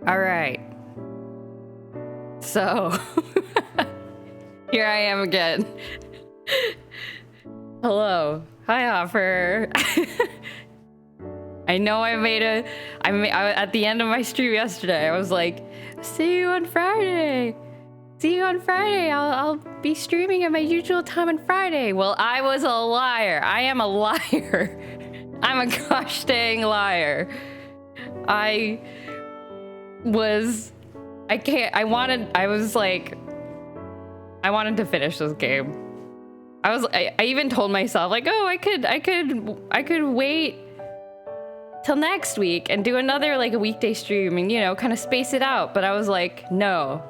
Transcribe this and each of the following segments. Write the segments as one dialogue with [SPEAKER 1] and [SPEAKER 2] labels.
[SPEAKER 1] All right. So, here I am again. Hello. Hi, Offer. I know I at the end of my stream yesterday, I was like, see you on Friday. See you on Friday. I'll be streaming at my usual time on Friday. Well, I was a liar. I am a liar. I'm a gosh dang liar. I wanted to finish this game. I even told myself like, oh, I could wait till next week and do another like a weekday stream and, you know, kind of space it out. But I was like, no,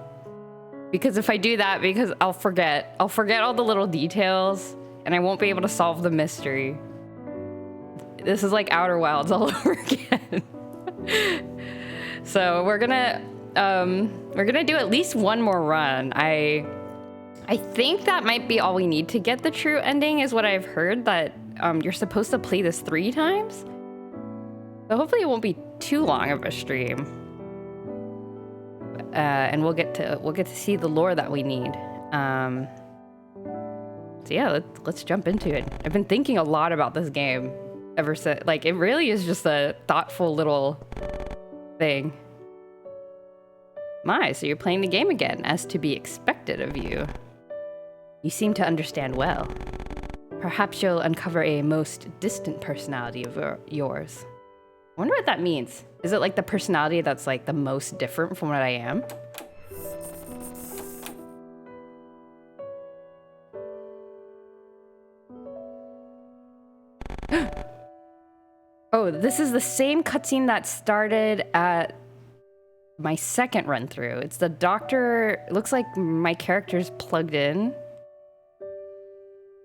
[SPEAKER 1] because if I do that, because I'll forget all the little details and I won't be able to solve the mystery. This is like Outer Wilds all over again. So we're gonna do at least one more run. I think that might be all we need to get the true ending, is what I've heard, that you're supposed to play this 3 times. So hopefully it won't be too long of a stream. And we'll get to see the lore that we need. So yeah, let's jump into it. I've been thinking a lot about this game ever since. Like, it really is just a thoughtful little thing. My, so you're playing the game again, as to be expected of you. You seem to understand well. Perhaps you'll uncover a most distant personality of yours. I wonder what that means. Is it like the personality that's like the most different from what I am? Oh, this is the same cutscene that started at my second run through. It's the doctor. It looks like my character's plugged in.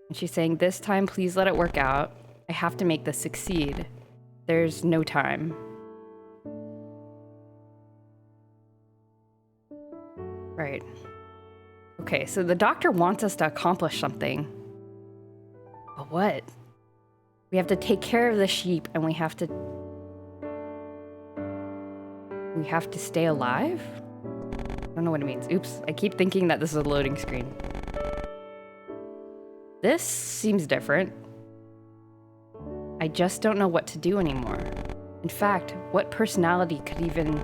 [SPEAKER 1] And she's saying, this time, please let it work out. I have to make this succeed. There's no time. Right. Okay, so the doctor wants us to accomplish something. But what? We have to take care of the sheep, and we have to stay alive? I don't know what it means. Oops, I keep thinking that this is a loading screen. This seems different. I just don't know what to do anymore. In fact, what personality could even...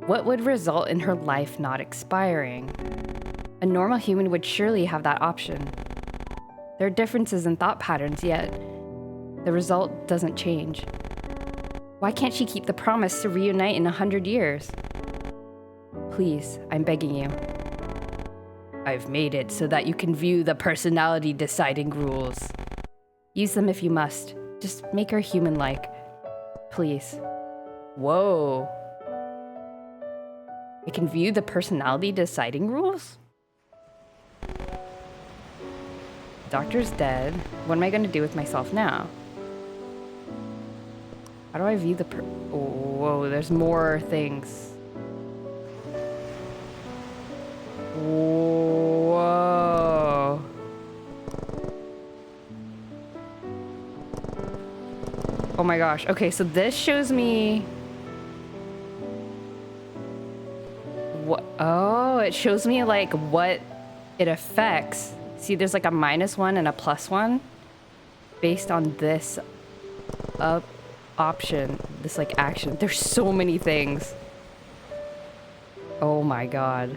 [SPEAKER 1] What would result in her life not expiring? A normal human would surely have that option. There are differences in thought patterns, yet the result doesn't change. Why can't she keep the promise to reunite in 100 years? Please, I'm begging you. I've made it so that you can view the personality deciding rules. Use them if you must. Just make her human-like. Please. Whoa. I can view the personality deciding rules? Doctor's dead. What am I gonna do with myself now? How do I view the whoa, there's more things. Whoa. Oh my gosh. Okay, so this shows me... What? Oh, it shows me like what it affects. See, there's like a -1 and a +1 based on this option, this like action. There's so many things. Oh my god.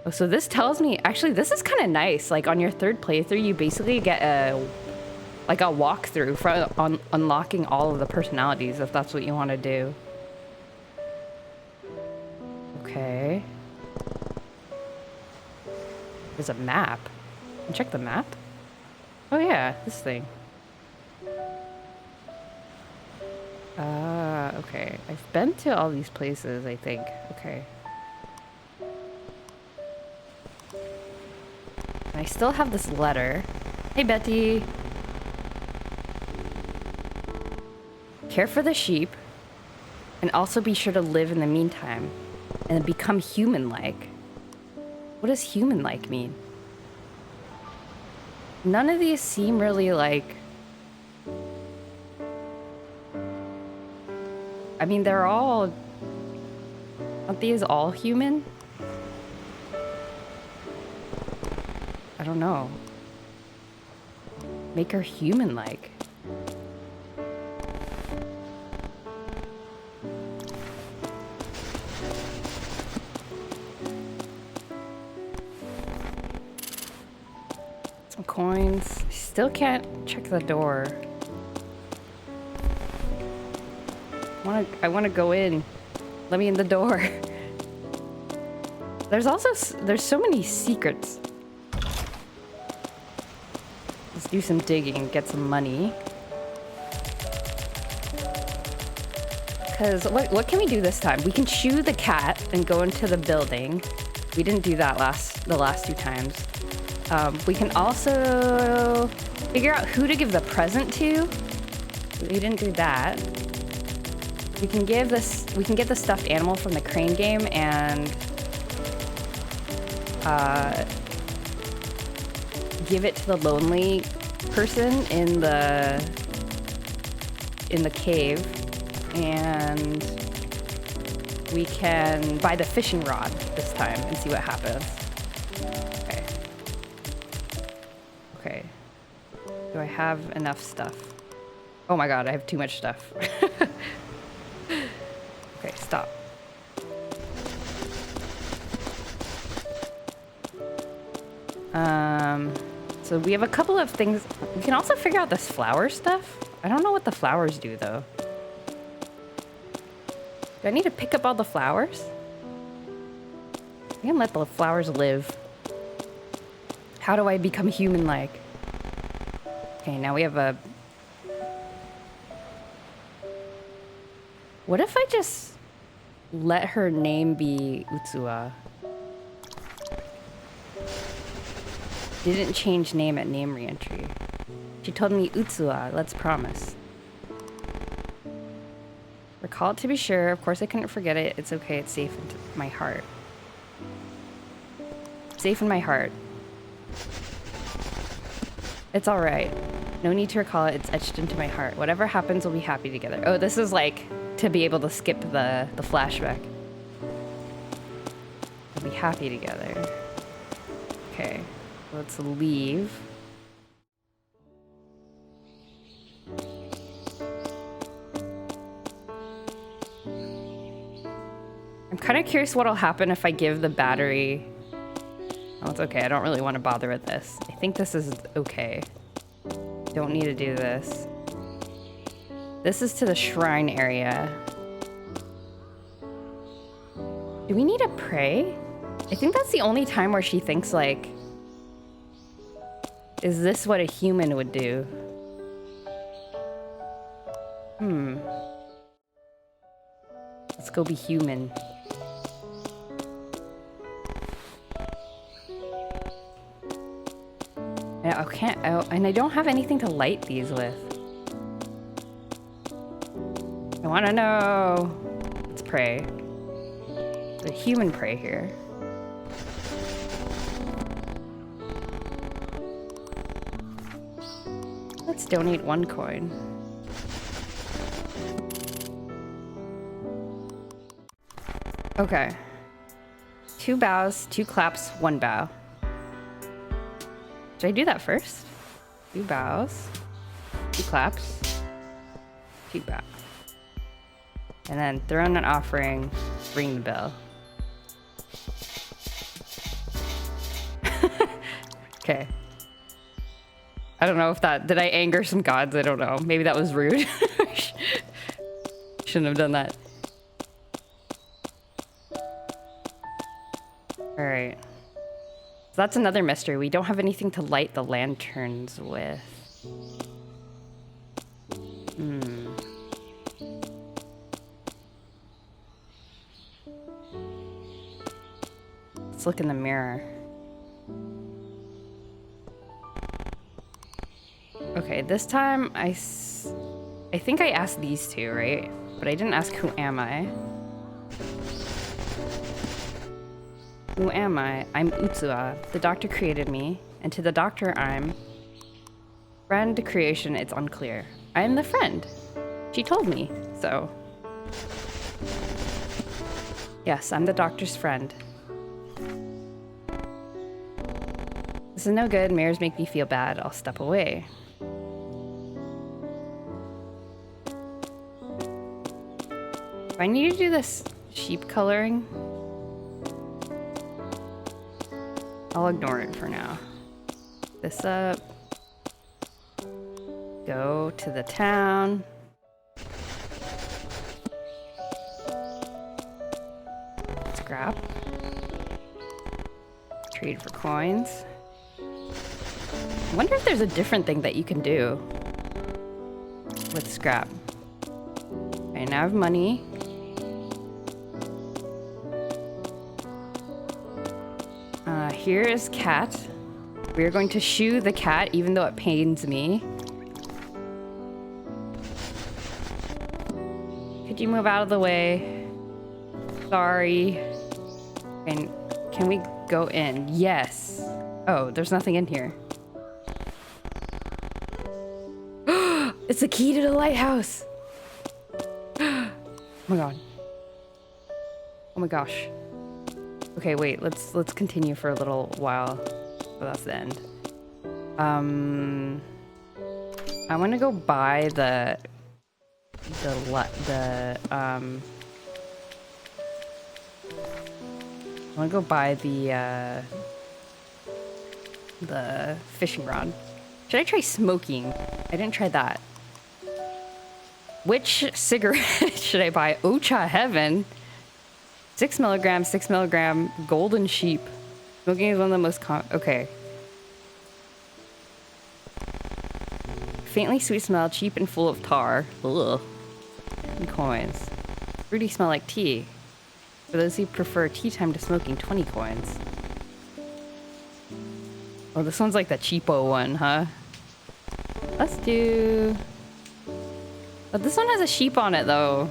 [SPEAKER 1] Oh, so this tells me, actually, this is kind of nice. Like on your third playthrough, you basically get a walkthrough for unlocking all of the personalities, if that's what you want to do. Okay. There's a map. Check the map. Oh yeah, this thing. Okay. I've been to all these places, I think. Okay. And I still have this letter. Hey, Betty. Care for the sheep, and also be sure to live in the meantime, and become human-like. What does human-like mean? None of these seem really like... I mean, they're all... Aren't these all human? I don't know. Make her human-like. Some coins. Still can't check the door. I want to go in. Let me in the door. There's so many secrets. Let's do some digging, get some money. Because what can we do this time? We can shoo the cat and go into the building. We didn't do that the last 2 times. We can also figure out who to give the present to. We didn't do that. We can get the stuffed animal from the crane game and give it to the lonely person in the cave, and we can buy the fishing rod this time and see what happens. Okay. Do I have enough stuff? Oh my god, I have too much stuff. Okay, stop. So we have a couple of things. We can also figure out this flower stuff. I don't know what the flowers do though. Do I need to pick up all the flowers? I can let the flowers live. How do I become human-like? Okay, now we have a... What if I just let her name be Utsuwa? Didn't change name at name reentry. She told me Utsuwa, let's promise. Recall it to be sure. Of course I couldn't forget it. It's okay, it's safe in my heart. Safe in my heart. It's alright. No need to recall it, it's etched into my heart. Whatever happens, we'll be happy together. Oh, this is like to be able to skip the flashback. We'll be happy together. Okay, let's leave. kind of curious what'll happen if I give the battery. Oh, it's okay. I don't really want to bother with this. I think this is okay. Don't need to do this. This is to the shrine area. Do we need to pray? I think that's the only time where she thinks like, is this what a human would do? Let's go be human. I can't, and I don't have anything to light these with. I want to know. Let's pray. The human pray here. Let's donate 1 coin. Okay. 2 bows, 2 claps, 1 bow. Did I do that first? 2 bows, 2 claps, 2 bows. And then throw in an offering, ring the bell. Okay. I don't know if that, did I anger some gods? I don't know. Maybe that was rude. Shouldn't have done that. All right. So that's another mystery. We don't have anything to light the lanterns with. Let's look in the mirror. Okay, this time I think I asked these 2, right? But I didn't ask who am I. Who am I? I'm Utsuha. The doctor created me, and to the doctor I'm... Friend, creation, it's unclear. I am the friend. She told me, so... Yes, I'm the doctor's friend. This is no good. Mirrors make me feel bad. I'll step away. Do I need to do this sheep coloring? I'll ignore it for now. This up. Go to the town. Scrap. Trade for coins. I wonder if there's a different thing that you can do with scrap. Okay, now I have money. Here is cat. We are going to shoe the cat even though it pains me. Could you move out of the way? Sorry. And can we go in? Yes. Oh, there's nothing in here. It's the key to the lighthouse. Oh my god. Oh my gosh. Okay, wait, let's continue for a little while. Oh, that's the end. I want to go buy I want to go buy the fishing rod. Should I try smoking? I didn't try that. Which cigarette should I buy? Ocha Heaven. 6 milligrams, 6 milligram, golden sheep. Smoking is one of the most okay. Faintly sweet smell, cheap and full of tar. Ugh. And coins. Fruity smell like tea. For those who prefer tea time to smoking, 20 coins. Oh, this one's like the cheapo one, huh? Let's do... But this one has a sheep on it, though.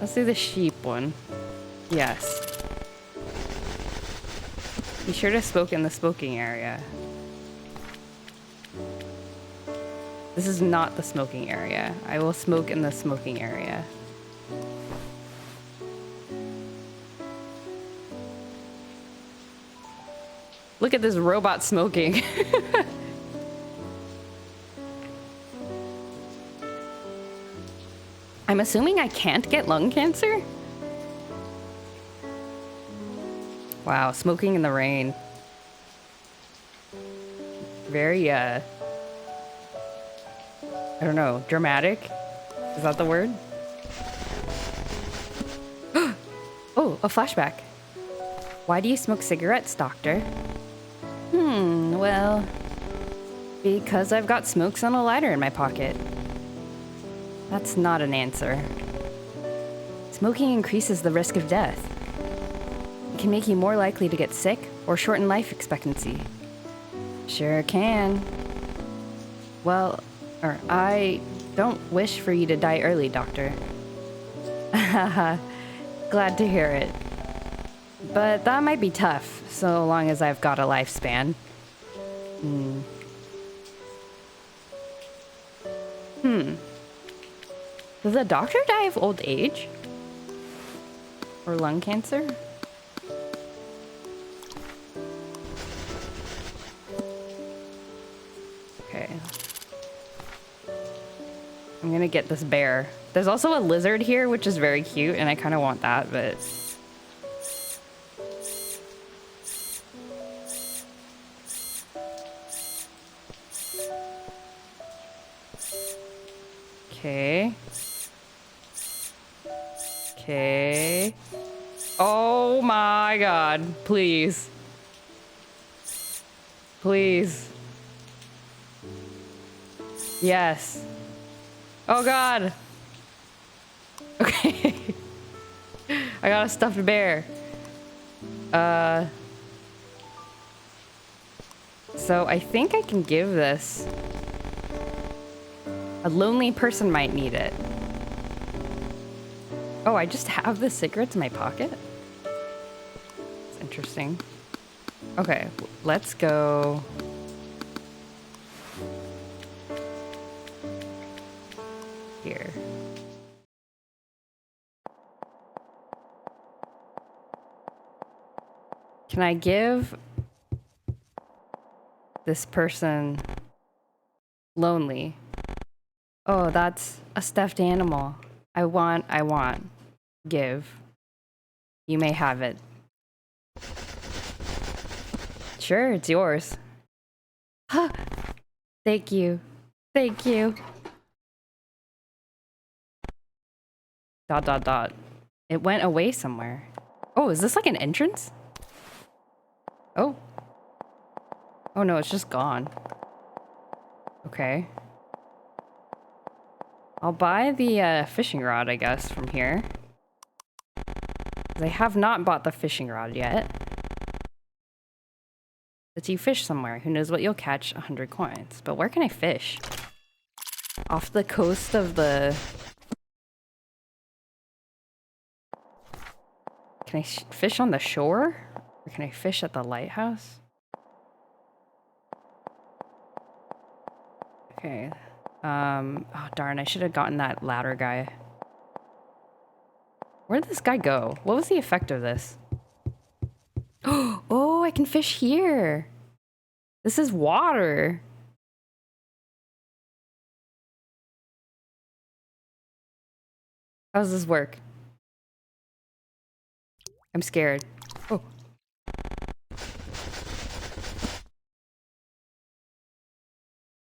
[SPEAKER 1] Let's do the sheep one. Yes. Be sure to smoke in the smoking area. This is not the smoking area. I will smoke in the smoking area. Look at this robot smoking. I'm assuming I can't get lung cancer? Wow, smoking in the rain. Very, I don't know, dramatic? Is that the word? Oh, a flashback. Why do you smoke cigarettes, doctor? Well, because I've got smokes on a lighter in my pocket. That's not an answer. Smoking increases the risk of death. It can make you more likely to get sick or shorten life expectancy. Sure can. Well, I don't wish for you to die early, doctor. Haha, glad to hear it. But that might be tough, so long as I've got a lifespan. Does a doctor die of old age? Or lung cancer? Okay. I'm gonna get this bear. There's also a lizard here, which is very cute, and I kind of want that, but... Okay. Okay. Oh my god. Please. Please. Yes. Oh god. Okay. I got a stuffed bear. So I think I can give this. A lonely person might need it. Oh, I just have the cigarettes in my pocket? It's interesting. Okay, let's go. Here. Can I give this person lonely? Oh, that's a stuffed animal. I want. Give. You may have it. Sure, it's yours. Huh. Thank you. Thank you. ... It went away somewhere. Oh, is this like an entrance? Oh. Oh no, it's just gone. Okay. I'll buy the fishing rod, I guess, from here. I have not bought the fishing rod yet. Let's you fish somewhere. Who knows what you'll catch? 100 coins. But where can I fish? Off the coast of the... Can I fish on the shore? Or can I fish at the lighthouse? Okay. Oh darn, I should have gotten that ladder guy. Where did this guy go? What was the effect of this? Oh, I can fish here. This is water. How does this work? I'm scared. Oh.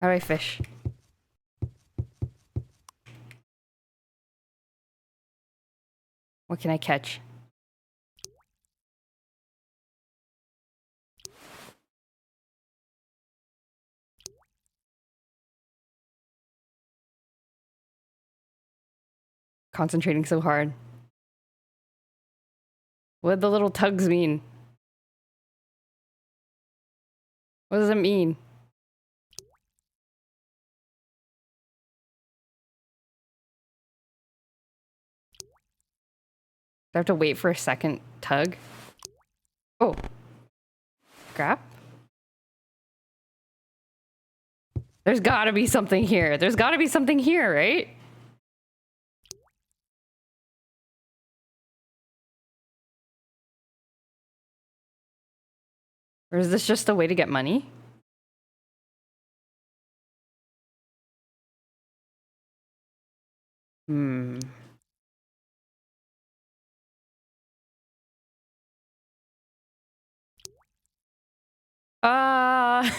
[SPEAKER 1] How do I fish? What can I catch? Concentrating so hard. What do the little tugs mean? What does it mean? Do I have to wait for a second tug? Oh. Grab? There's gotta be something here. There's gotta be something here, right? Or is this just a way to get money? Hmm. I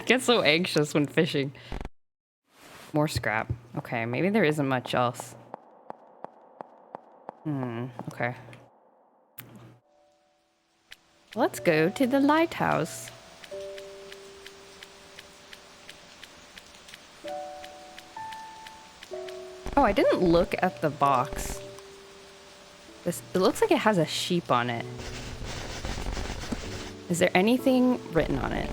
[SPEAKER 1] get so anxious when fishing. More scrap. Okay, maybe there isn't much else. Okay. Let's go to the lighthouse. Oh, I didn't look at the box. It looks like it has a sheep on it. Is there anything written on it?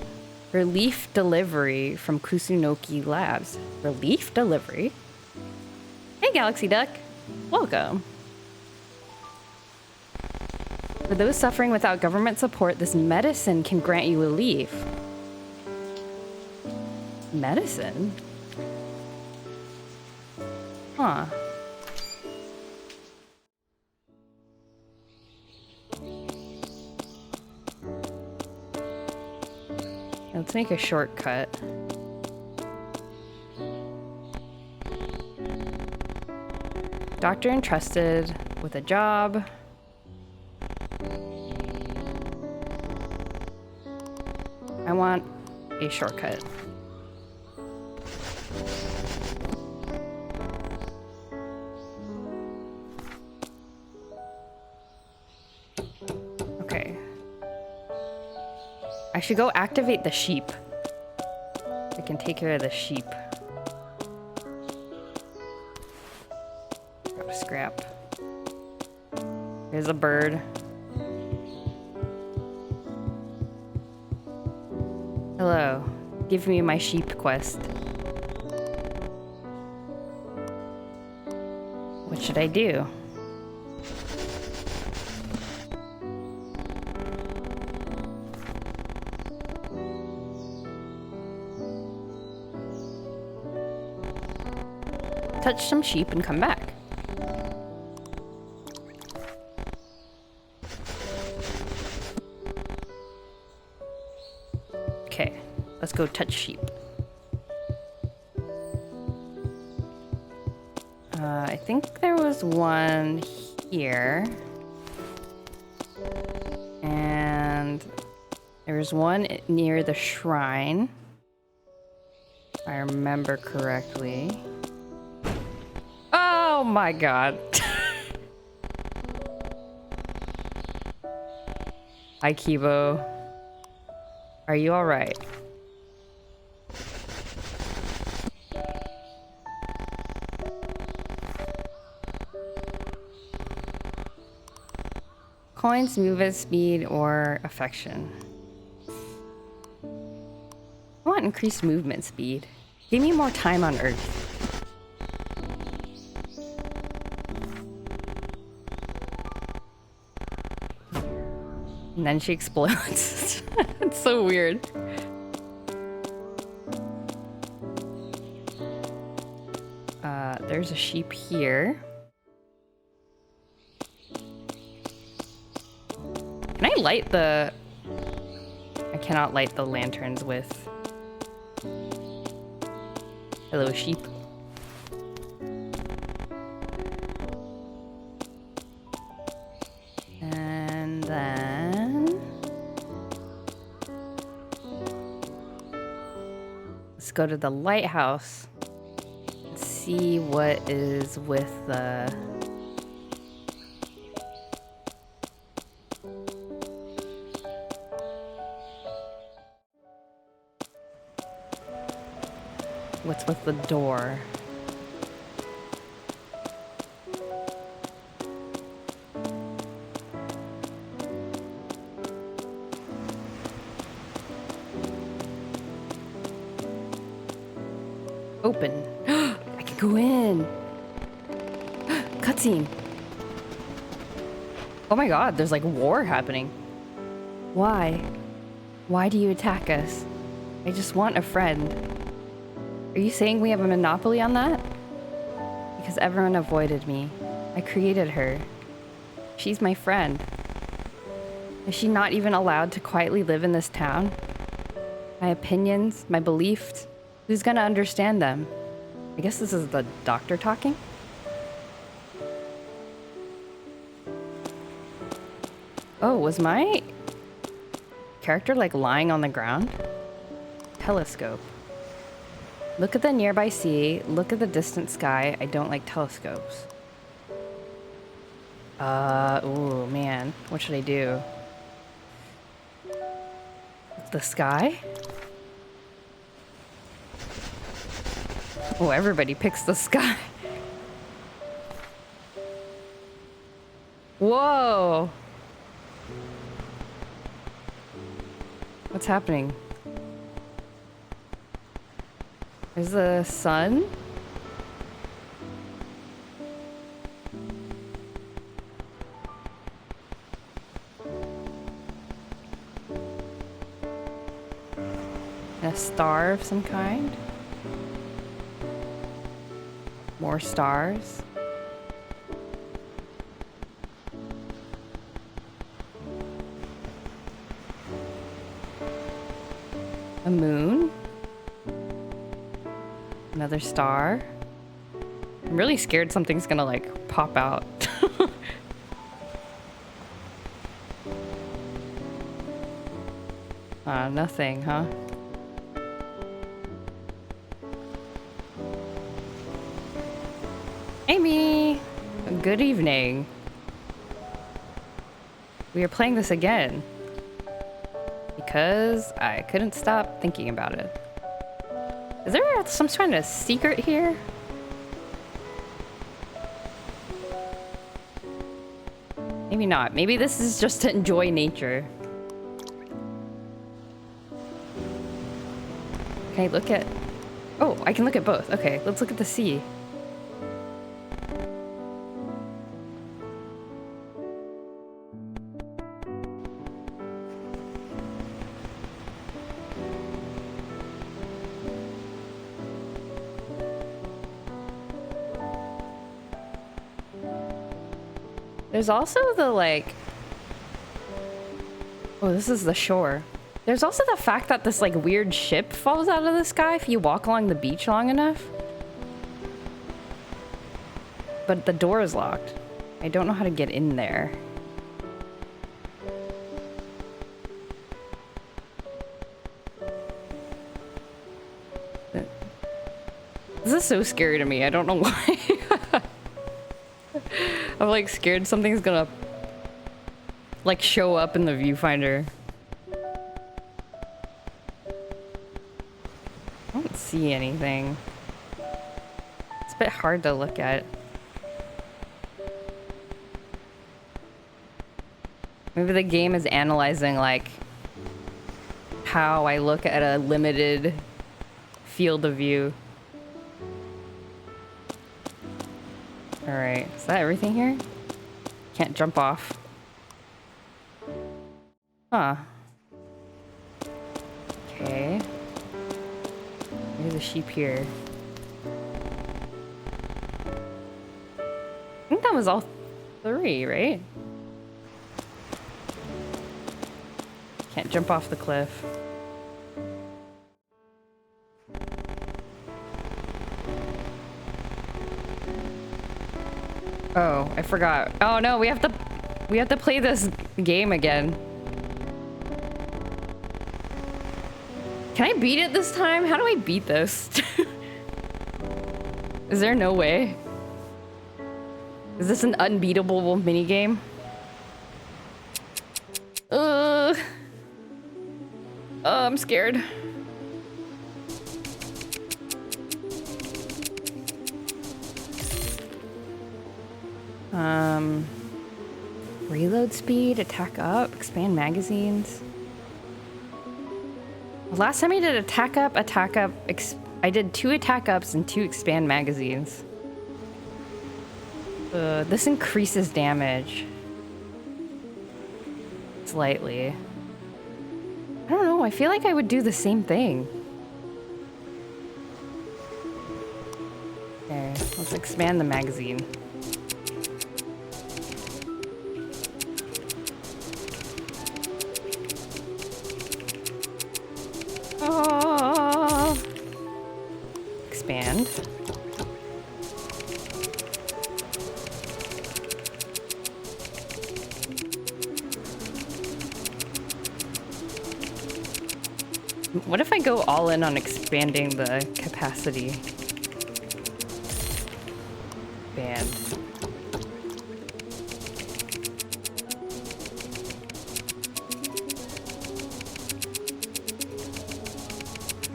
[SPEAKER 1] Relief delivery from Kusunoki Labs. Relief delivery? Hey, Galaxy Duck. Welcome. For those suffering without government support, this medicine can grant you relief. Medicine? Huh. Let's make a shortcut. Doctor entrusted with a job. I want a shortcut. Okay. I should go activate the sheep. I can take care of the sheep. Got a scrap. Here's a bird. Hello. Give me my sheep quest. What should I do? Touch some sheep and come back. Okay, let's go touch sheep. I think there was one here. And there's one near the shrine, if I remember correctly. Oh my god. Hi, Kibo. Are you alright? Coins, movement speed, or affection. I want increased movement speed. Give me more time on Earth. And then she explodes. It's so weird. There's a sheep here. Can I light the... I cannot light the lanterns with... Hello, sheep. And then... let's go to the lighthouse. Let's see what is with the... what's with the door? Open. I can go in. Cutscene. Oh my god, there's like war happening. Why? Why do you attack us? I just want a friend. Are you saying we have a monopoly on that? Because everyone avoided me. I created her. She's my friend. Is she not even allowed to quietly live in this town? My opinions, my beliefs, who's gonna understand them? I guess this is the doctor talking? Oh, was my character like lying on the ground? Telescope. Look at the nearby sea. Look at the distant sky. I don't like telescopes. Ooh, man. What should I do? The sky? Oh, everybody picks the sky. Whoa! What's happening? Is the sun? A star of some kind? More stars? A moon? Another star? I'm really scared something's gonna like pop out. Nothing, huh? Amy! Good evening. We are playing this again. Because I couldn't stop thinking about it. Is there some kind of secret here? Maybe not. Maybe this is just to enjoy nature. Can I look at... Oh, I can look at both. Okay, let's look at the sea. There's also the, like... Oh, this is the shore. There's also the fact that this, like, weird ship falls out of the sky if you walk along the beach long enough. But the door is locked. I don't know how to get in there. This is so scary to me. I don't know why. I'm like scared something's gonna like show up in the viewfinder. I don't see anything. It's a bit hard to look at. Maybe the game is analyzing like how I look at a limited field of view. Alright, is that everything here? Can't jump off. Huh. Okay. There's a sheep here. I think that was all 3, right? Can't jump off the cliff. Oh, I forgot. Oh no, we have to play this game again. Can I beat it this time? How do I beat this? Is there no way? Is this an unbeatable minigame? Oh, I'm scared. Reload speed, attack up, expand magazines. Last time I did attack up, I did 2 attack ups and 2 expand magazines. This increases damage. Slightly. I don't know, I feel like I would do the same thing. Okay, let's expand the magazine. Oh. Expand. go all in on expanding the capacity band.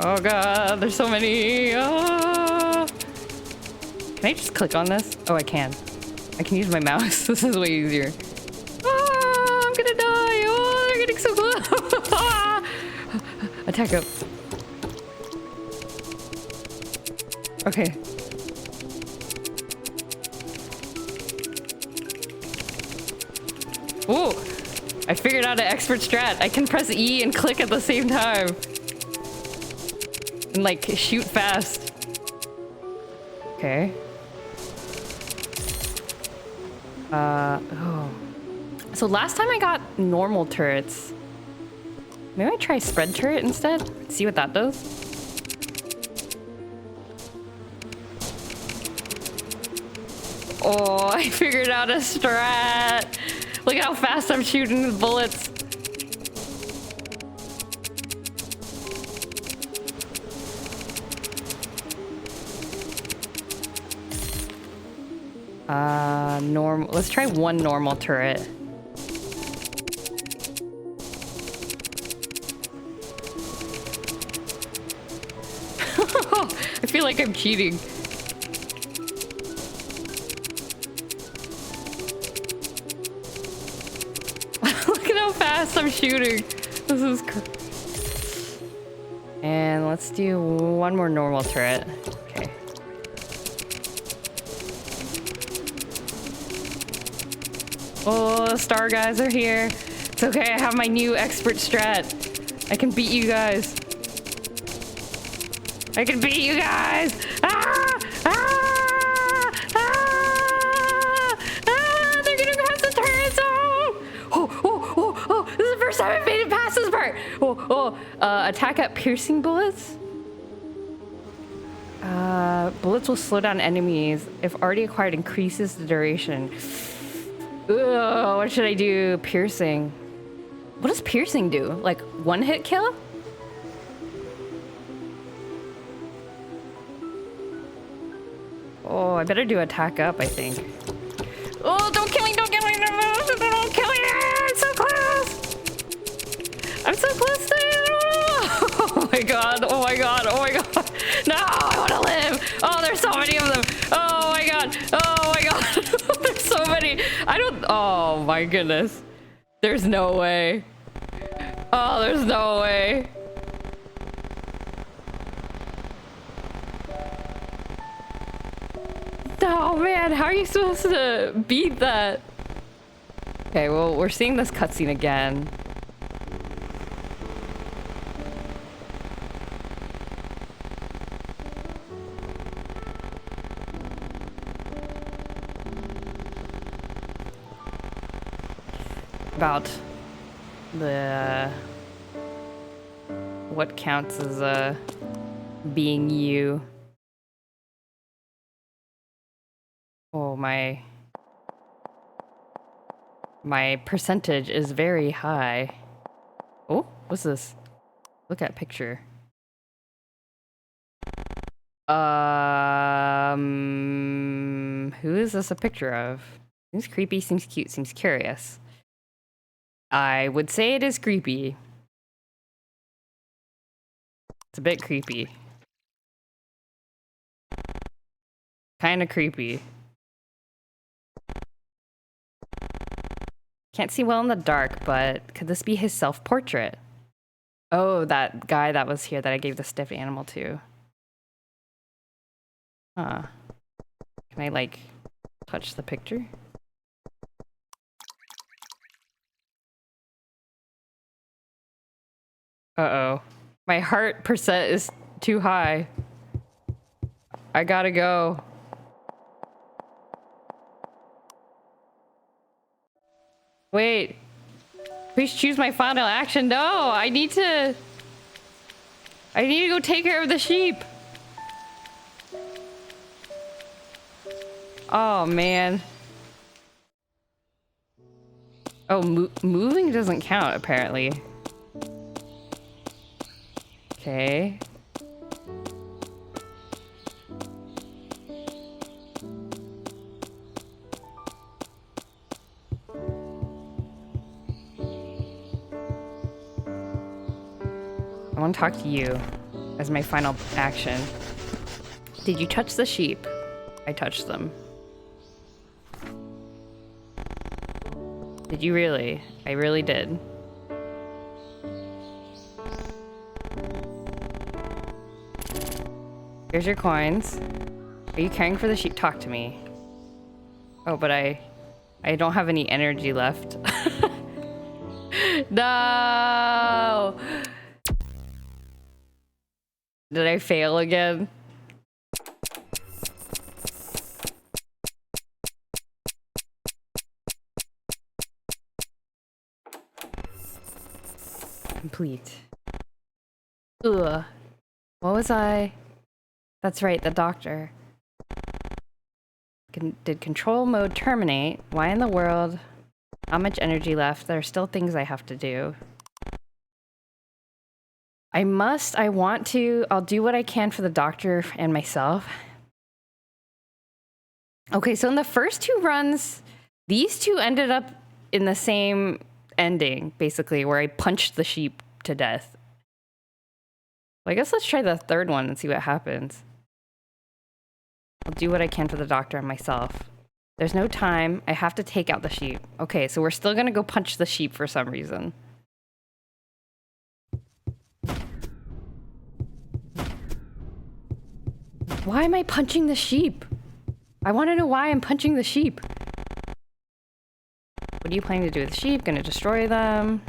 [SPEAKER 1] Oh god, there's so many. Oh. Can I just click on this? Oh, I can. I can use my mouse. This is way easier. Oh, I'm gonna die. Oh, they're getting so close. Attack up. Okay. Ooh, I figured out an expert strat. I can press E and click at the same time. And like shoot fast. Okay. Oh. So last time I got normal turrets. Maybe I try spread turret instead? See what that does? Oh, I figured out a strat. Look how fast I'm shooting the bullets. Normal. Let's try one normal turret. I feel like I'm cheating. Look at how fast I'm shooting. This is and let's do one more normal turret. Okay. Oh, the star guys are here. It's okay, I have my new expert strat. I can beat you guys. I can beat you guys! Ah! Ah! Ah! Ah! They're getting past the turrets! Oh! Oh! Oh! Oh! Oh! This is the first time I've made it past this part! Oh! Oh! Attack at piercing bullets? Bullets will slow down enemies. If already acquired, increases the duration. Ugh, what should I do? Piercing. What does piercing do? Like, one hit kill? Oh, I better do attack up, I think. Oh, don't kill me! Don't kill me! Don't kill me! I'm so close! I'm so close to it! Oh my god! Oh my god! Oh my god! No! I want to live! Oh, there's so many of them! Oh my god! Oh my god! There's so many! I don't... Oh my goodness. There's no way. Oh, there's no way. Oh man, how are you supposed to beat that? Okay, well, we're seeing this cutscene again. About the... what counts as being you. Oh, my percentage is very high. Oh, what's this? Look at picture. Who is this a picture of? Seems creepy, seems cute, seems curious. I would say it is creepy. It's a bit creepy. Kind of creepy. Can't see well in the dark, but could this be his self-portrait? Oh, that guy that was here that I gave the stuffed animal to. Huh. Can I, like, touch the picture? Uh-oh. My heart percent is too high. I gotta go. Wait. Please choose my final action. No, I need to go take care of the sheep. Oh, man. Oh, moving doesn't count, apparently. Okay. I want to talk to you as my final action. Did you touch the sheep? I touched them. Did you really? I really did. Here's your coins. Are you caring for the sheep? Talk to me. Oh, but I don't have any energy left. No! Did I fail again? Complete. Ugh. What was I? That's right, the doctor. Did control mode terminate? Why in the world? How much energy left? There are still things I have to do. I want to, I'll do what I can for the doctor and myself. Okay, so in the first 2 runs, these 2 ended up in the same ending, basically, where I punched the sheep to death. Well, I guess let's try the 3rd one and see what happens. I'll do what I can for the doctor and myself. There's no time. I have to take out the sheep. Okay, so we're still gonna go punch the sheep for some reason. Why am I punching the sheep? I want to know why I'm punching the sheep. What are you planning to do with the sheep? Gonna destroy them?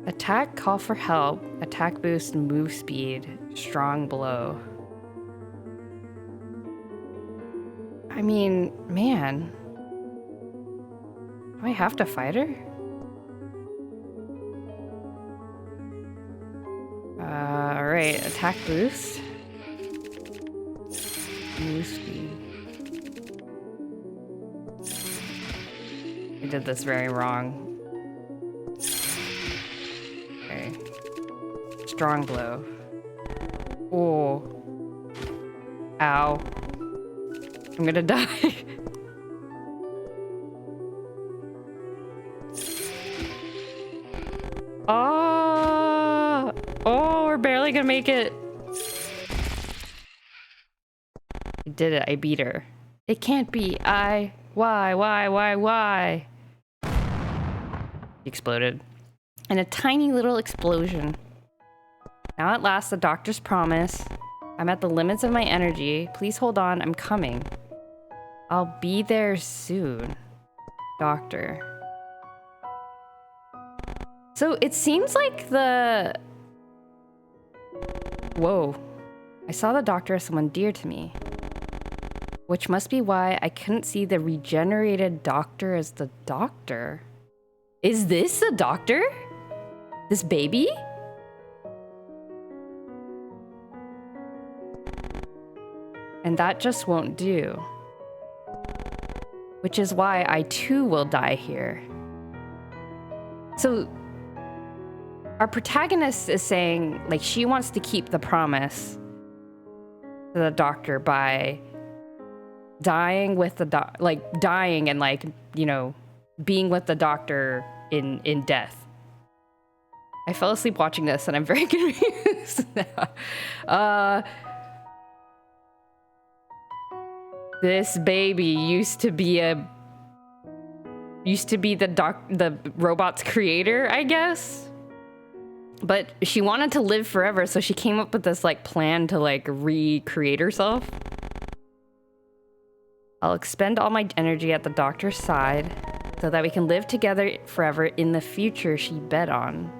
[SPEAKER 1] Attack, call for help. Attack boost, move speed. Strong blow. I mean, man. Do I have to fight her? Alright, attack boost. Move speed. I did this very wrong. Okay. Strong blow. Oh. Ow. I'm gonna die. Oh, we're barely gonna make it. I did it. I beat her. It can't be. Why? He exploded. And a tiny little explosion. Now at last, the doctor's promise. I'm at the limits of my energy. Please hold on. I'm coming. I'll be there soon. Doctor. So it seems like the... Whoa. I saw the doctor as someone dear to me. Which must be why I couldn't see the regenerated doctor as the doctor. Is this the doctor? This baby? And that just won't do. Which is why I too will die here. So our protagonist is saying, like, she wants to keep the promise to the doctor by dying with the dying and, like, you know, being with the doctor in death. I fell asleep watching this and I'm very confused now. This baby used to be the robot's creator, I guess. But she wanted to live forever, so she came up with this, like, plan to, like, recreate herself. I'll expend all my energy at the doctor's side so that we can live together forever in the future she bet on.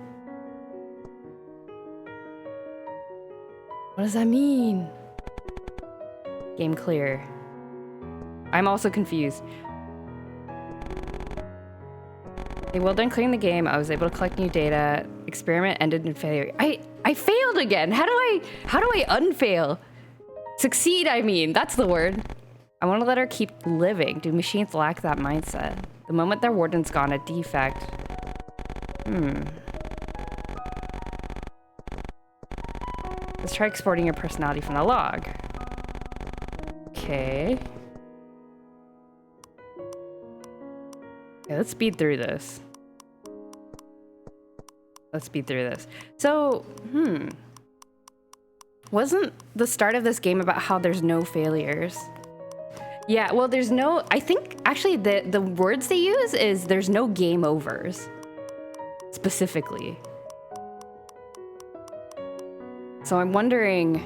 [SPEAKER 1] What does that mean? Game clear. I'm also confused. Okay, well done clearing the game. I was able to collect new data. Experiment ended in failure. I failed again. How do I unfail? Succeed, I mean. That's the word. I want to let her keep living. Do machines lack that mindset? The moment their warden's gone, a defect. Let's try exporting your personality from the log. Okay. Okay, let's speed through this. So, wasn't the start of this game about how there's no failures? Yeah, well, there's no... I think, actually, the words they use is there's no game overs. Specifically. So I'm wondering...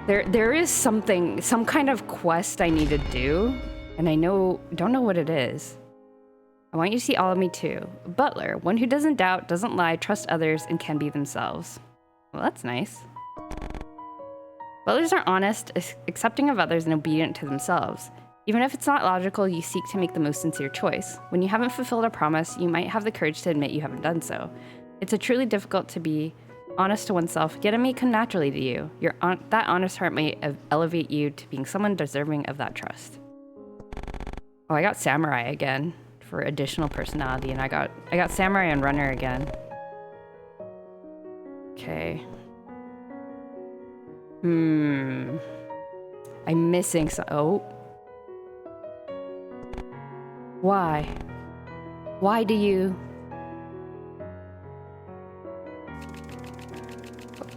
[SPEAKER 1] There is something, some kind of quest I need to do, and I don't know what it is. I want you to see all of me too. A butler, one who doesn't doubt, doesn't lie, trusts others, and can be themselves. Well, that's nice. Butlers are honest, accepting of others, and obedient to themselves. Even if it's not logical, you seek to make the most sincere choice. When you haven't fulfilled a promise, you might have the courage to admit you haven't done so. It's truly difficult to be honest to oneself, yet it may come naturally to you. That honest heart may elevate you to being someone deserving of that trust. Oh, I got Samurai again for additional personality, and I got Samurai and Runner again. Okay. I'm missing some. Oh. Why? Why do you?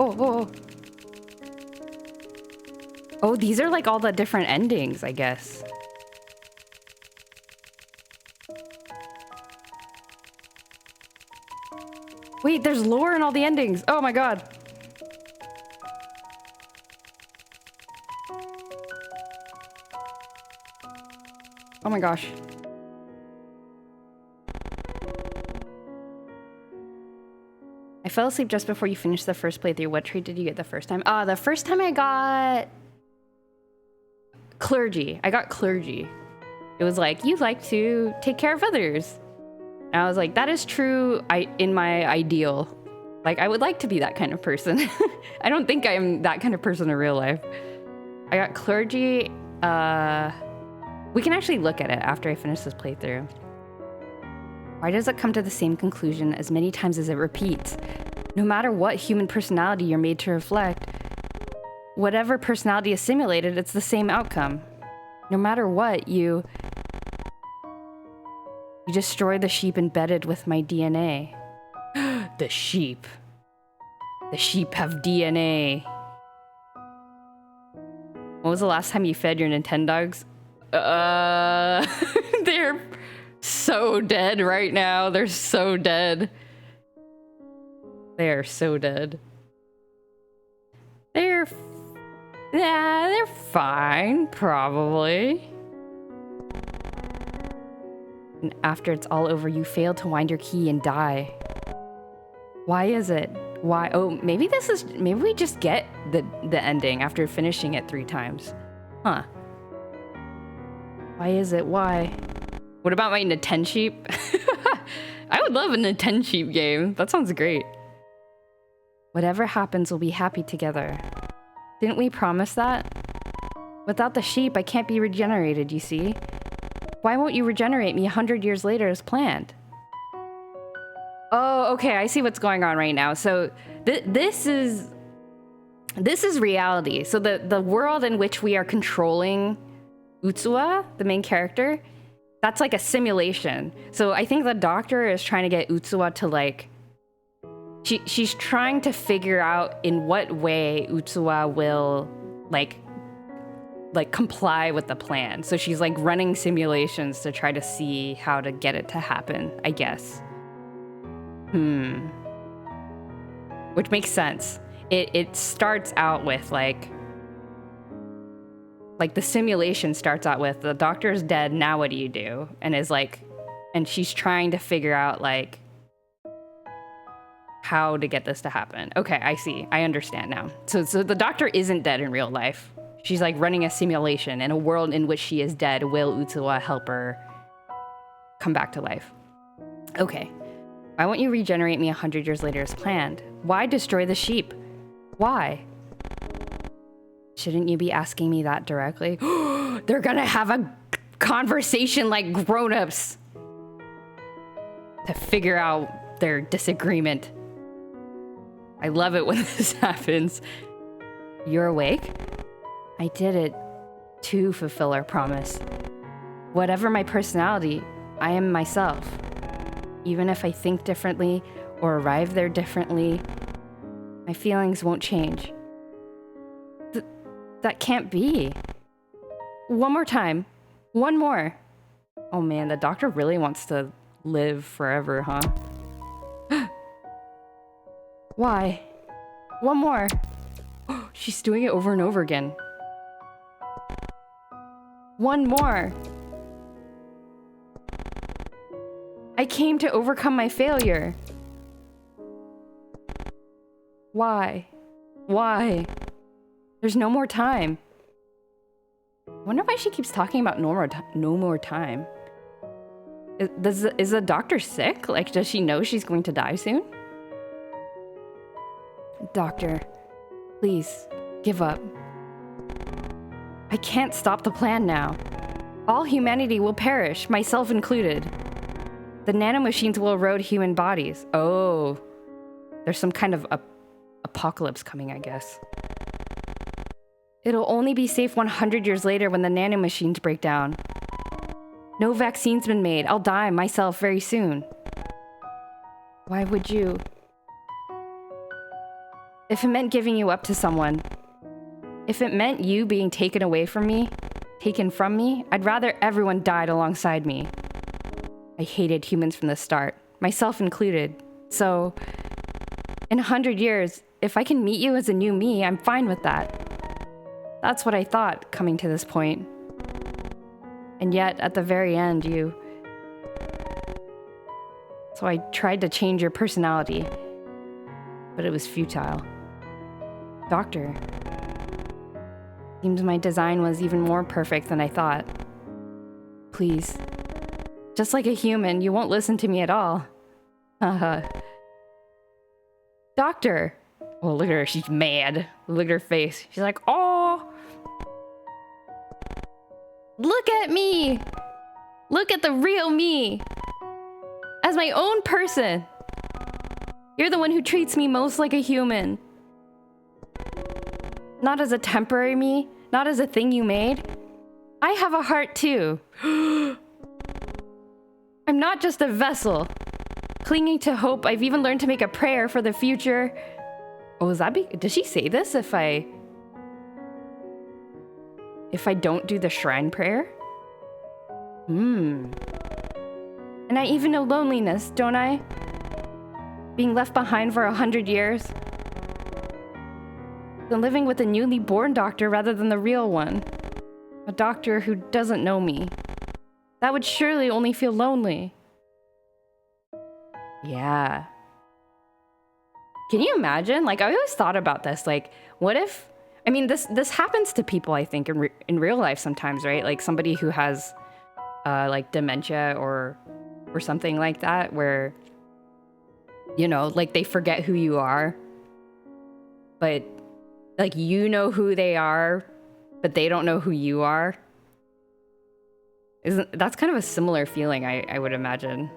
[SPEAKER 1] Oh, these are like all the different endings, I guess. Wait, there's lore in all the endings. Oh my god. Oh my gosh. I fell asleep just before you finished the first playthrough. What trait did you get the first time? The first time I got... Clergy. I got clergy. It was like, you like to take care of others. And I was like, that is true in my ideal. Like, I would like to be that kind of person. I don't think I'm that kind of person in real life. I got clergy. We can actually look at it after I finish this playthrough. Why does it come to the same conclusion as many times as it repeats? No matter what human personality you're made to reflect, whatever personality is simulated, it's the same outcome. No matter what, you destroy the sheep embedded with my DNA. The sheep. The sheep have DNA. When was the last time you fed your Nintendogs? They're so dead right now. They're so dead. They are so dead. They're fine, probably. And after it's all over, you fail to wind your key and die. Why is it? Why? Oh, maybe we just get the ending after finishing it 3 times. Huh. Why is it? Why? What about my Nintendo sheep? I would love a Nintendo sheep game. That sounds great. Whatever happens, we'll be happy together. Didn't we promise that? Without the sheep, I can't be regenerated, you see? Why won't you regenerate me 100 years later as planned? Oh, okay, I see what's going on right now. So this is reality. So the world in which we are controlling Utsuwa, the main character, that's like a simulation. So I think the doctor is trying to get Utsuwa to like... She's trying to figure out in what way Utsuwa will like comply with the plan. So she's like running simulations to try to see how to get it to happen, I guess. Which makes sense. It starts out with like the simulation starts out with the doctor's dead, now what do you do? And is like, and she's trying to figure out like how to get this to happen. Okay, I see. I understand now. So the doctor isn't dead in real life. She's like running a simulation in a world in which she is dead. Will Utsuwa help her come back to life? Okay. Why won't you regenerate me 100 years later as planned? Why destroy the sheep? Why? Shouldn't you be asking me that directly? They're gonna have a conversation like grown-ups to figure out their disagreement. I love it when this happens. You're awake? I did it to fulfill our promise. Whatever my personality, I am myself. Even if I think differently or arrive there differently, my feelings won't change. That can't be. One more time. One more. Oh man, the doctor really wants to live forever, huh? Why? One more. She's doing it over and over again. One more. I came to overcome my failure. Why? Why? There's no more time. I wonder why she keeps talking about no more time. Is the doctor sick? Like, does she know she's going to die soon? Doctor, please, give up. I can't stop the plan now. All humanity will perish, myself included. The nanomachines will erode human bodies. Oh, there's some kind of apocalypse coming, I guess. It'll only be safe 100 years later when the nanomachines break down. No vaccine's been made. I'll die myself very soon. Why would you? If it meant giving you up to someone, if it meant you being taken away from me, taken from me, I'd rather everyone died alongside me. I hated humans from the start, myself included. So, in 100 years, if I can meet you as a new me, I'm fine with that. That's what I thought, coming to this point. And yet, at the very end, you... So I tried to change your personality, but it was futile. Doctor, seems my design was even more perfect than I thought. Please, just like a human, you won't listen to me at all. Haha. Doctor! Oh, look at her, she's mad. Look at her face. She's like, oh! Look at me! Look at the real me! As my own person! You're the one who treats me most like a human. Not as a temporary me, not as a thing you made. I have a heart too. I'm not just a vessel. Clinging to hope, I've even learned to make a prayer for the future. Oh, does she say this if I don't do the shrine prayer? And I even know loneliness, don't I? Being left behind for 100 years. Then living with a newly born doctor rather than the real one. A doctor who doesn't know me. That would surely only feel lonely. Yeah. Can you imagine? Like, I always thought about this. Like, what if... I mean, this happens to people, I think, in real life sometimes, right? Like, somebody who has, like, dementia or something like that, where, you know, like, they forget who you are. But, like, you know who they are, but they don't know who you are. That's kind of a similar feeling, I would imagine.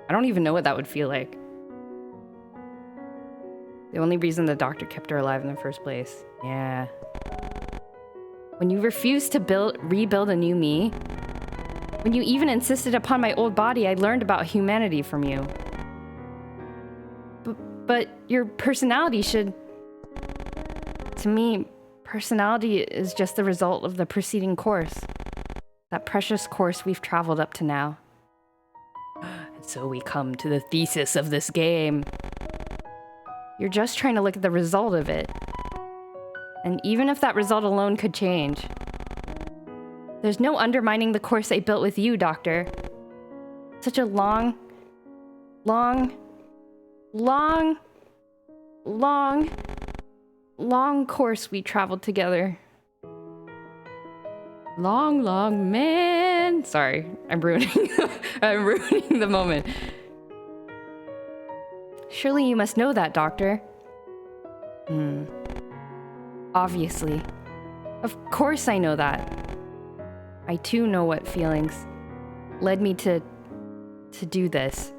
[SPEAKER 1] I don't even know what that would feel like. The only reason the doctor kept her alive in the first place. Yeah. When you refused to rebuild a new me, when you even insisted upon my old body, I learned about humanity from you. But your personality should... To me, personality is just the result of the preceding course. That precious course we've traveled up to now. And so we come to the thesis of this game. You're just trying to look at the result of it. And even if that result alone could change, there's no undermining the course I built with you, Doctor. Such a long course we traveled together. Long, man. Sorry, I'm ruining the moment. Surely you must know that, Doctor. Obviously. Of course I know that. I too know what feelings led me to do this.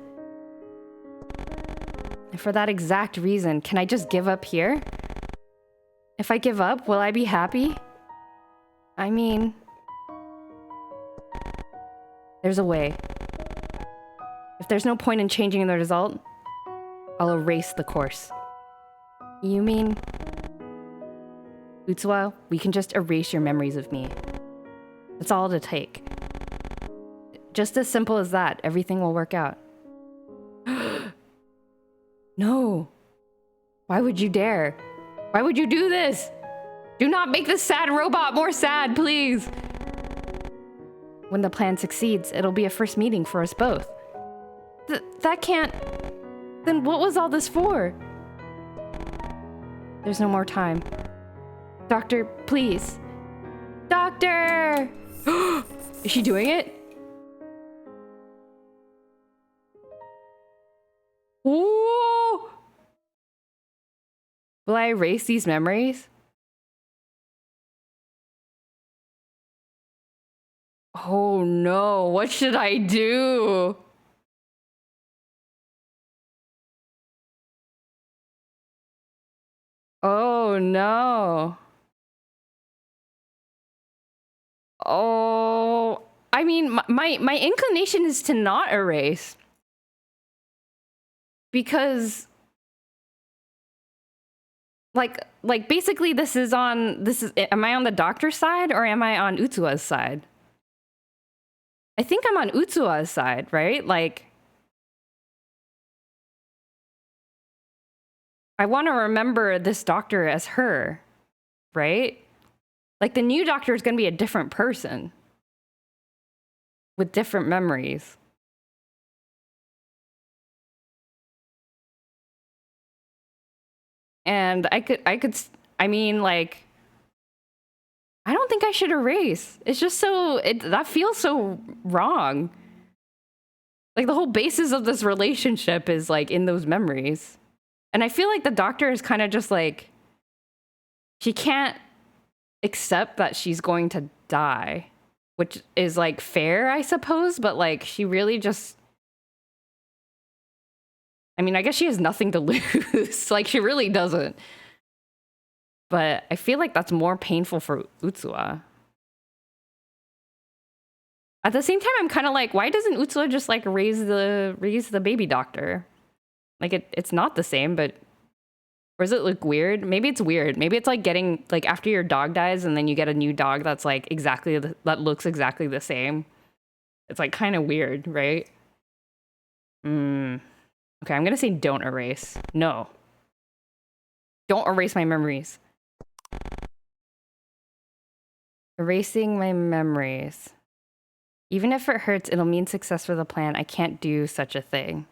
[SPEAKER 1] And for that exact reason, can I just give up here? If I give up, will I be happy? I mean, there's a way. If there's no point in changing the result, I'll erase the course. You mean, Utsuwa, we can just erase your memories of me. That's all it'll take. Just as simple as that, everything will work out. No. Why would you dare? Why would you do this? Do not make this sad robot more sad, please. When the plan succeeds, it'll be a first meeting for us both. That can't... Then what was all this for? There's no more time. Doctor, please. Doctor! Is she doing it? Ooh! Will I erase these memories? Oh no, what should I do? Oh no. Oh, I mean, my inclination is to not erase. Because like basically am I on the doctor's side or am I on Utsuwa's side? I think I'm on Utsuwa's side, right? Like, I want to remember this doctor as her, right? Like, the new doctor is going to be a different person with different memories. And I mean, like, I don't think I should erase. It's just that feels so wrong. Like, the whole basis of this relationship is, like, in those memories. And I feel like the doctor is kind of just, like, she can't accept that she's going to die, which is, like, fair, I suppose, but, like, she really just... I mean, I guess she has nothing to lose. Like, she really doesn't. But I feel like that's more painful for Utsuwa. At the same time, I'm kind of like, why doesn't Utsuwa just, like, raise the baby doctor? Like, it's not the same, but... Or does it look weird? Maybe it's weird. Maybe it's like getting, like, after your dog dies and then you get a new dog that's, like, that looks exactly the same. It's, like, kind of weird, right? Okay, I'm gonna say don't erase. No. Don't erase my memories. Erasing my memories. Even if it hurts, it'll mean success for the plan. I can't do such a thing.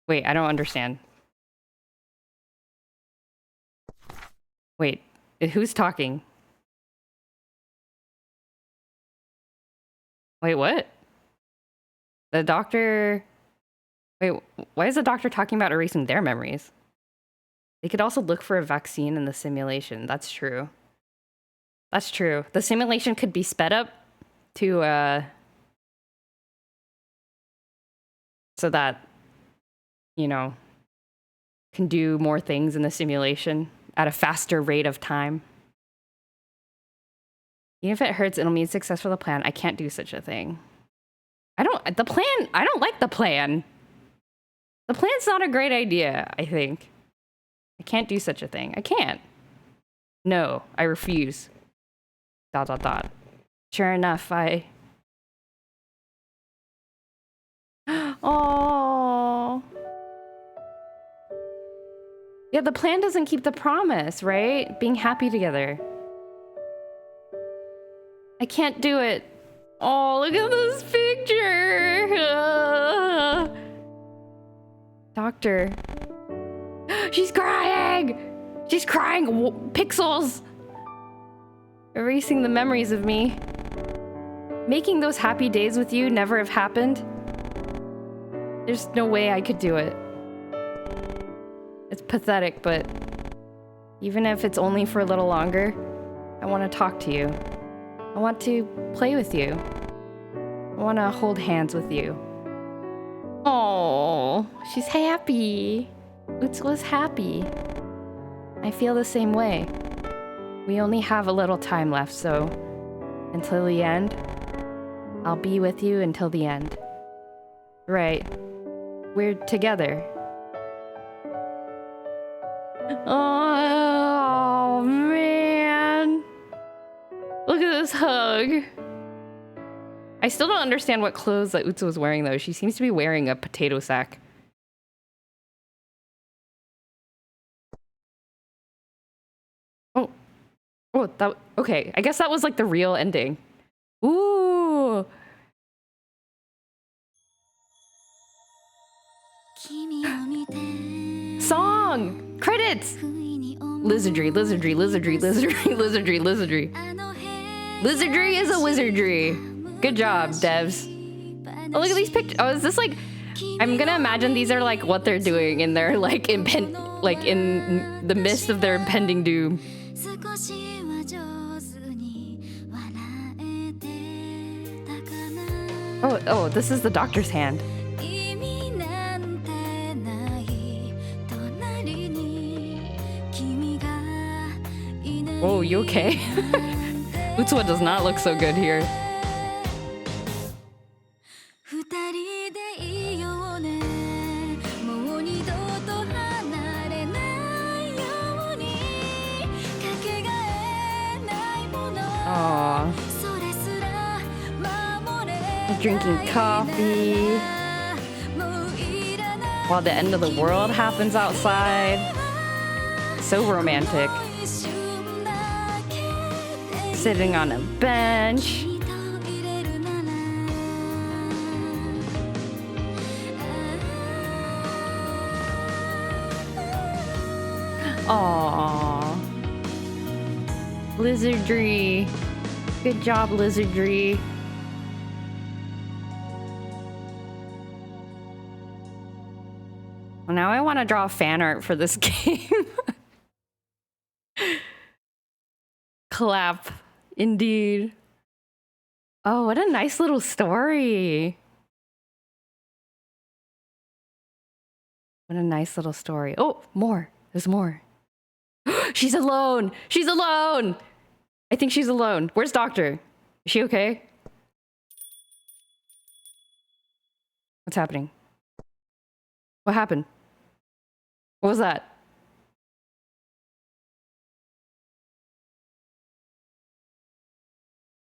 [SPEAKER 1] Wait, I don't understand. Wait, who's talking? Wait, what? The doctor... Wait, why is the doctor talking about erasing their memories? They could also look for a vaccine in the simulation. That's true. That's true. The simulation could be sped up to, so that, you know, can do more things in the simulation at a faster rate of time. Even if it hurts, it'll mean success for the plan. I can't do such a thing. I don't like the plan. The plan's not a great idea, I think. I can't do such a thing. I can't. No, I refuse. ... Sure enough, Oh. Yeah, the plan doesn't keep the promise, right? Being happy together. I can't do it. Oh, look at this picture. Doctor. She's crying! She's crying! Pixels! Erasing the memories of me. Making those happy days with you never have happened. There's no way I could do it. It's pathetic, but even if it's only for a little longer, I want to talk to you. I want to play with you. I want to hold hands with you. Oh, she's happy. Utsuo's happy. I feel the same way. We only have a little time left, so until the end, I'll be with you until the end. Right. We're together. Oh, man. Look at this hug. I still don't understand what clothes that Utsu was wearing, though. She seems to be wearing a potato sack. Oh. Oh, that... Okay, I guess that was like the real ending. Ooh. Song! Credits! Lizardry, lizardry, lizardry, lizardry, lizardry, lizardry. Lizardry is a wizardry. Good job, devs. Oh, look at these pictures. Oh, is this like... I'm gonna imagine these are like what they're doing in their like in the midst of their impending doom. Oh, this is the doctor's hand. Oh, you okay? Utsuo does not look so good here. Aww. Drinking coffee while the end of the world happens outside. So romantic. Sitting on a bench. Aww. Lizardry. Good job, Lizardry. Well, now I want to draw fan art for this game. Clap. Indeed. Oh, what a nice little story. What a nice little story. Oh, more. There's more. She's alone. She's alone. I think she's alone. Where's Doctor? Is she okay? What's happening? What happened? What was that?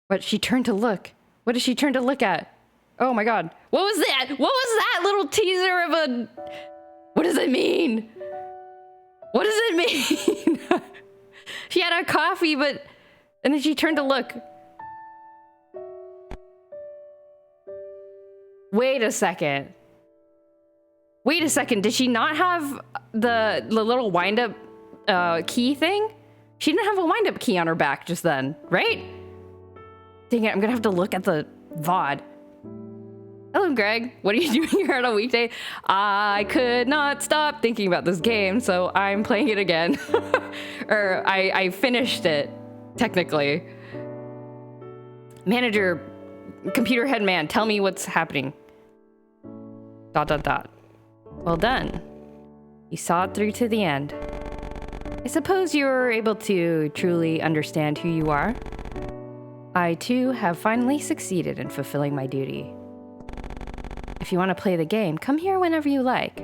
[SPEAKER 1] What? She turned to look. What did she turn to look at? Oh my god. What was that? What was that little teaser of a... What does it mean? What does it mean? She had a coffee, but... And then she turned to look. Wait a second. Wait a second. Did she not have the little wind-up key thing? She didn't have a wind-up key on her back just then, right? Dang it, I'm gonna have to look at the VOD. Hello, Greg. What are you doing here on a weekday? I could not stop thinking about this game, so I'm playing it again. Or I finished it, technically. Manager, computer head man, tell me what's happening. ... Well done. You saw it through to the end. I suppose you were able to truly understand who you are. I, too, have finally succeeded in fulfilling my duty. If you want to play the game, come here whenever you like.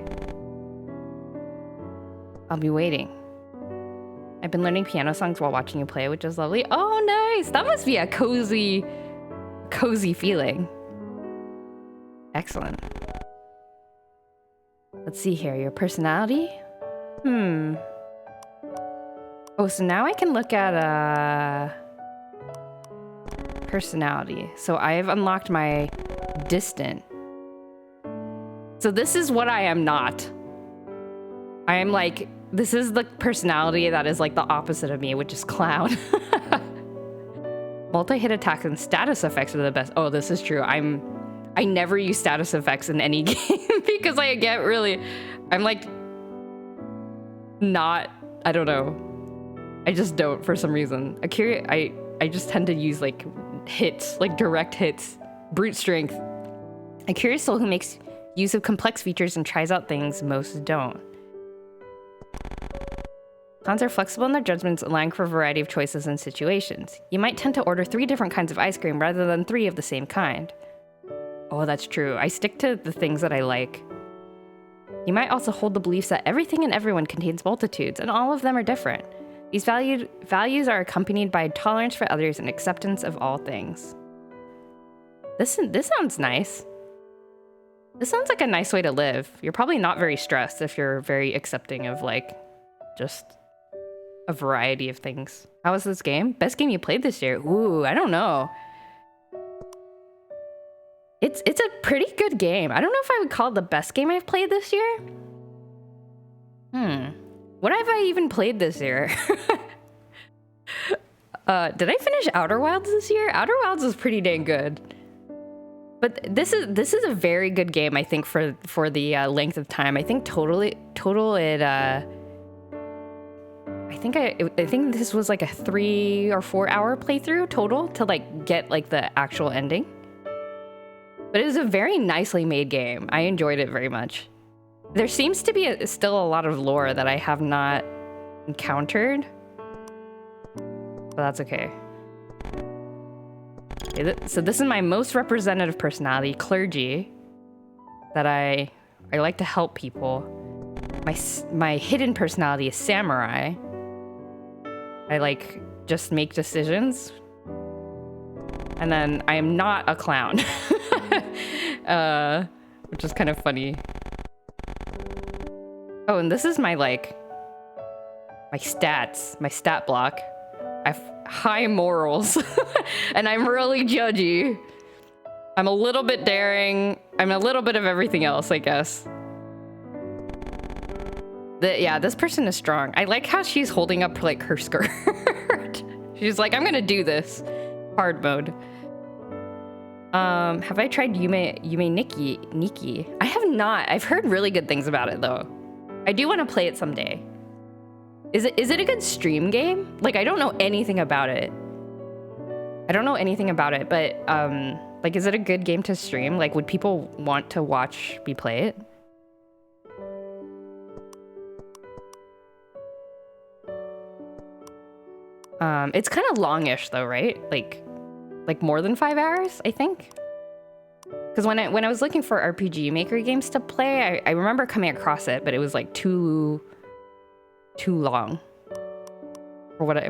[SPEAKER 1] I'll be waiting. I've been learning piano songs while watching you play, which is lovely. Oh, nice! That must be a cozy feeling. Excellent. Let's see here, your personality? Oh, so now I can look at, personality. So I have unlocked my distant. So this is what I am not. I am like, this is the personality that is like the opposite of me, which is clown. Multi-hit attacks and status effects are the best. Oh, this is true. I never use status effects in any game because I get really, I'm like, not, I don't know. I just don't for some reason. I just tend to use like hits, like direct hits, brute strength. A curious soul who makes use of complex features and tries out things most don't. Clowns are flexible in their judgments, allowing for a variety of choices and situations. You might tend to order 3 different kinds of ice cream rather than 3 of the same kind. Oh, that's true. I stick to the things that I like. You might also hold the beliefs that everything and everyone contains multitudes, and all of them are different. These values are accompanied by tolerance for others and acceptance of all things. This sounds nice. This sounds like a nice way to live. You're probably not very stressed if you're very accepting of like just a variety of things. How was this game? Best game you played this year? Ooh, I don't know. It's a pretty good game. I don't know if I would call it the best game I've played this year. What have I even played this year? Did I finish Outer Wilds this year? Outer Wilds was pretty dang good. But this is a very good game, I think, for the length of time. I think total it I think this was like a 3 or 4 hour playthrough total to like get like the actual ending. But it was a very nicely made game. I enjoyed it very much. There seems to be still a lot of lore that I have not encountered. But that's okay. So this is my most representative personality, clergy. That I like to help people. My hidden personality is samurai. I like just make decisions. And then I am not a clown. Which is kind of funny. Oh, and this is my stats, my stat block. I have high morals, and I'm really judgy. I'm a little bit daring. I'm a little bit of everything else, I guess. Yeah, this person is strong. I like how she's holding up like her skirt. She's like, I'm gonna do this. Hard mode. Have I tried Yume Nikki? I have not. I've heard really good things about it though. I do want to play it someday. Is it a good stream game? Like, I don't know anything about it. But like, is it a good game to stream? Like, would people want to watch me play it? It's kind of longish though, right? Like more than 5 hours, I think. Because when I was looking for RPG Maker games to play, I remember coming across it, but it was like too long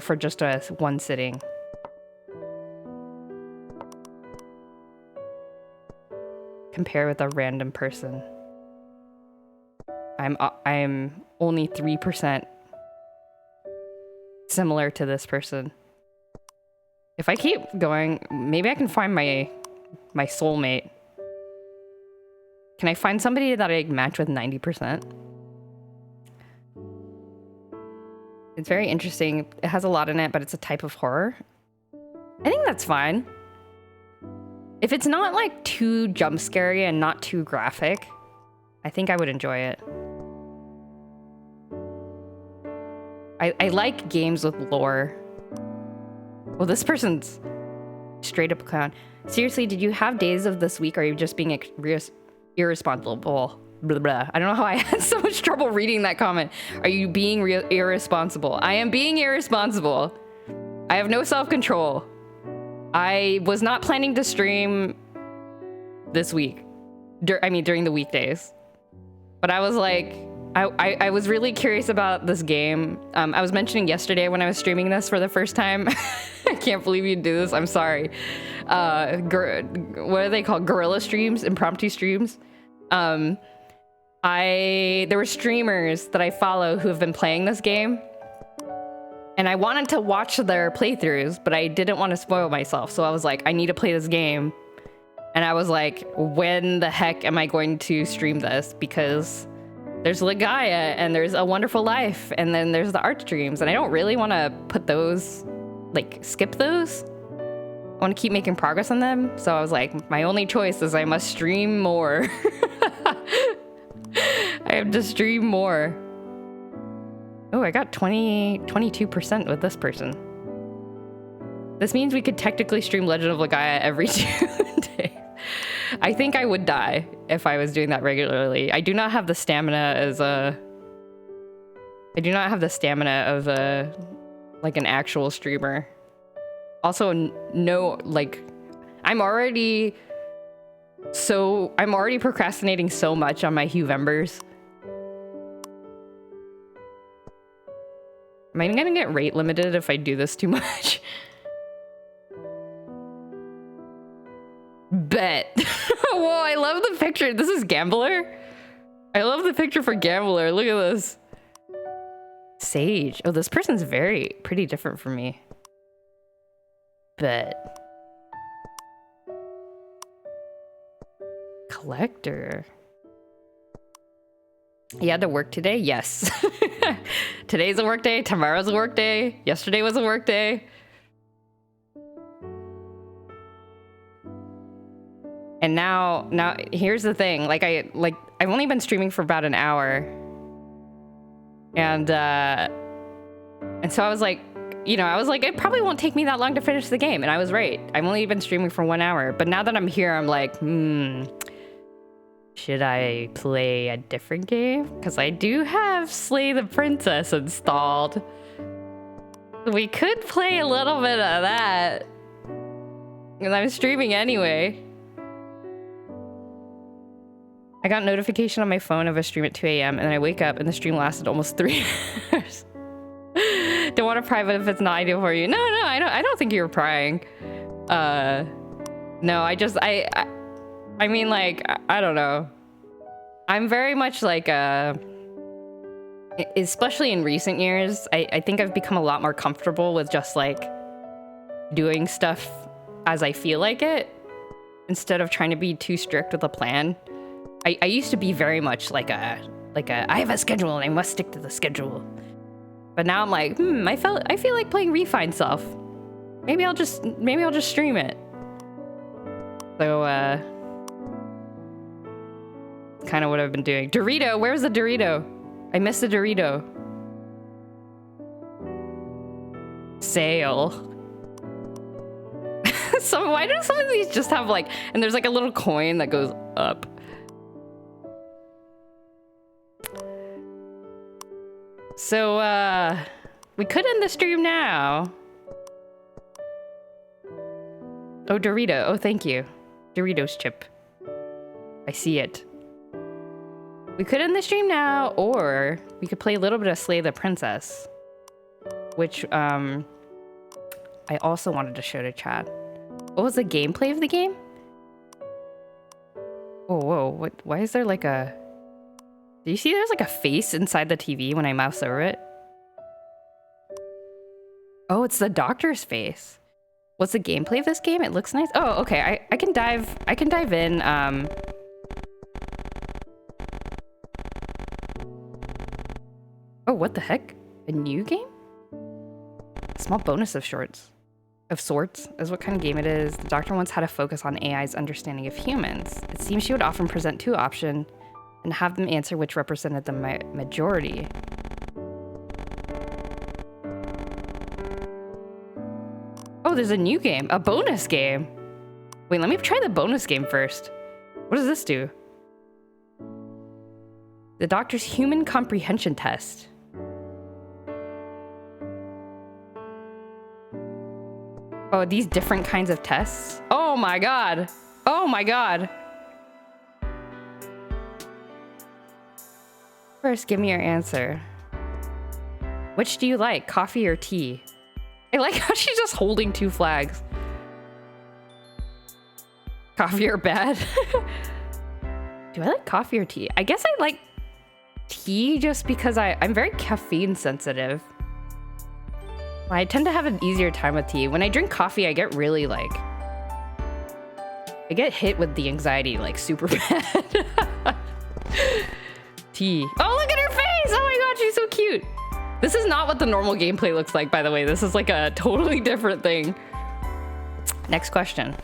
[SPEAKER 1] for just one sitting. Compare with a random person. I'm only 3% similar to this person. If I keep going, maybe I can find my soulmate. Can I find somebody that I match with 90%? It's very interesting. It has a lot in it, but it's a type of horror. I think that's fine. If it's not like too jump scary and not too graphic, I think I would enjoy it. I like games with lore. Well, this person's straight up a clown. Seriously, did you have days of this week, or are you just being irresponsible? Blah, blah. I don't know how I had so much trouble reading that comment. Are you being irresponsible? I am being irresponsible. I have no self-control. I was not planning to stream this week. During the weekdays. But I was like, I was really curious about this game. I was mentioning yesterday when I was streaming this for the first time. I can't believe you do this. I'm sorry. What are they called? Guerrilla streams? Impromptu streams? There were streamers that I follow who have been playing this game. And I wanted to watch their playthroughs, but I didn't want to spoil myself. So I was like, I need to play this game. And I was like, when the heck am I going to stream this? Because there's Legaia and there's A Wonderful Life and then there's the art streams. And I don't really want to put those, like skip those. I want to keep making progress on them. So I was like, my only choice is I must stream more. I have to stream more. Oh, I got 22% with this person. This means we could technically stream Legend of Legaia every 2 days. I think I would die if I was doing that regularly. I do not have the stamina as a... I do not have the stamina of a... like an actual streamer. Also, no, like... I'm already procrastinating so much on my Huvembers. Am I gonna get rate limited if I do this too much? Bet. Whoa, I love the picture. This is Gambler. I love the picture for Gambler. Look at this. Sage. Oh, this person's pretty different from me. Bet. Collector. You had to work today? Yes. Today's a work day. Tomorrow's a work day. Yesterday was a work day. And now here's the thing. I've only been streaming for about an hour. And so I was like, it probably won't take me that long to finish the game. And I was right. I've only been streaming for 1 hour. But now that I'm here, I'm like, should I play a different game? Because I do have Slay the Princess installed. We could play a little bit of that. And I'm streaming anyway. I got notification on my phone of a stream at 2 a.m. and then I wake up and the stream lasted almost 3 hours. Don't want to pry, but if it's not ideal for you. No, I don't think you were prying. No, I mean, like, I don't know. I'm very much like, especially in recent years, I think I've become a lot more comfortable with just like doing stuff as I feel like it instead of trying to be too strict with a plan. I used to be very much like a I have a schedule and I must stick to the schedule. But now I'm like, I feel like playing Refine Self. Maybe I'll just stream it. So kind of what I've been doing. Dorito, where's the Dorito? I missed the Dorito. Sale. So why do some of these just have like, and there's like a little coin that goes up. So, we could end the stream now. Oh, Dorito. Oh, thank you. Doritos chip. I see it. We could end the stream now, or we could play a little bit of Slay the Princess. Which, I also wanted to show to chat. What was the gameplay of the game? Oh, whoa. What? Why is there like a... Do you see there's like a face inside the TV when I mouse over it? Oh, it's the doctor's face. What's the gameplay of this game? It looks nice. Oh, okay. I can dive in. Oh, what the heck? A new game? Small bonus of sorts is what kind of game it is. The doctor once had a focus on AI's understanding of humans. It seems she would often present two options and have them answer which represented the majority. Oh, there's a new game, a bonus game. Wait, let me try the bonus game first. What does this do? The doctor's human comprehension test. Oh, these different kinds of tests? Oh my god. Oh my god. First, give me your answer. Which do you like, coffee or tea? I like how she's just holding two flags. Coffee or bad? Do I like coffee or tea? I guess I like tea just because I'm very caffeine sensitive. I tend to have an easier time with tea. When I drink coffee, I get really like... I get hit with the anxiety like super bad. Tea. Oh, look at her face! Oh my god, she's so cute. This is not what the normal gameplay looks like, by the way. This is like a totally different thing. Next question.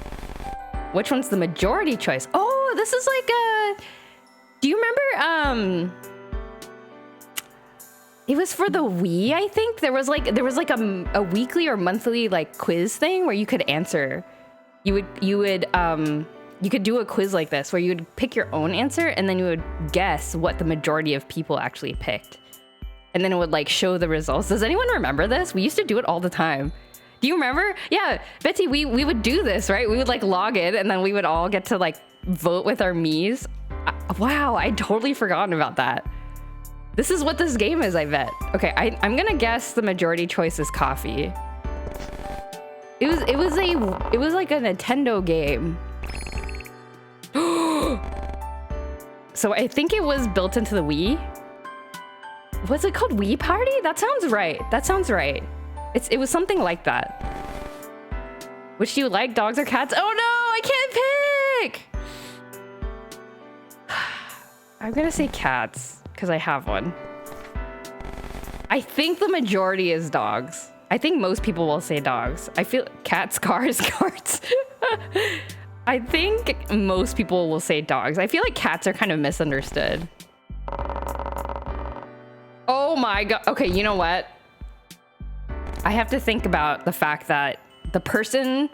[SPEAKER 1] Which one's the majority choice? Oh, this is like a... Do you remember, It was for the Wii, I think. There was like a weekly or monthly like quiz thing where you could answer. You could do a quiz like this where you would pick your own answer and then you would guess what the majority of people actually picked. And then it would like show the results. Does anyone remember this? We used to do it all the time. Do you remember? Yeah, Betsy, we would do this, right? We would like log in and then we would all get to like vote with our Miis. Wow, I'd totally forgotten about that. This is what this game is, I bet. Okay, I'm gonna guess the majority choice is coffee. It was like a Nintendo game. So I think it was built into the Wii. Was it called Wii Party? That sounds right. That sounds right. It was something like that. Which do you like, dogs or cats? Oh no, I can't pick! I'm gonna say cats, because I have one. I think the majority is dogs. I think most people will say dogs. I feel cats, cars, carts. I think most people will say dogs. I feel like cats are kind of misunderstood. Oh my god. Okay, you know what? I have to think about the fact that the person...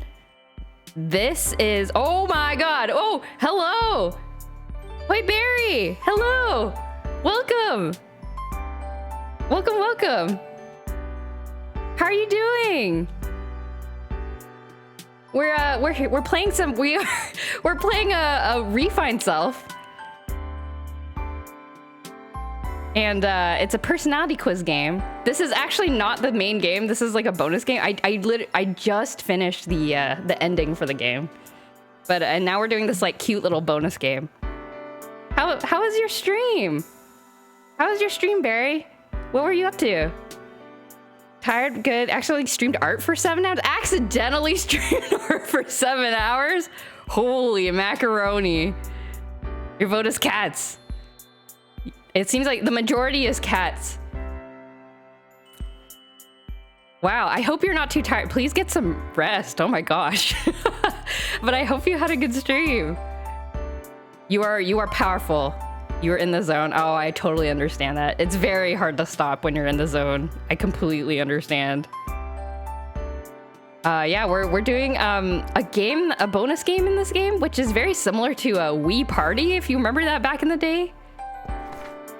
[SPEAKER 1] This is... Oh my god. Oh, hello. Wait, Barry. Hello. Welcome. Welcome, welcome. How are you doing? We're playing some... We're playing a Refine Self. And it's a personality quiz game. This is actually not the main game. This is like a bonus game. I just finished the ending for the game, but and now we're doing this like cute little bonus game. How was your stream? How was your stream, Barry? What were you up to? Tired? Good. Actually streamed art for 7 hours. Accidentally streamed art for 7 hours. Holy macaroni! Your vote is cats. It seems like the majority is cats. Wow, I hope you're not too tired. Please get some rest. Oh my gosh. But I hope you had a good stream. You are powerful. You're in the zone. Oh, I totally understand that. It's very hard to stop when you're in the zone. I completely understand. Yeah, we're doing a bonus game in this game, which is very similar to a Wii Party, if you remember that back in the day.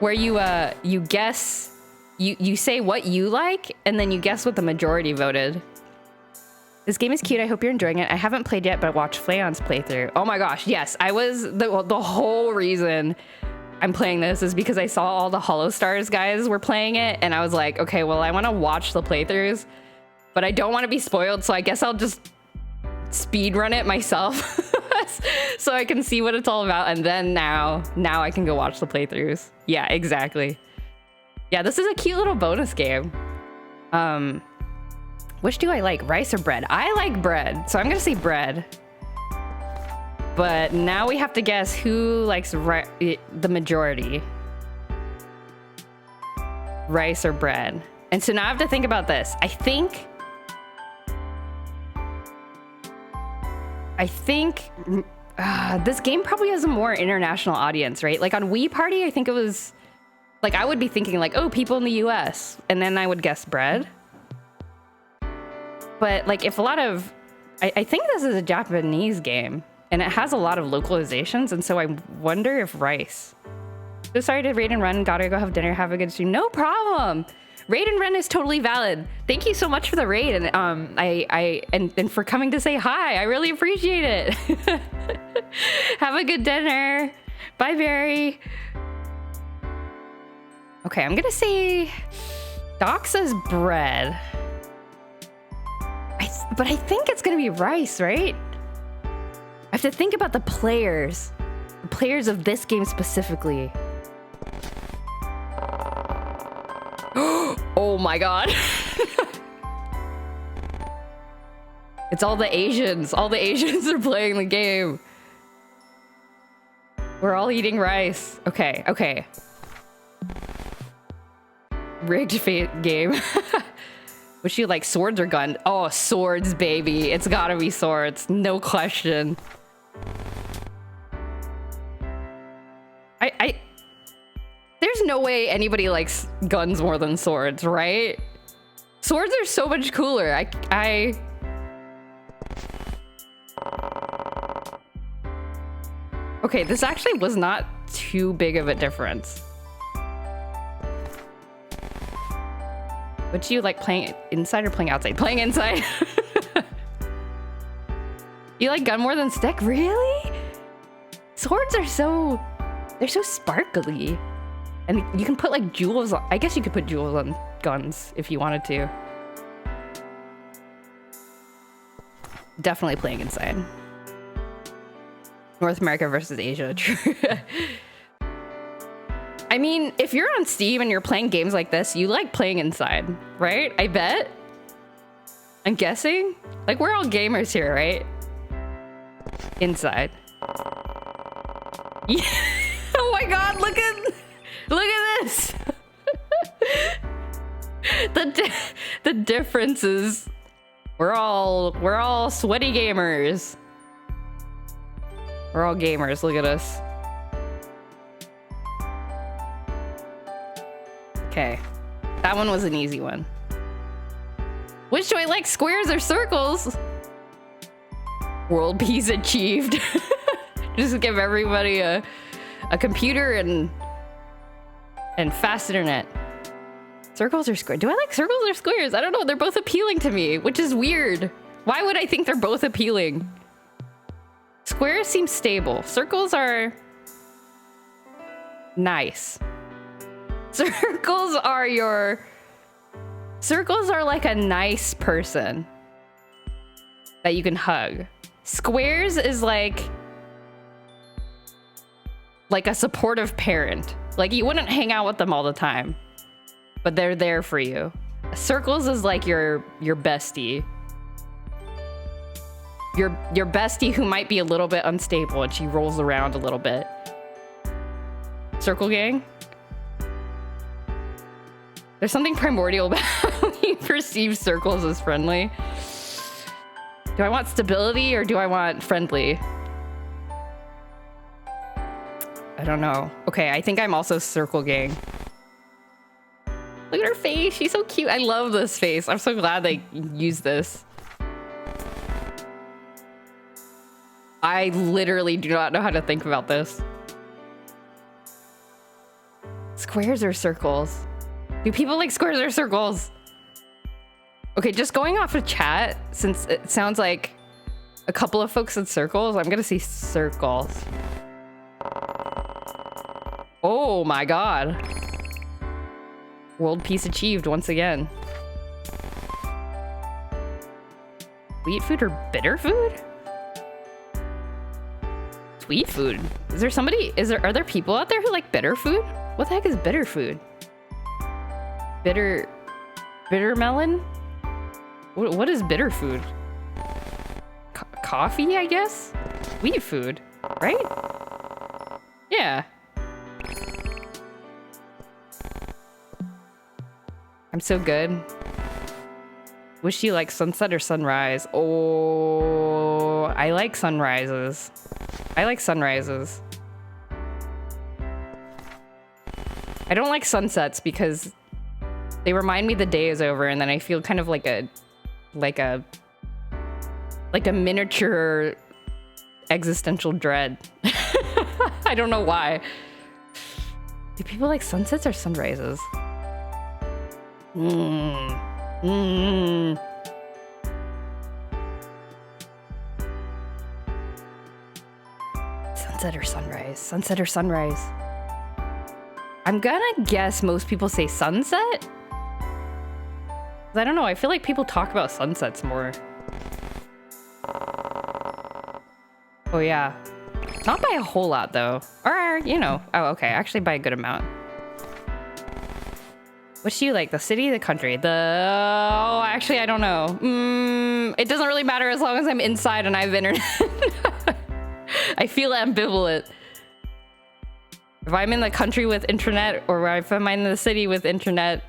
[SPEAKER 1] Where you guess, you say what you like, and then you guess what the majority voted. This game is cute. I hope you're enjoying it. I haven't played yet, but watched Flayon's playthrough. Oh my gosh, yes. I was, the whole reason I'm playing this is because I saw all the Hollow Stars guys were playing it, and I was like, okay, well, I want to watch the playthroughs, but I don't want to be spoiled, so I guess I'll just speed run it myself so I can see what it's all about, and then now I can go watch the playthroughs. Yeah, exactly. Yeah, this is a cute little bonus game. Which do I like, rice or bread? I like bread, so I'm gonna say bread. But now we have to guess who likes the majority. Rice or bread. And so now I have to think about this. I think this game probably has a more international audience, right? Like on Wii Party, I think it was like, I would be thinking like, oh, people in the US, and then I would guess bread. But like if a lot of, I think this is a Japanese game and it has a lot of localizations. And so I wonder if rice. So sorry to raid and run. Gotta go have dinner. Have a good stream. No problem. Raid and run is totally valid. Thank you so much for the raid, and and for coming to say hi. I really appreciate it. Have a good dinner. Bye, Barry. Okay, I'm gonna say Doc says bread. But I think it's gonna be rice, right? I have to think about the players of this game specifically. Oh my god. It's all the Asians. All the Asians are playing the game. We're all eating rice. Okay, okay. Rigged fate game. Would you like swords or gun? Oh, swords, baby. It's gotta be swords. No question. there's no way anybody likes guns more than swords, right? Swords are so much cooler. Okay, this actually was not too big of a difference. What do you like, playing inside or playing outside? Playing inside. You like gun more than stick? Really? Swords are so... they're so sparkly. And you can put like jewels on... I guess you could put jewels on guns if you wanted to. Definitely playing inside. North America versus Asia, true. I mean, if you're on Steam and you're playing games like this, you like playing inside, right? I bet. I'm guessing. Like, we're all gamers here, right? Inside. Yeah. Oh my god, look at this. The difference is we're all sweaty gamers. We're all gamers, look at us. Okay, that one was an easy one. Which do I like, squares or circles? World peace achieved. Just give everybody a computer and fast internet. Circles or squares? Do I like circles or squares? I don't know, they're both appealing to me, which is weird. Why would I think they're both appealing? Squares seem stable. Circles are nice. Circles are like a nice person that you can hug. Squares is like a supportive parent. Like, you wouldn't hang out with them all the time, but they're there for you. Circles is like your bestie. Your bestie who might be a little bit unstable and she rolls around a little bit. Circle gang? There's something primordial about how you perceive circles as friendly. Do I want stability or do I want friendly? I don't know. Okay, I think I'm also circle gang. Look at her face. She's so cute. I love this face. I'm so glad they used this. I literally do not know how to think about this. Squares or circles? Do people like squares or circles? Okay, just going off of chat, since it sounds like a couple of folks said circles, I'm gonna see circles. Oh my god. World peace achieved once again. Sweet food or bitter food? Sweet food. Are there people out there who like bitter food? What the heck is bitter food? Bitter melon? What is bitter food? Coffee, I guess? Sweet food, right? Yeah. I'm so good. Wish you like sunset or sunrise. Oh, I like sunrises. I like sunrises. I don't like sunsets because they remind me the day is over, and then I feel kind of like a miniature existential dread. I don't know why. Do people like sunsets or sunrises? Sunset or sunrise? Sunset or sunrise? I'm gonna guess most people say sunset. I don't know, I feel like people talk about sunsets more. Oh yeah. Not by a whole lot though. Or, you know, oh okay, actually by a good amount. What do you like, the city, the country? Oh, actually I don't know. It doesn't really matter as long as I'm inside and I have internet. I feel ambivalent. If I'm in the country with internet or if I'm in the city with internet,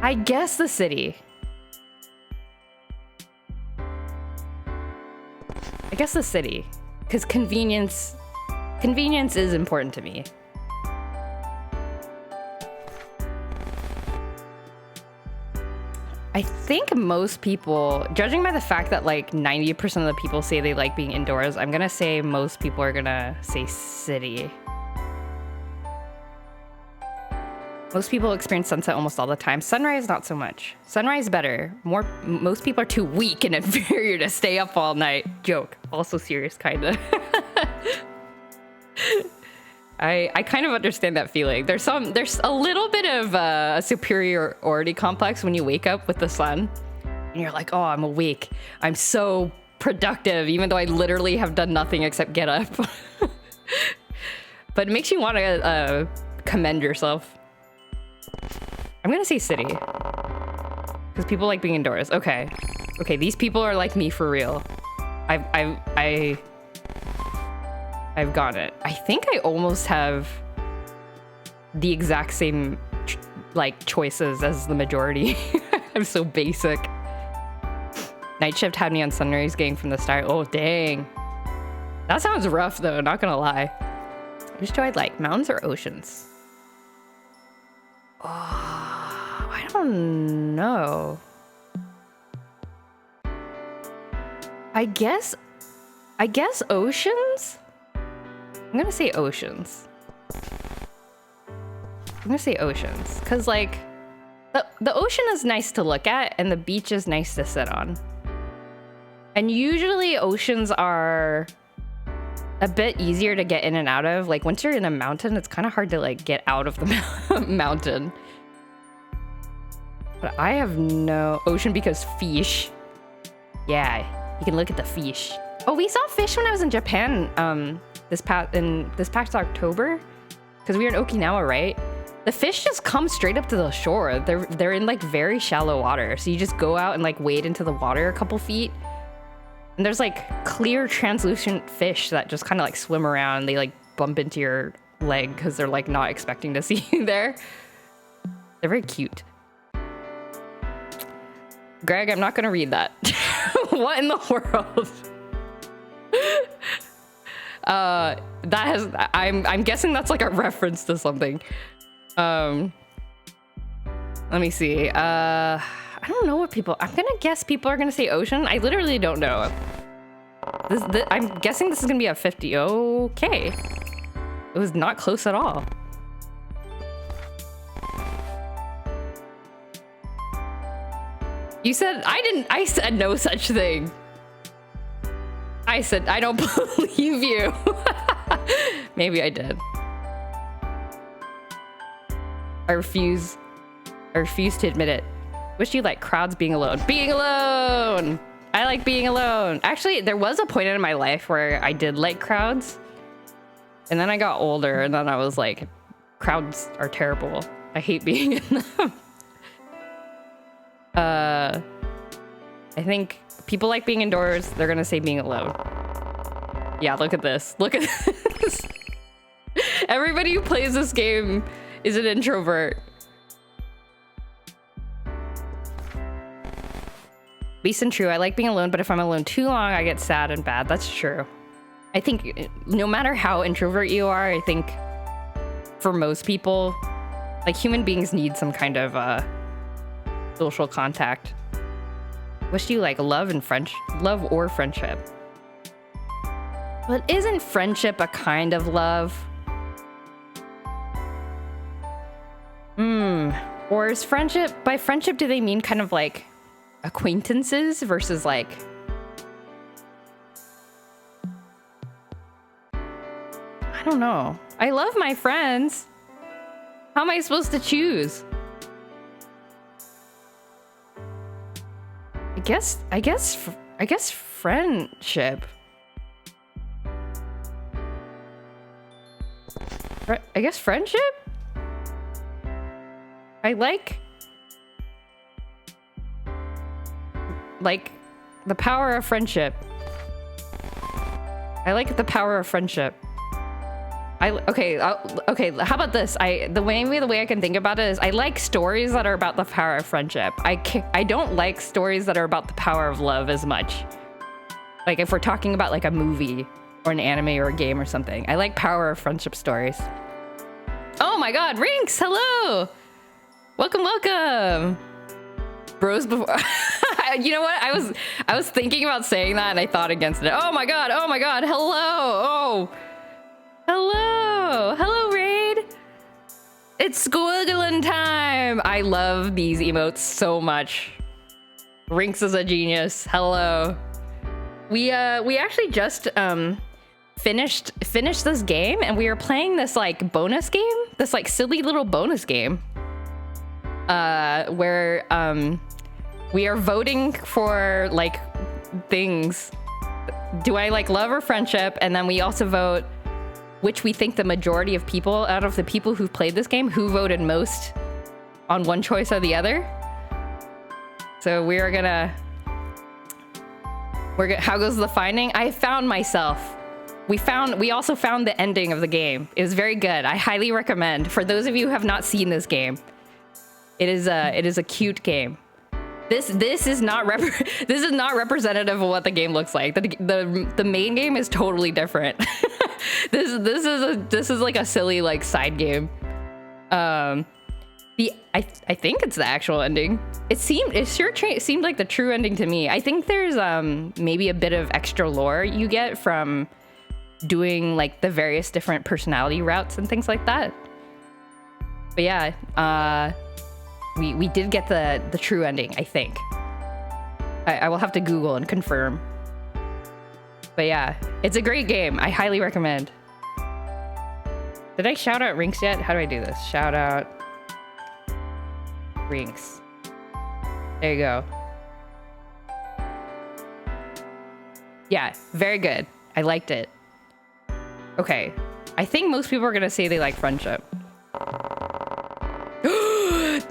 [SPEAKER 1] I guess the city. I guess the city, because convenience is important to me. I think most people, judging by the fact that like 90% of the people say they like being indoors, I'm gonna say most people are gonna say city. Most people experience sunset almost all the time. Sunrise, not so much. Sunrise, better. Most people are too weak and inferior to stay up all night. Joke. Also serious, kinda. I kind of understand that feeling. There's a little bit of a superiority complex when you wake up with the sun. And you're like, oh, I'm awake. I'm so productive, even though I literally have done nothing except get up. But it makes you want to commend yourself. I'm gonna say city. Because people like being indoors. Okay. Okay, these people are like me for real. I've got it. I think I almost have the exact same like choices as the majority. I'm so basic. Night shift had me on Sunrise Gang from the start. Oh, dang. That sounds rough though, not gonna lie. Which do I like, mountains or oceans? Oh, I don't know. I guess oceans? I'm gonna say oceans. Cause like the ocean is nice to look at and the beach is nice to sit on. And usually oceans are a bit easier to get in and out of. Like once you're in a mountain, it's kind of hard to like get out of the mountain. But I have no ocean because fish. Yeah, you can look at the fish. Oh, we saw fish when I was in Japan this past October, because we were in Okinawa, right? The fish just come straight up to the shore. They're in like very shallow water, so you just go out and like wade into the water a couple feet, and there's like clear translucent fish that just kind of like swim around. They like bump into your leg because they're like not expecting to see you there. They're very cute. Greg, I'm not gonna read that. What in the world? I'm guessing that's like a reference to something. Let me see. I don't know what people, I'm gonna guess people are gonna say ocean. I literally don't know. I'm guessing this is gonna be a 50. Okay. It was not close at all. You said, I said no such thing. I said, I don't believe you. Maybe I did. I refuse to admit it. Wish you like crowds being alone. Being alone! I like being alone. Actually, there was a point in my life where I did like crowds. And then I got older and then I was like, crowds are terrible. I hate being in them. I think people like being indoors. They're gonna say being alone. Yeah, look at this. Look at this. Everybody who plays this game is an introvert. Beast and true, I like being alone, but if I'm alone too long, I get sad and bad. That's true. I think no matter how introvert you are, I think for most people, like human beings need some kind of social contact. Wish you like love or friendship. But isn't friendship a kind of love? Or is friendship, by friendship, do they mean kind of like acquaintances versus like... I don't know. I love my friends. How am I supposed to choose? I guess friendship. I guess friendship? I like the power of friendship. I like the power of friendship. Okay, how about this? The way I can think about it is I like stories that are about the power of friendship. I don't like stories that are about the power of love as much. Like if we're talking about like a movie or an anime or a game or something. I like power of friendship stories. Oh my god, Rinks, hello! Welcome, welcome! Bros before. You know what? I was thinking about saying that and I thought against it. Oh my god. Oh my god. Hello. Oh. Hello. Hello, Raid. It's Squiggling time. I love these emotes so much. Rinks is a genius. Hello. We actually just finished this game and we were playing this like bonus game, this like silly little bonus game. Where we are voting for like things. Do I like love or friendship? And then we also vote which we think the majority of people out of the people who've played this game, who voted most on one choice or the other. So how goes the finding? I found myself. We also found the ending of the game. It was very good. I highly recommend for those of you who have not seen this game. It is a cute game. This is not representative of what the game looks like. The main game is totally different. this is like a silly like side game. I think it's the actual ending. It seemed like the true ending to me. I think there's maybe a bit of extra lore you get from doing like the various different personality routes and things like that. But yeah, we did get the true ending, I think. I will have to Google and confirm. But yeah, it's a great game. I highly recommend. Did I shout out Rinks yet? How do I do this? Shout out Rinks. There you go. Yeah, very good. I liked it. Okay. I think most people are gonna say they like friendship.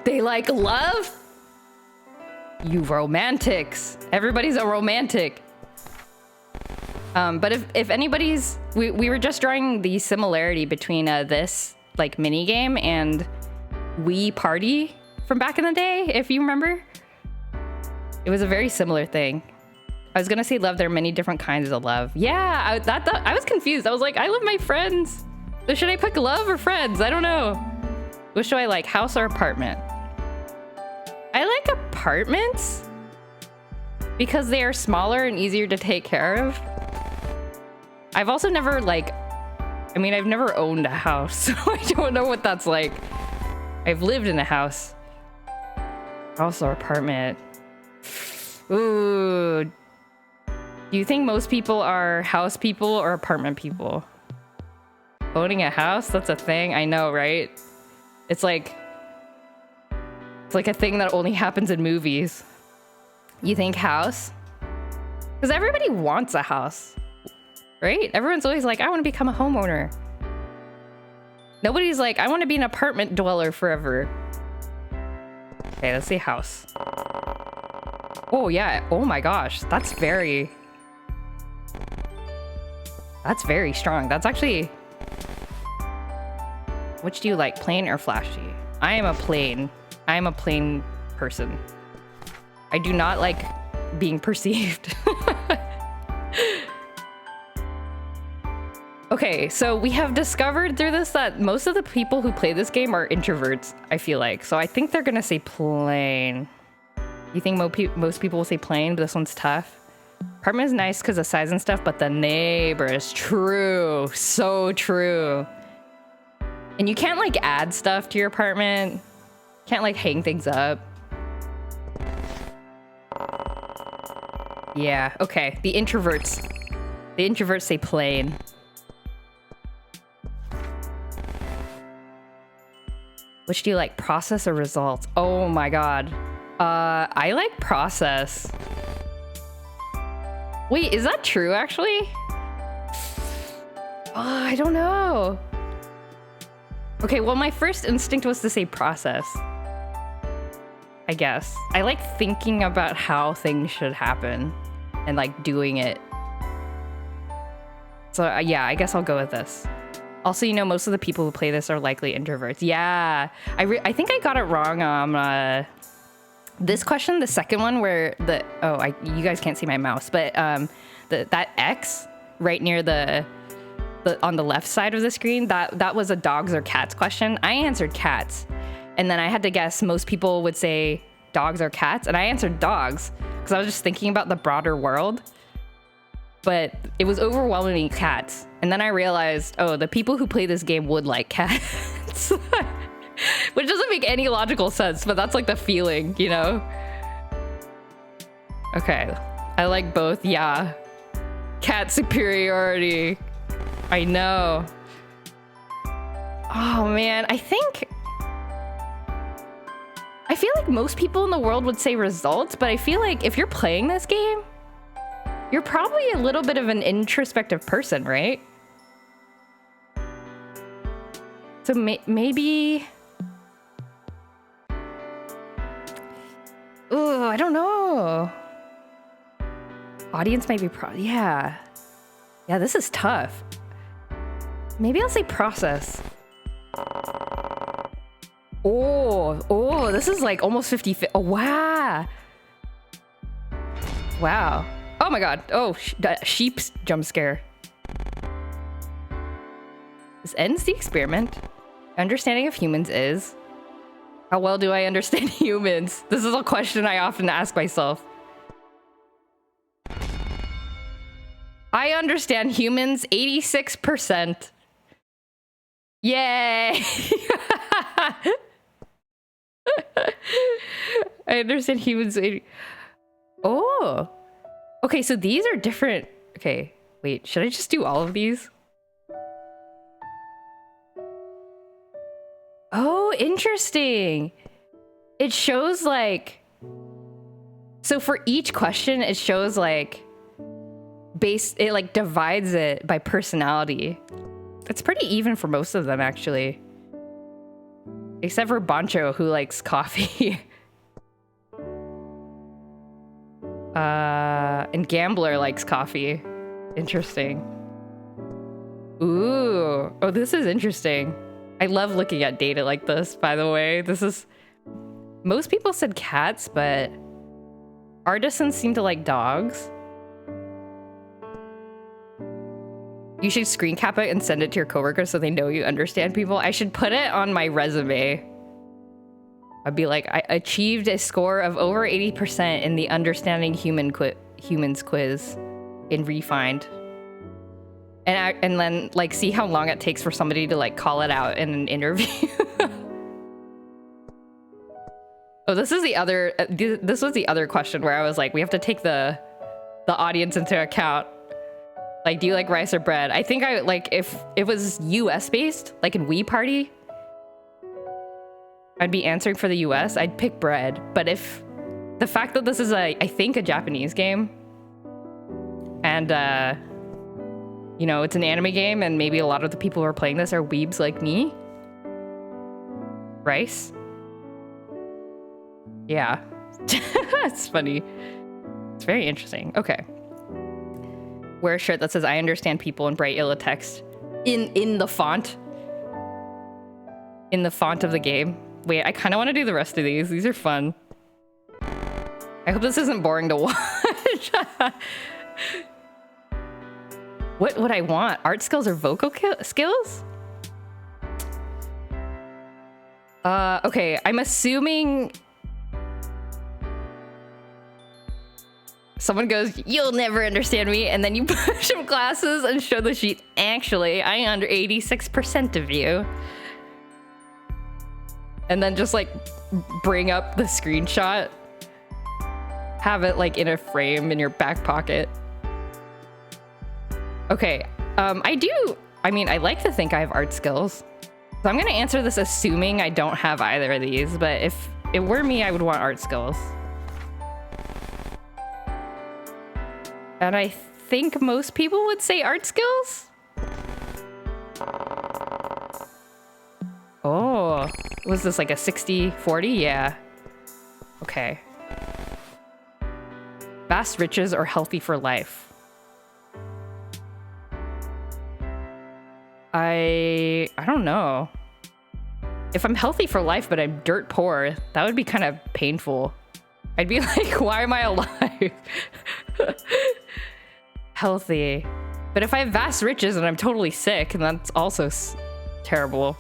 [SPEAKER 1] They like love? You romantics. Everybody's a romantic. But if anybody's... We were just drawing the similarity between this like mini game and Wii Party from back in the day, if you remember. It was a very similar thing. I was gonna say love. There are many different kinds of love. Yeah, I was confused. I was like, I love my friends. So should I pick love or friends? I don't know. Which do I like, house or apartment? I like apartments because they are smaller and easier to take care of. I've also never I've never owned a house, so I don't know what that's like. I've lived in a house. House or apartment? Ooh. Do you think most people are house people or apartment people? Owning a house? That's a thing. I know, right? It's like a thing that only happens in movies. You think house? Because everybody wants a house, right? Everyone's always like, I want to become a homeowner. Nobody's like, I want to be an apartment dweller forever. Okay, let's see house. Oh yeah, oh my gosh, that's very strong. That's actually... Which do you like, plain or flashy? I am a plain person. I do not like being perceived. Okay, so we have discovered through this that most of the people who play this game are introverts, I feel like. So I think they're gonna say plain. You think most people will say plain, but this one's tough? Apartment is nice because of size and stuff, but the neighbor is true. So true. And you can't like add stuff to your apartment. Can't like hang things up. Yeah, okay. The introverts say plain. Which do you like, process or results? Oh my god. I like process. Wait, is that true actually? Oh, I don't know. Okay, well my first instinct was to say process. I guess. I like thinking about how things should happen and like doing it. So yeah, I guess I'll go with this. Also, you know, most of the people who play this are likely introverts. Yeah, I think I got it wrong. This question, the second one, where you guys can't see my mouse, but that X right near the on the left side of the screen, that was a dogs or cats question. I answered cats, and then I had to guess. Most people would say dogs or cats, and I answered dogs because I was just thinking about the broader world. But it was overwhelmingly cats. And then I realized, oh, the people who play this game would like cats. Which doesn't make any logical sense, but that's like the feeling, you know? Okay. I like both, yeah. Cat superiority. I know. Oh man, I feel like most people in the world would say results, but I feel like if you're playing this game, you're probably a little bit of an introspective person, right? So maybe... Ooh, I don't know. Audience might be yeah. Yeah, this is tough. Maybe I'll say process. Oh, this is like almost 50. Oh, wow. Wow. Oh my god. Oh, sheep's jump scare. This ends the experiment. Understanding of humans is... How well do I understand humans? This is a question I often ask myself. I understand humans 86%. Yay! I understand humans 80. Oh! Okay, so these are different. Okay, wait, should I just do all of these? Oh, interesting. It shows like... So for each question, it shows like... It like divides it by personality. It's pretty even for most of them, actually. Except for Bancho, who likes coffee. And Gambler likes coffee. Interesting. Ooh. Oh, this is interesting. I love looking at data like this, by the way. This is... Most people said cats, but... Artisans seem to like dogs. You should screen cap it and send it to your coworkers so they know you understand people. I should put it on my resume. I'd be like, I achieved a score of over 80% in the Understanding Humans quiz in Refined. And then like see how long it takes for somebody to like call it out in an interview. Oh, this is the other, this was the other question where I was like, we have to take the audience into account. Like, do you like rice or bread? I think I like, if it was US based, like in Wii Party, I'd be answering for the US, I'd pick bread. But if the fact that this is I think a Japanese game, and you know, it's an anime game, and maybe a lot of the people who are playing this are weebs like me. Rice? Yeah. It's funny. It's very interesting. Okay. Wear a shirt that says, I understand people in bright yellow text. In the font. In the font of the game. Wait, I kind of want to do the rest of these. These are fun. I hope this isn't boring to watch. What would I want? Art skills or vocal skills? Okay, I'm assuming... Someone goes, you'll never understand me, and then you push up glasses and show the sheet. Actually, I under 86% of you. And then just like bring up the screenshot. Have it like in a frame in your back pocket. Okay, I mean, I like to think I have art skills. So I'm gonna answer this assuming I don't have either of these, but if it were me, I would want art skills. And I think most people would say art skills. Oh, was this like a 60-40? Yeah. Okay. Vast riches or healthy for life? I don't know. If I'm healthy for life, but I'm dirt poor, that would be kind of painful. I'd be like, why am I alive? Healthy. But if I have vast riches and I'm totally sick, and that's also terrible.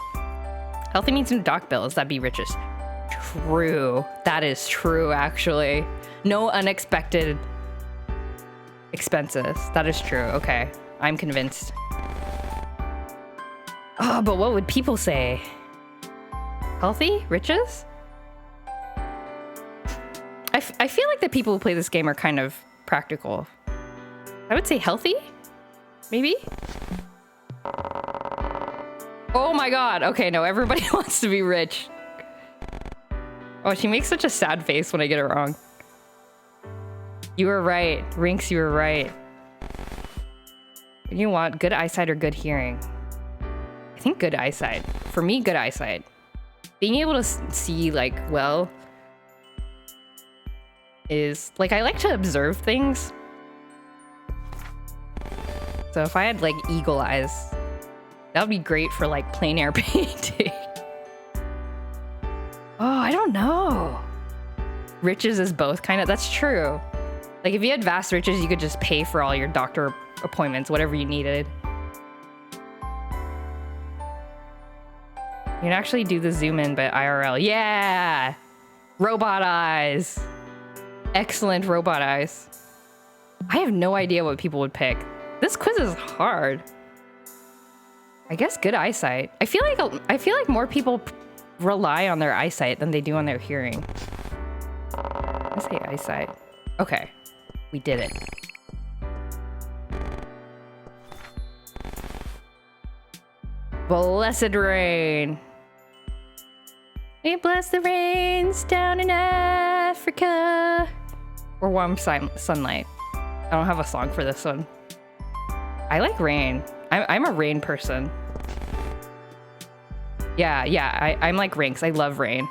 [SPEAKER 1] Healthy means no doc bills, that'd be riches. true. That is true, actually. No unexpected expenses. That is true. Okay. I'm convinced. Oh, but what would people say? Healthy? Riches? I feel like the people who play this game are kind of practical. I would say healthy? Maybe? Oh my god. Okay, no, everybody wants to be rich. Oh, she makes such a sad face when I get it wrong. You were right. Rinks, you were right. What do you want? Good eyesight or good hearing? I think good eyesight. For me, good eyesight. Being able to see, like, well... is... like, I like to observe things. So if I had, like, eagle eyes... that would be great for, like, plein air painting. Oh, I don't know. Riches is both, kind of. That's true. Like, if you had vast riches, you could just pay for all your doctor appointments, whatever you needed. You can actually do the zoom in, but IRL. Yeah! Robot eyes. Excellent robot eyes. I have no idea what people would pick. This quiz is hard. I guess good eyesight. I feel like more people rely on their eyesight than they do on their hearing. Let's say eyesight. Okay, we did it. Blessed rain. We bless the rains down in Africa. Or warm sunlight. I don't have a song for this one. I like rain. I'm a rain person. Yeah, I'm like Rinks. I love rain.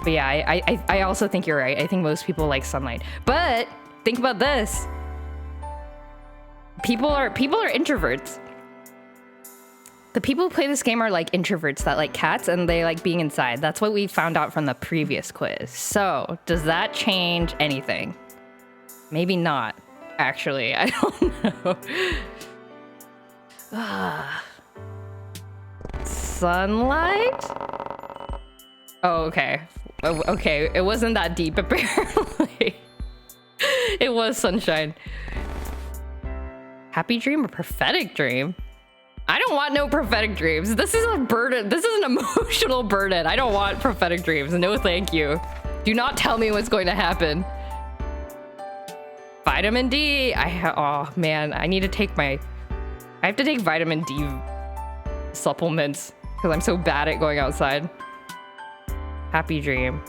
[SPEAKER 1] But yeah, I also think you're right. I think most people like sunlight. But think about this. People are introverts. The people who play this game are like introverts that like cats and they like being inside. That's what we found out from the previous quiz. So does that change anything? Maybe not, actually. I don't know. Sunlight? Oh, okay. Okay, it wasn't that deep, apparently. It was sunshine. Happy dream or prophetic dream? I don't want no prophetic dreams. This is a burden. This is an emotional burden. I don't want prophetic dreams. No, thank you. Do not tell me what's going to happen. Vitamin D. Oh man, I need to take I have to take vitamin D supplements because I'm so bad at going outside. Happy dream.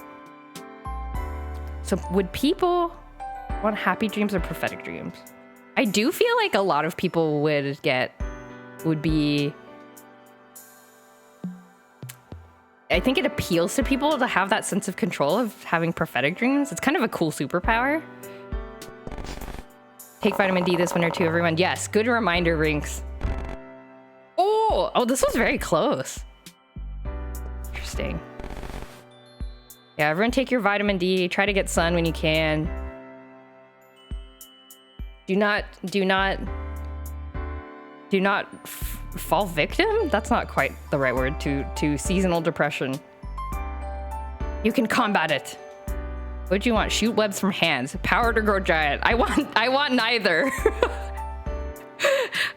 [SPEAKER 1] So would people want happy dreams or prophetic dreams? I do feel like a lot of people would be... I think it appeals to people to have that sense of control of having prophetic dreams. It's kind of a cool superpower. Take vitamin D this winter too, everyone. Yes, good reminder, Rinks. Oh, this was very close. Interesting. Yeah, everyone take your vitamin D. Try to get sun when you can. Do not fall victim? That's not quite the right word to seasonal depression. You can combat it. What do you want? Shoot webs from hands. Power to grow giant. I want neither.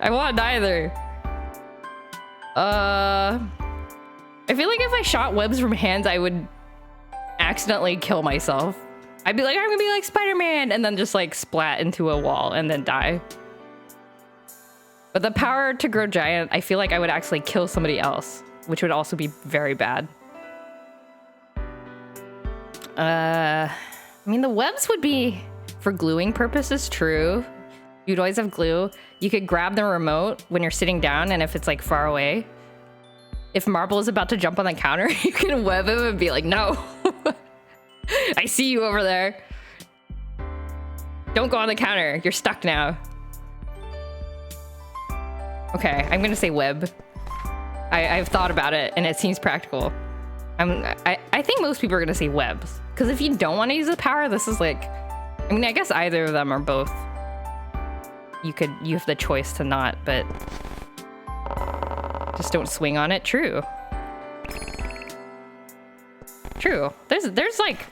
[SPEAKER 1] I want neither. I feel like if I shot webs from hands, I would accidentally kill myself. I'd be like, I'm gonna be like Spider-Man, and then just like splat into a wall and then die. But the power to grow giant, I feel like I would actually kill somebody else, which would also be very bad. I mean, the webs would be for gluing purposes, true. You'd always have glue. You could grab the remote when you're sitting down, and if it's like far away, if Marble is about to jump on the counter, you can web him and be like, no. I see you over there. Don't go on the counter. You're stuck now. Okay, I'm gonna say web. I've thought about it, and it seems practical. I think most people are gonna say webs, because if you don't want to use the power, this is like, I mean, I guess either of them are both. You have the choice to not, but just don't swing on it. True. True. There's like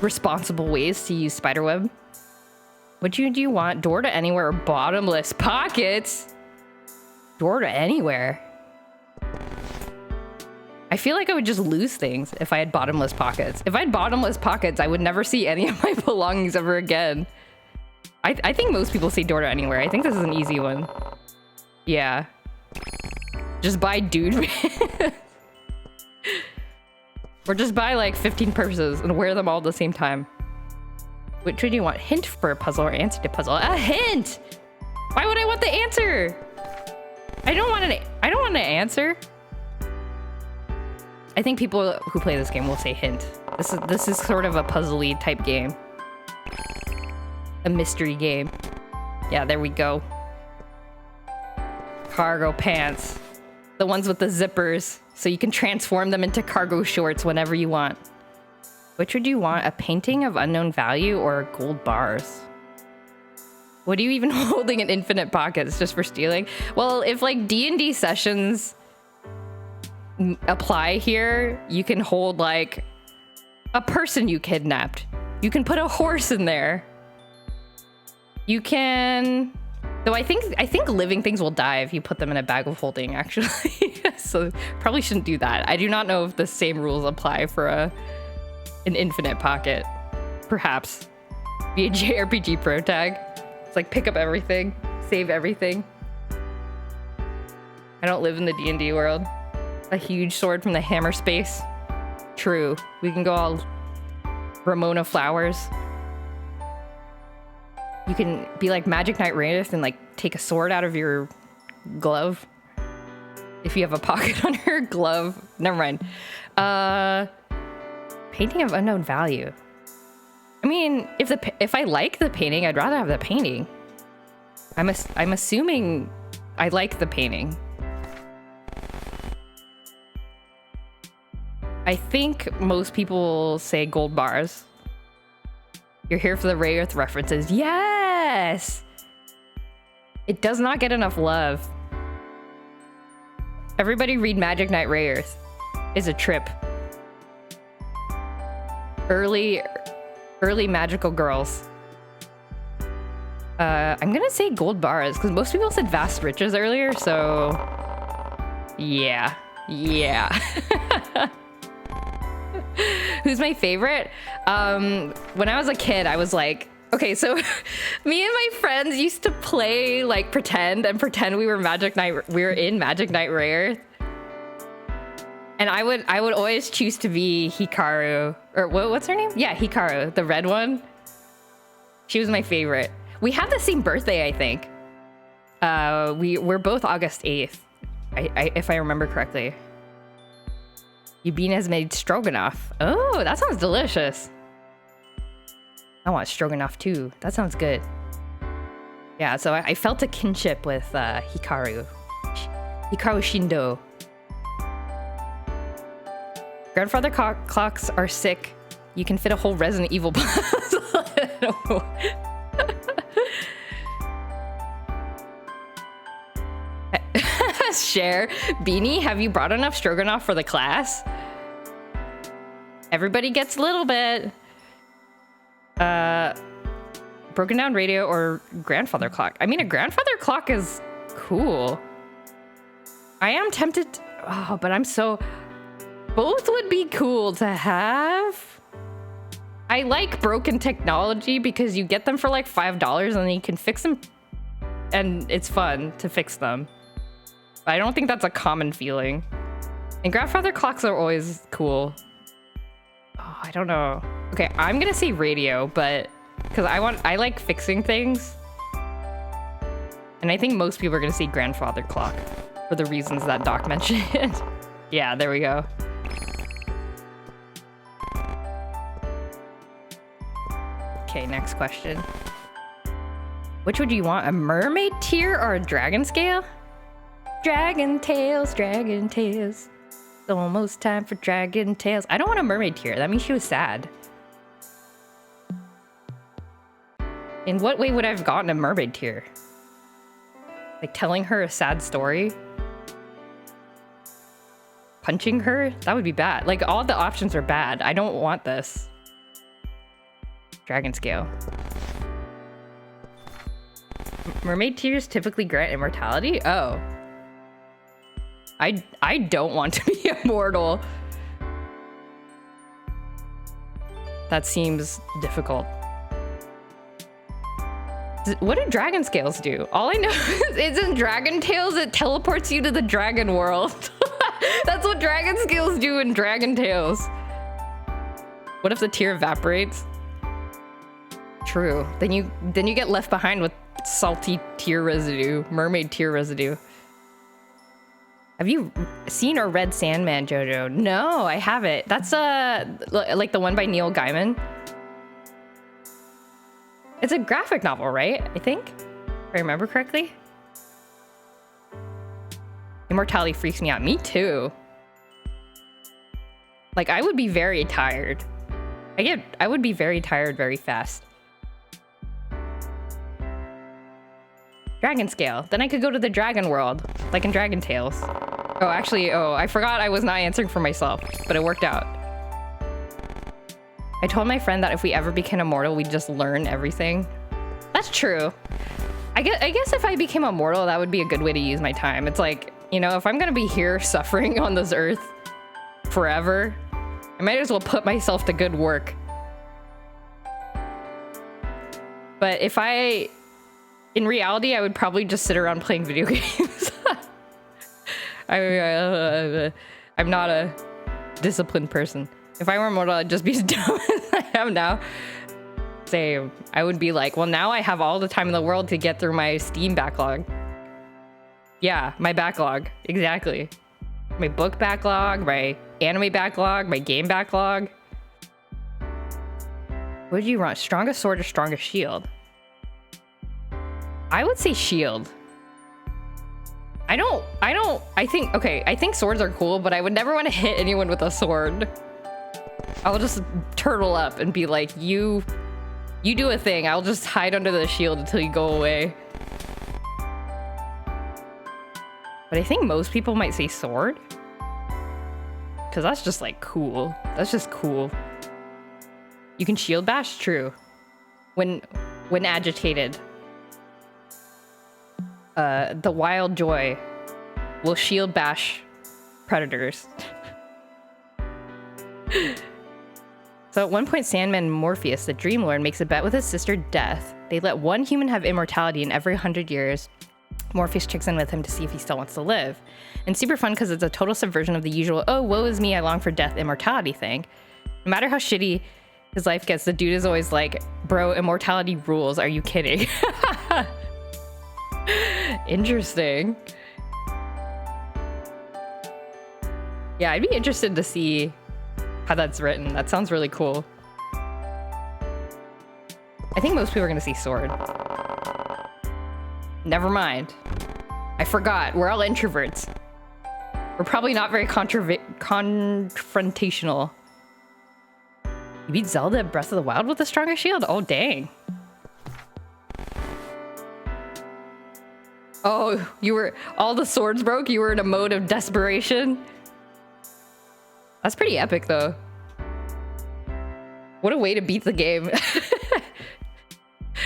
[SPEAKER 1] responsible ways to use spiderweb. What do you want? Door to anywhere or bottomless pockets? Door to anywhere. I feel like I would just lose things if I had bottomless pockets. If I had bottomless pockets, I would never see any of my belongings ever again. I think most people say door to anywhere. I think this is an easy one. Yeah. Just buy dude. Or just buy like 15 purses and wear them all at the same time. Which one do you want? Hint for a puzzle or answer to puzzle? A hint! Why would I want the answer? I don't want an answer. I think people who play this game will say hint. This is sort of a puzzly type game. A mystery game. Yeah, there we go. Cargo pants. The ones with the zippers, so you can transform them into cargo shorts whenever you want. Which would you want? A painting of unknown value or gold bars? What are you even holding in infinite pockets just for stealing? Well, if like D&D sessions apply here, you can hold like a person you kidnapped. You can put a horse in there. You can... Though I think living things will die if you put them in a bag of holding, actually. So probably shouldn't do that. I do not know if the same rules apply for an infinite pocket. Perhaps. Be a JRPG pro tag. It's like pick up everything, save everything. I don't live in the D&D world. A huge sword from the hammer space. True. We can go all Ramona Flowers. You can be like Magic Knight Wraith and like take a sword out of your glove. If you have a pocket on your glove. Never mind. Painting of unknown value. I mean, if I like the painting, I'd rather have the painting. I'm assuming I like the painting. I think most people say gold bars. You're here for the Wraith references. Yes! It does not get enough love. Everybody read Magic Knight Wraith. Is a trip. Early magical girls. I'm gonna say gold bars because most people said vast riches earlier, so yeah. Who's my favorite? When I was a kid, I was like, okay, so me and my friends used to play like pretend we were in Magic Knight Rare. And I would always choose to be Hikaru, or what's her name? Yeah, Hikaru, the red one. She was my favorite. We have the same birthday, I think. We're both August 8th, if I remember correctly. Yubina has made stroganoff. Oh, that sounds delicious. I want stroganoff too. That sounds good. Yeah, so I felt a kinship with Hikaru. Hikaru Shindo. Grandfather clocks are sick. You can fit a whole Resident Evil puzzle. Share. Beanie, have you brought enough stroganoff for the class? Everybody gets a little bit. Broken down radio or grandfather clock? I mean, a grandfather clock is cool. I am tempted. But I'm so... Both would be cool to have. I like broken technology because you get them for like $5 and then you can fix them. And it's fun to fix them. I don't think that's a common feeling. And grandfather clocks are always cool. Oh, I don't know. Okay, I'm gonna say radio, but because I like fixing things. And I think most people are gonna say grandfather clock for the reasons that Doc mentioned. Yeah, there we go. Okay, next question. Which would you want, a mermaid tear or a dragon scale? Dragon tails, dragon tails. It's almost time for dragon tails. I don't want a mermaid tear. That means she was sad. In what way would I have gotten a mermaid tear? Like telling her a sad story? punching her? That would be bad. Like, all the options are bad. I don't want this. Dragon scale. Mermaid tears typically grant immortality? Oh. I don't want to be immortal. That seems difficult. What do dragon scales do? All I know is in Dragon Tales, it teleports you to the dragon world. That's what dragon scales do in Dragon Tales. What if the tear evaporates? True. Then you get left behind with salty tear residue, mermaid tear residue. Have you seen or read Sandman, Jojo? No, I haven't. That's like the one by Neil Gaiman. It's a graphic novel, right? I think, if I remember correctly. Immortality freaks me out. Me too. Like, I would be very tired. I would be very tired very fast. Dragon scale. Then I could go to the dragon world, like in Dragon Tales. Oh, actually, I forgot I was not answering for myself, but it worked out. I told my friend that if we ever became immortal, we'd just learn everything. That's true. I guess if I became immortal, that would be a good way to use my time. It's like, you know, if I'm gonna be here suffering on this earth forever, I might as well put myself to good work. But if in reality, I would probably just sit around playing video games. I'm not a disciplined person. If I were immortal, I'd just be as dumb as I am now. Same. I would be like, well, now I have all the time in the world to get through my Steam backlog. Yeah, my backlog. Exactly. My book backlog, my anime backlog, my game backlog. What did you want? Strongest sword or strongest shield? I would say shield. I think swords are cool, but I would never want to hit anyone with a sword. I'll just turtle up and be like, you do a thing. I'll just hide under the shield until you go away. But I think most people might say sword. Because that's just like cool. That's just cool. You can shield bash? True. When agitated. The wild joy will shield bash predators. So at one point, Sandman Morpheus, the Dream Lord, makes a bet with his sister Death. They let one human have immortality, and every 100 years, Morpheus checks in with him to see if he still wants to live. And super fun because it's a total subversion of the usual, oh, woe is me, I long for death, immortality thing. No matter how shitty his life gets, the dude is always like, bro, immortality rules, are you kidding? Interesting. Yeah, I'd be interested to see how that's written. That sounds really cool. I think most people are gonna see sword. Never mind. I forgot. We're all introverts. We're probably not very confrontational. You beat Zelda at Breath of the Wild with a stronger shield? Oh, dang. Oh, all the swords broke? You were in a mode of desperation? That's pretty epic, though. What a way to beat the game.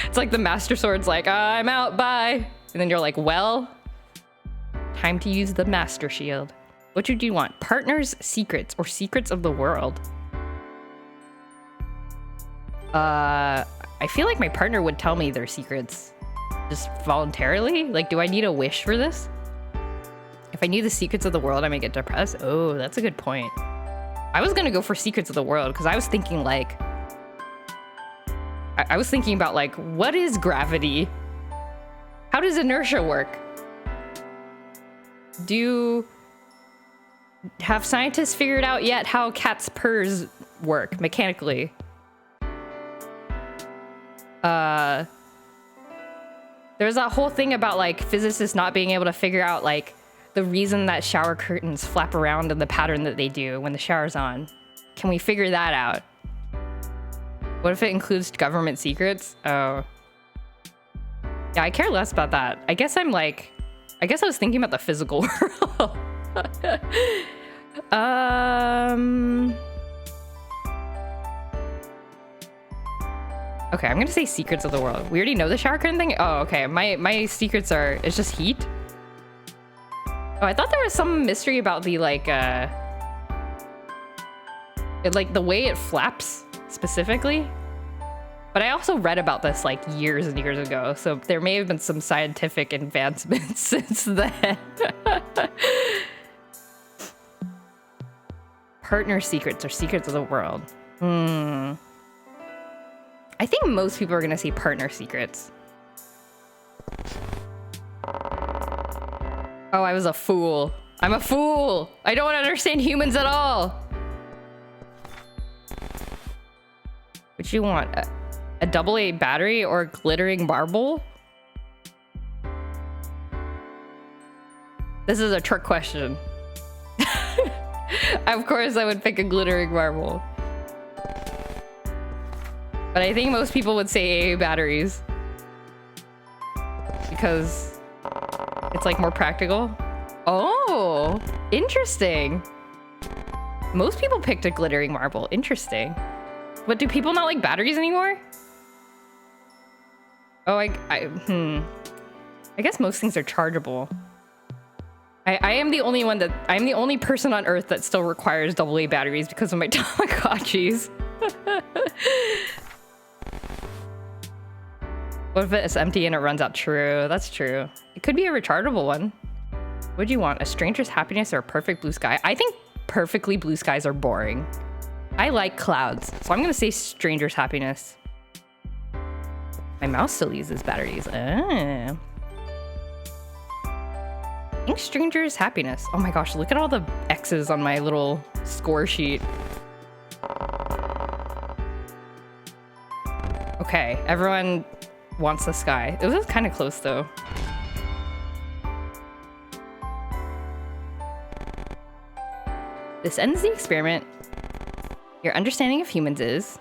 [SPEAKER 1] It's like the Master Sword's like, I'm out, bye. And then you're like, well, time to use the Master Shield. What would you want? Partners, secrets, or secrets of the world? I feel like my partner would tell me their secrets. Just voluntarily? Like, do I need a wish for this? If I knew the secrets of the world, I might get depressed. Oh, that's a good point. I was gonna go for secrets of the world because I was thinking like, I was thinking about like, what is gravity? How does inertia work? Have scientists figured out yet how cats' purrs work mechanically? There's that whole thing about like physicists not being able to figure out like the reason that shower curtains flap around in the pattern that they do when the shower's on. Can we figure that out? What if it includes government secrets? Oh. Yeah, I care less about that. I guess I was thinking about the physical world. Okay, I'm gonna say secrets of the world. We already know the shower curtain thing? Oh, okay. My secrets are, it's just heat. Oh, I thought there was some mystery about the like the way it flaps specifically. But I also read about this like years and years ago, so there may have been some scientific advancements since then. Partner secrets or secrets of the world. I think most people are gonna say partner secrets. Oh, I was a fool. I'm a fool. I don't understand humans at all. What you want? A AA battery or a glittering marble? This is a trick question. Of course I would pick a glittering marble. But I think most people would say AA batteries. Because it's like more practical. Oh, interesting. Most people picked a glittering marble. Interesting. But do people not like batteries anymore? Oh, I guess most things are chargeable. I am the only one I'm the only person on Earth that still requires AA batteries because of my Tamagotchis. What if it's empty and it runs out? True, that's true. It could be a rechargeable one. What do you want? A stranger's happiness or a perfect blue sky? I think perfectly blue skies are boring. I like clouds, so I'm gonna say stranger's happiness. My mouse still uses batteries. I think stranger's happiness. Oh my gosh, look at all the X's on my little score sheet. Okay, everyone wants the sky. It was kind of close though. This ends the experiment. Your understanding of humans is...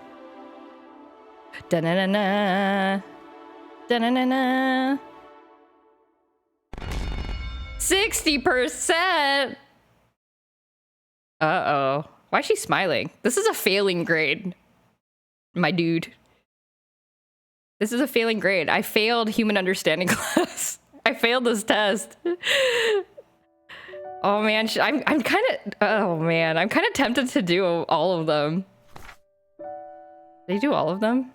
[SPEAKER 1] Da-na-na-na. Da-na-na-na. 60%! Uh-oh. Why is she smiling? This is a failing grade. My dude. This is a failing grade. I failed human understanding class. I failed this test. Oh man, I'm kind of... Oh man, I'm kind of tempted to do all of them. Did you do all of them?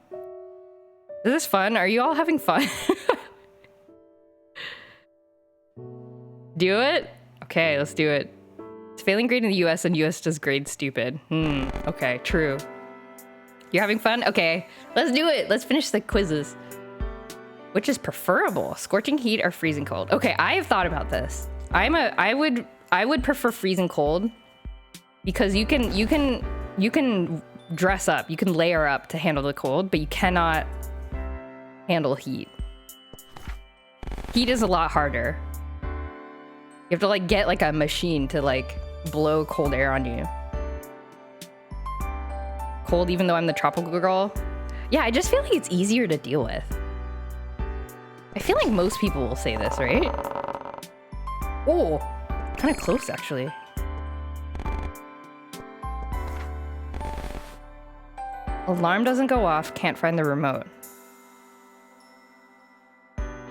[SPEAKER 1] Is this fun? Are you all having fun? Do it? Okay, let's do it. It's failing grade in the US and US does grade stupid. Okay, true. You're having fun? Okay, let's do it. Let's finish the quizzes. Which is preferable? Scorching heat or freezing cold? Okay, I have thought about this. I would prefer freezing cold because you can dress up, you can layer up to handle the cold, but you cannot handle heat. Heat is a lot harder. You have to like get like a machine to like blow cold air on you. Cold even though I'm the tropical girl. Yeah, I just feel like it's easier to deal with. I feel like most people will say this, right? Oh, kind of close actually. Alarm doesn't go off, can't find the remote.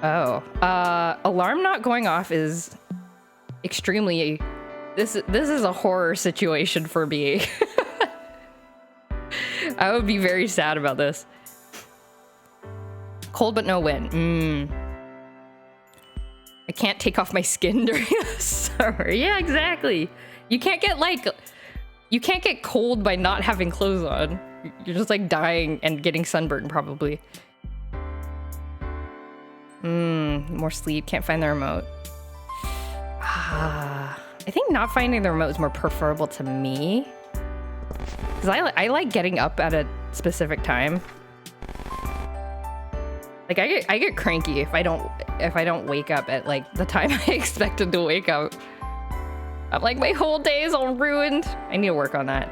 [SPEAKER 1] Oh, alarm not going off is extremely, this is a horror situation for me. I would be very sad about this. Cold but no wind. I can't take off my skin during the summer. Yeah, exactly. You can't get cold by not having clothes on. You're just like dying and getting sunburned probably. More sleep, can't find the remote. I think not finding the remote is more preferable to me. Because I like getting up at a specific time. Like I get cranky if I don't wake up at like the time I expected to wake up. I'm like, my whole day is all ruined. I need to work on that.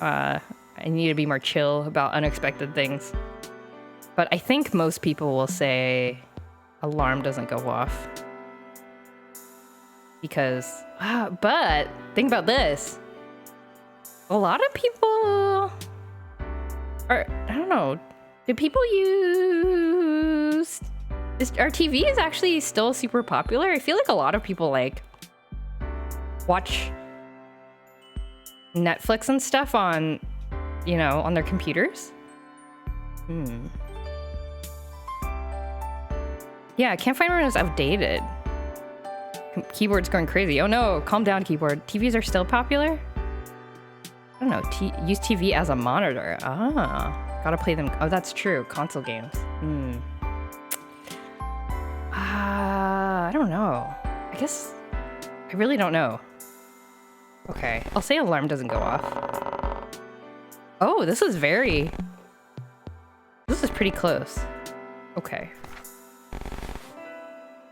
[SPEAKER 1] I need to be more chill about unexpected things. But I think most people will say alarm doesn't go off. because, but think about this. A lot of people are, I don't know, do people use, are TVs actually still super popular? I feel like a lot of people like watch Netflix and stuff on, you know, on their computers. Yeah, I can't find one that's outdated. Keyboard's going crazy. Oh no, calm down, keyboard. TVs are still popular? I don't know, use TV as a monitor. Gotta play them. Oh, that's true, console games. I don't know. I guess, I really don't know. Okay, I'll say alarm doesn't go off. Oh, this is pretty close. Okay.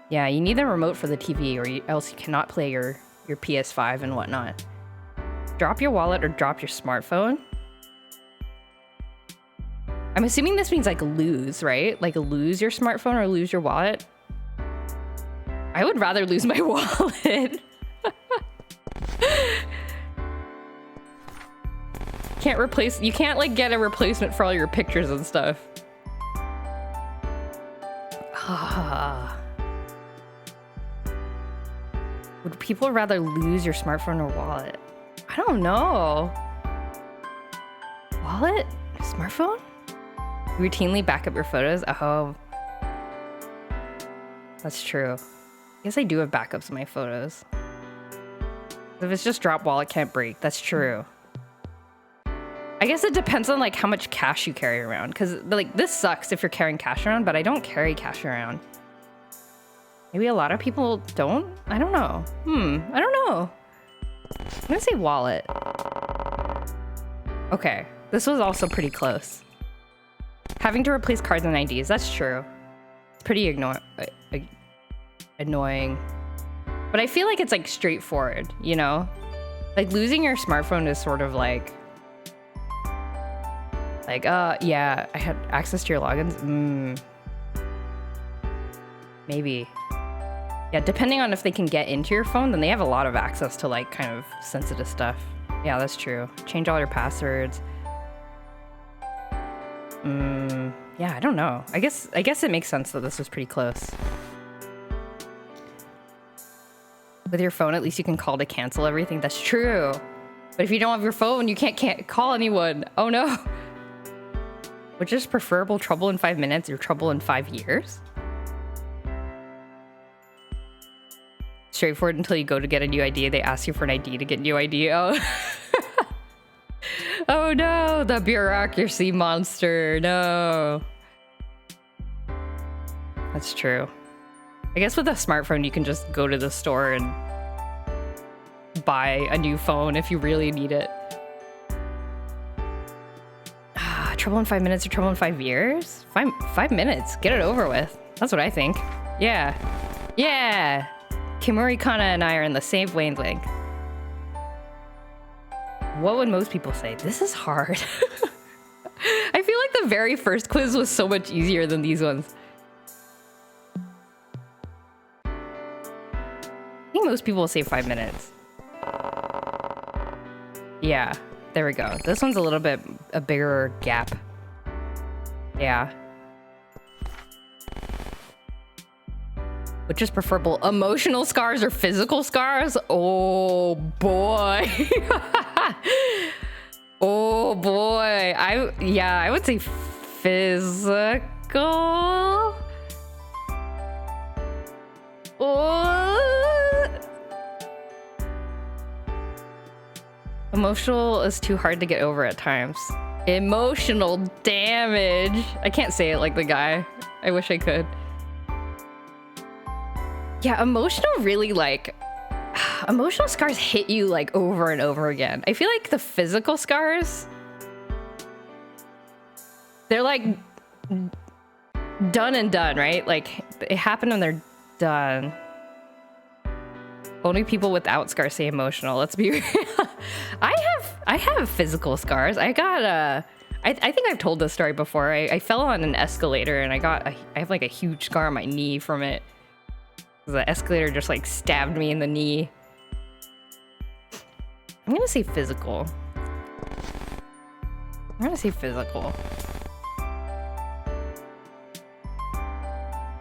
[SPEAKER 1] Yeah, you need the remote for the TV or else you cannot play your PS5 and whatnot. Drop your wallet or drop your smartphone. I'm assuming this means like lose, right? Like lose your smartphone or lose your wallet. I would rather lose my wallet. You can't like get a replacement for all your pictures and stuff. Would people rather lose your smartphone or wallet? I don't know. Wallet? Smartphone? Routinely back up your photos? Oh. That's true. I guess I do have backups of my photos. If it's just drop wallet can't break, that's true. I guess it depends on like how much cash you carry around, because like this sucks if you're carrying cash around, but I don't carry cash around. Maybe a lot of people don't? I don't know. I don't know. I'm gonna say wallet. Okay, this was also pretty close. Having to replace cards and IDs, that's true. Pretty annoying. But I feel like it's like straightforward, you know? Like losing your smartphone is sort of like, yeah, I had access to your logins. Maybe. Yeah, depending on if they can get into your phone, then they have a lot of access to like kind of sensitive stuff. Yeah, that's true. Change all your passwords. Yeah, I don't know. I guess it makes sense that this was pretty close. With your phone, at least you can call to cancel everything. That's true. But if you don't have your phone, you can't call anyone. Oh no. Which is preferable, trouble in 5 minutes or trouble in 5 years? Straightforward until you go to get a new ID. They ask you for an ID to get a new ID. Oh. Oh no, the bureaucracy monster. No. That's true. I guess with a smartphone, you can just go to the store and buy a new phone if you really need it. Trouble in 5 minutes or trouble in 5 years? 5 minutes. Get it over with. That's what I think. Yeah. Yeah. Kimuri Kana and I are in the same wavelength. What would most people say? This is hard. I feel like the very first quiz was so much easier than these ones. I think most people will say 5 minutes. Yeah, there we go. This one's a little bit a bigger gap. Yeah. Which is preferable, emotional scars or physical scars? Oh boy. Oh boy. I would say physical. Emotional is too hard to get over at times. Emotional damage. I can't say it like the guy. I wish I could. Yeah, emotional really like... Emotional scars hit you like over and over again. I feel like the physical scars... They're like... done and done, right? Like, it happened and they're done. Only people without scars say emotional. Let's be real. I have physical scars. I got I think I've told this story before. I fell on an escalator and I have like a huge scar on my knee from it. The escalator just like stabbed me in the knee. I'm gonna say physical. I'm gonna say physical.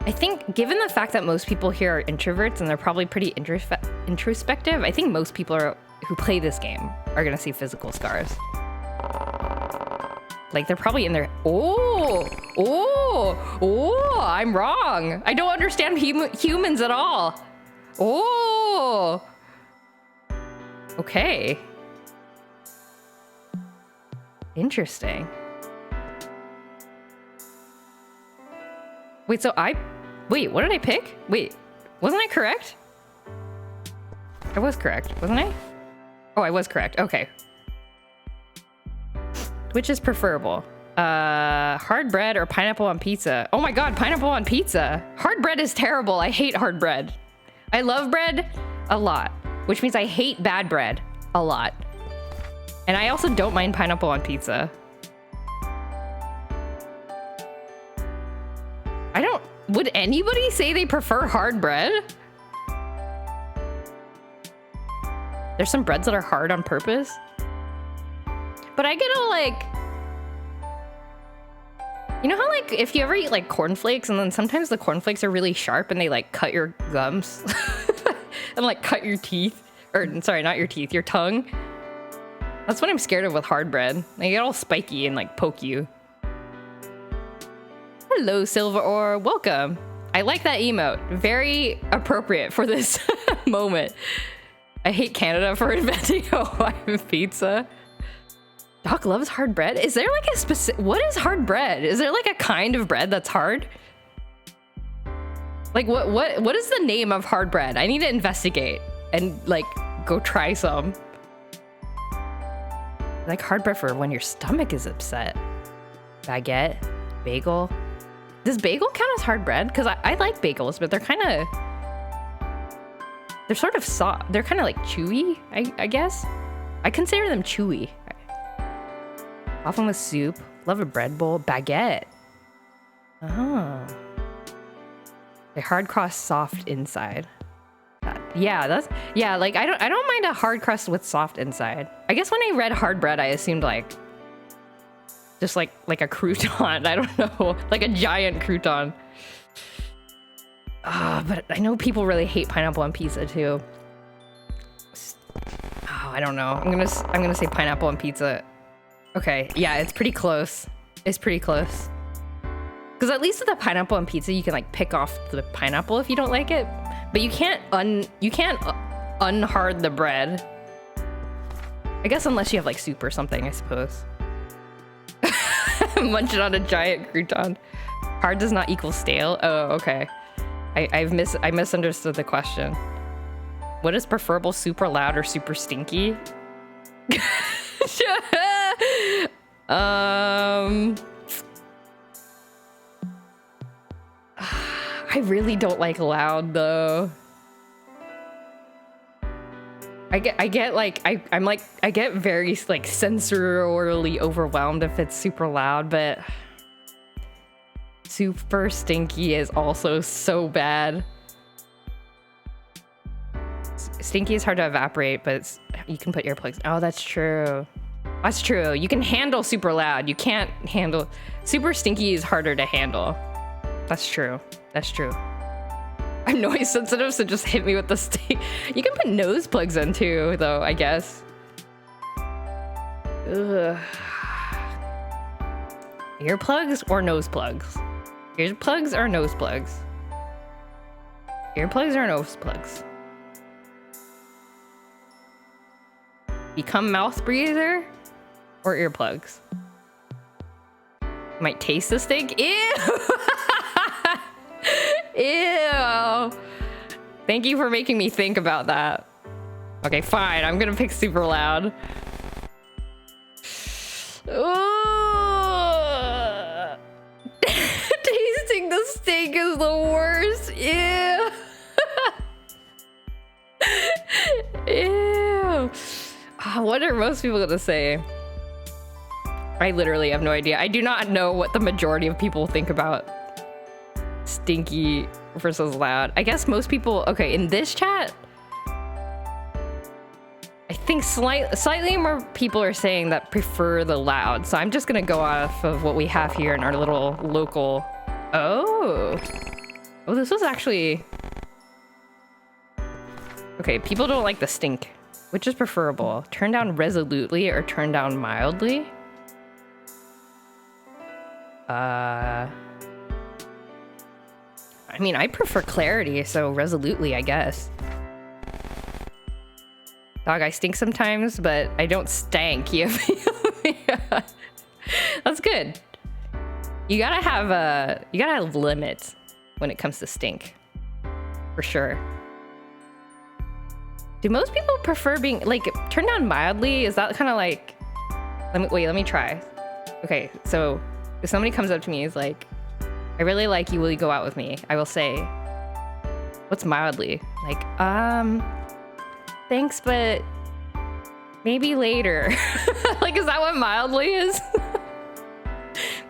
[SPEAKER 1] I think, given the fact that most people here are introverts and they're probably pretty introspective, I think most people who play this game are gonna see physical scars. Like, they're probably in their... Oh, I'm wrong. I don't understand humans at all. Oh. Okay. Interesting. Wait, wait, what did I pick? Wait, wasn't I correct? I was correct, wasn't I? Oh, I was correct. Okay. Which is preferable? Hard bread or pineapple on pizza? Oh my god, pineapple on pizza. Hard bread is terrible. I hate hard bread. I love bread a lot, which means I hate bad bread a lot. And I also don't mind pineapple on pizza. Would anybody say they prefer hard bread? There's some breads that are hard on purpose. But I get a like... You know how like if you ever eat like cornflakes and then sometimes the cornflakes are really sharp and they like cut your gums and like cut your teeth, or sorry, not your teeth, your tongue. That's what I'm scared of with hard bread. They get all spiky and like poke you. Hello, Silver Ore. Welcome. I like that emote. Very appropriate for this moment. I hate Canada for inventing Hawaiian pizza. Doc loves hard bread. Is there like a specific... What is hard bread? Is there like a kind of bread that's hard? Like what is the name of hard bread? I need to investigate and like go try some. Like hard bread for when your stomach is upset. Baguette, bagel. Does bagel count as hard bread? Because I like bagels, but they're kind of... They're sort of soft. They're kind of like chewy, I guess. I consider them chewy. Often with soup. Love a bread bowl. Baguette. Oh. A hard crust, soft inside. Yeah, that's... Yeah, like I don't mind a hard crust with soft inside. I guess when I read hard bread, I assumed like... Just like a crouton. I don't know. Like a giant crouton. But I know people really hate pineapple on pizza too. Oh, I don't know. I'm gonna say pineapple on pizza. Okay, yeah, it's pretty close. It's pretty close. Because at least with the pineapple on pizza, you can like pick off the pineapple if you don't like it, but you can't unhard the bread. I guess unless you have like soup or something, I suppose. Munching on a giant crouton. Hard does not equal stale. Oh, okay. I misunderstood the question. What is preferable, super loud or super stinky? I really don't like loud though. I get like I get very like sensorily overwhelmed if it's super loud, but super stinky is also so bad. Stinky is hard to evaporate, but you can put earplugs. Oh, that's true. That's true. You can handle super loud. You can't handle... Super stinky is harder to handle. That's true. That's true. I'm noise sensitive, so just hit me with the stink. You can put nose plugs in too, though, I guess. Ugh. Earplugs or nose plugs? Earplugs or nose plugs? Earplugs or nose plugs? Become mouth breather or earplugs? Might taste the stink. Ew! Ew! Thank you for making me think about that. Okay, fine. I'm gonna pick super loud. Tasting the stink is the worst. Ew! Ew! What are most people gonna say? I literally have no idea. I do not know what the majority of people think about Stinky versus loud. I guess most people, okay, in this chat, I think slightly more people are saying that prefer the loud. So I'm just gonna go off of what we have here in our little local. Oh, this was actually, okay, people don't like the stink. Which is preferable? Turn down resolutely or turn down mildly? I mean, I prefer clarity, so resolutely, I guess. Dog, I stink sometimes, but I don't stank. Yeah. That's good. You gotta have limits when it comes to stink. For sure. Do most people prefer being, like, turn down mildly? Is that kind of like, let me try. Okay, so if somebody comes up to me and is like, I really like you, will you go out with me? I will say, what's mildly? Like, thanks, but maybe later. Like, is that what mildly is?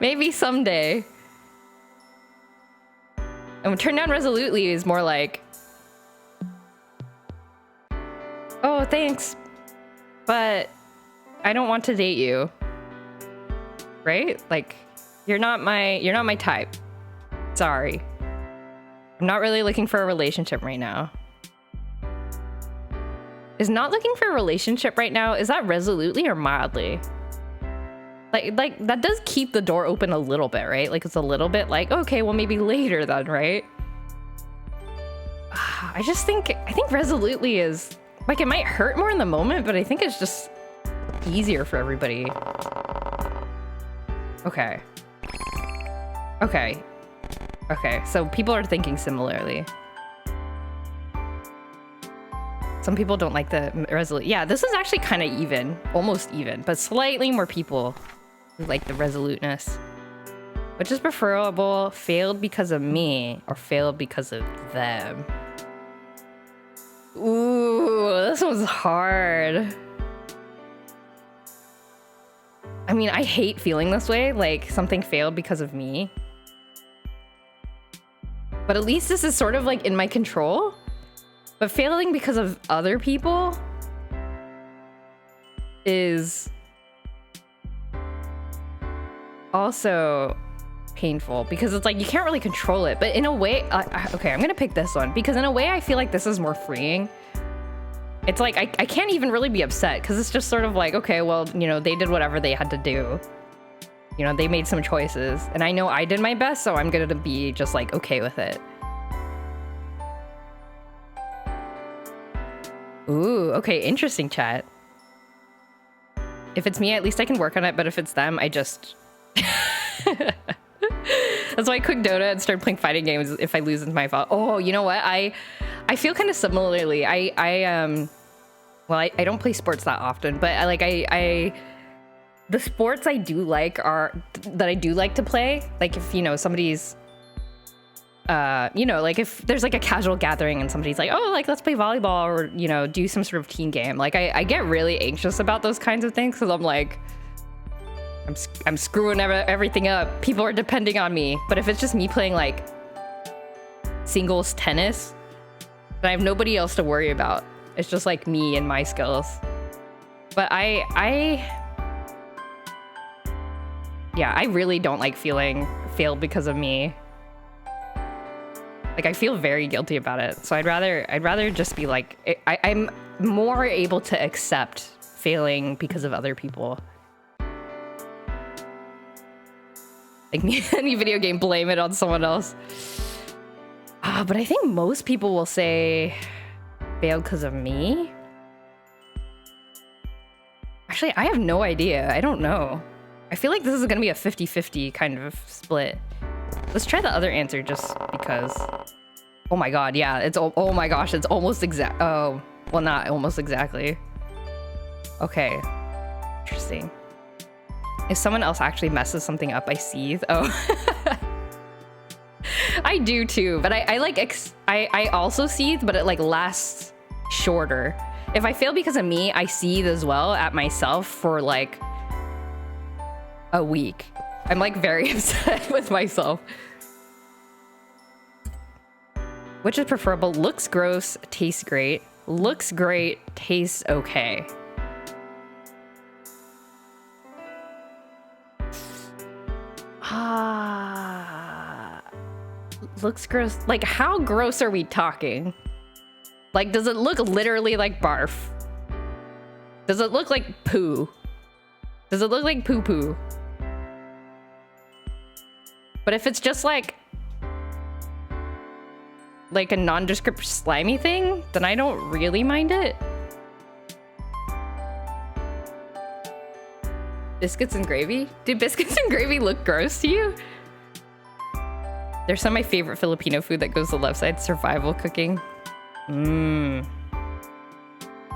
[SPEAKER 1] Maybe someday. And turn down resolutely is more like, oh, thanks, but I don't want to date you. Right? Like, you're not my type. Sorry. I'm not really looking for a relationship right now. Is not looking for a relationship right now, is that resolutely or mildly? Like that does keep the door open a little bit, right? Like, it's a little bit like, okay, well, maybe later then, right? I think resolutely is, like, it might hurt more in the moment, but I think it's just easier for everybody. Okay. Okay. Okay, so people are thinking similarly. Some people don't like the resolute. Yeah, this is actually kind of even, almost even, but slightly more people who like the resoluteness. Which is preferable, failed because of me or failed because of them? Ooh, this one's hard. I mean, I hate feeling this way, like something failed because of me. But at least this is sort of like in my control. But failing because of other people is also painful because it's like you can't really control it. But in a way, okay, I'm gonna pick this one because in a way I feel like this is more freeing. It's like I can't even really be upset because it's just sort of like, okay, well, you know, they did whatever they had to do. You know, they made some choices and I know I did my best, so I'm gonna be just like okay with it. Ooh, okay, interesting, chat. If it's me, at least I can work on it, but if it's them, I just... That's why I quit Dota and started playing fighting games. If I lose, it's my fault. Oh, you know what? I feel kind of similarly. Well, I don't play sports that often, but the sports I do like that I do like to play, like if, you know, somebody's, you know, like if there's like a casual gathering and somebody's like, oh, like let's play volleyball or, you know, do some sort of team game. Like I get really anxious about those kinds of things because I'm like, I'm screwing everything up. People are depending on me. But if it's just me playing like singles tennis, then I have nobody else to worry about. It's just like me and my skills. But yeah, I really don't like feeling failed because of me. Like I feel very guilty about it. So I'd rather just be like, I'm more able to accept failing because of other people. Like any video game, blame it on someone else. But I think most people will say failed because of me. Actually, I have no idea. I don't know. I feel like this is gonna be a 50-50 kind of split. Let's try the other answer just because. Oh my god, yeah, it's oh my gosh, it's almost exact. Oh, well, not almost exactly. Okay, interesting. If someone else actually messes something up, I seethe. Oh, I do too, but I also seethe, but it like lasts shorter. If I fail because of me, I seethe as well at myself for like a week. I'm like very upset with myself. Which is preferable? Looks gross, tastes great. Looks great, tastes okay. Looks gross. Like, how gross are we talking? Like, does it look literally like barf? Does it look like poo? Does it look like poo-poo? But if it's just like a nondescript slimy thing, then I don't really mind it. Biscuits and gravy? Do biscuits and gravy look gross to you? There's some of my favorite Filipino food that goes to the left side, survival cooking.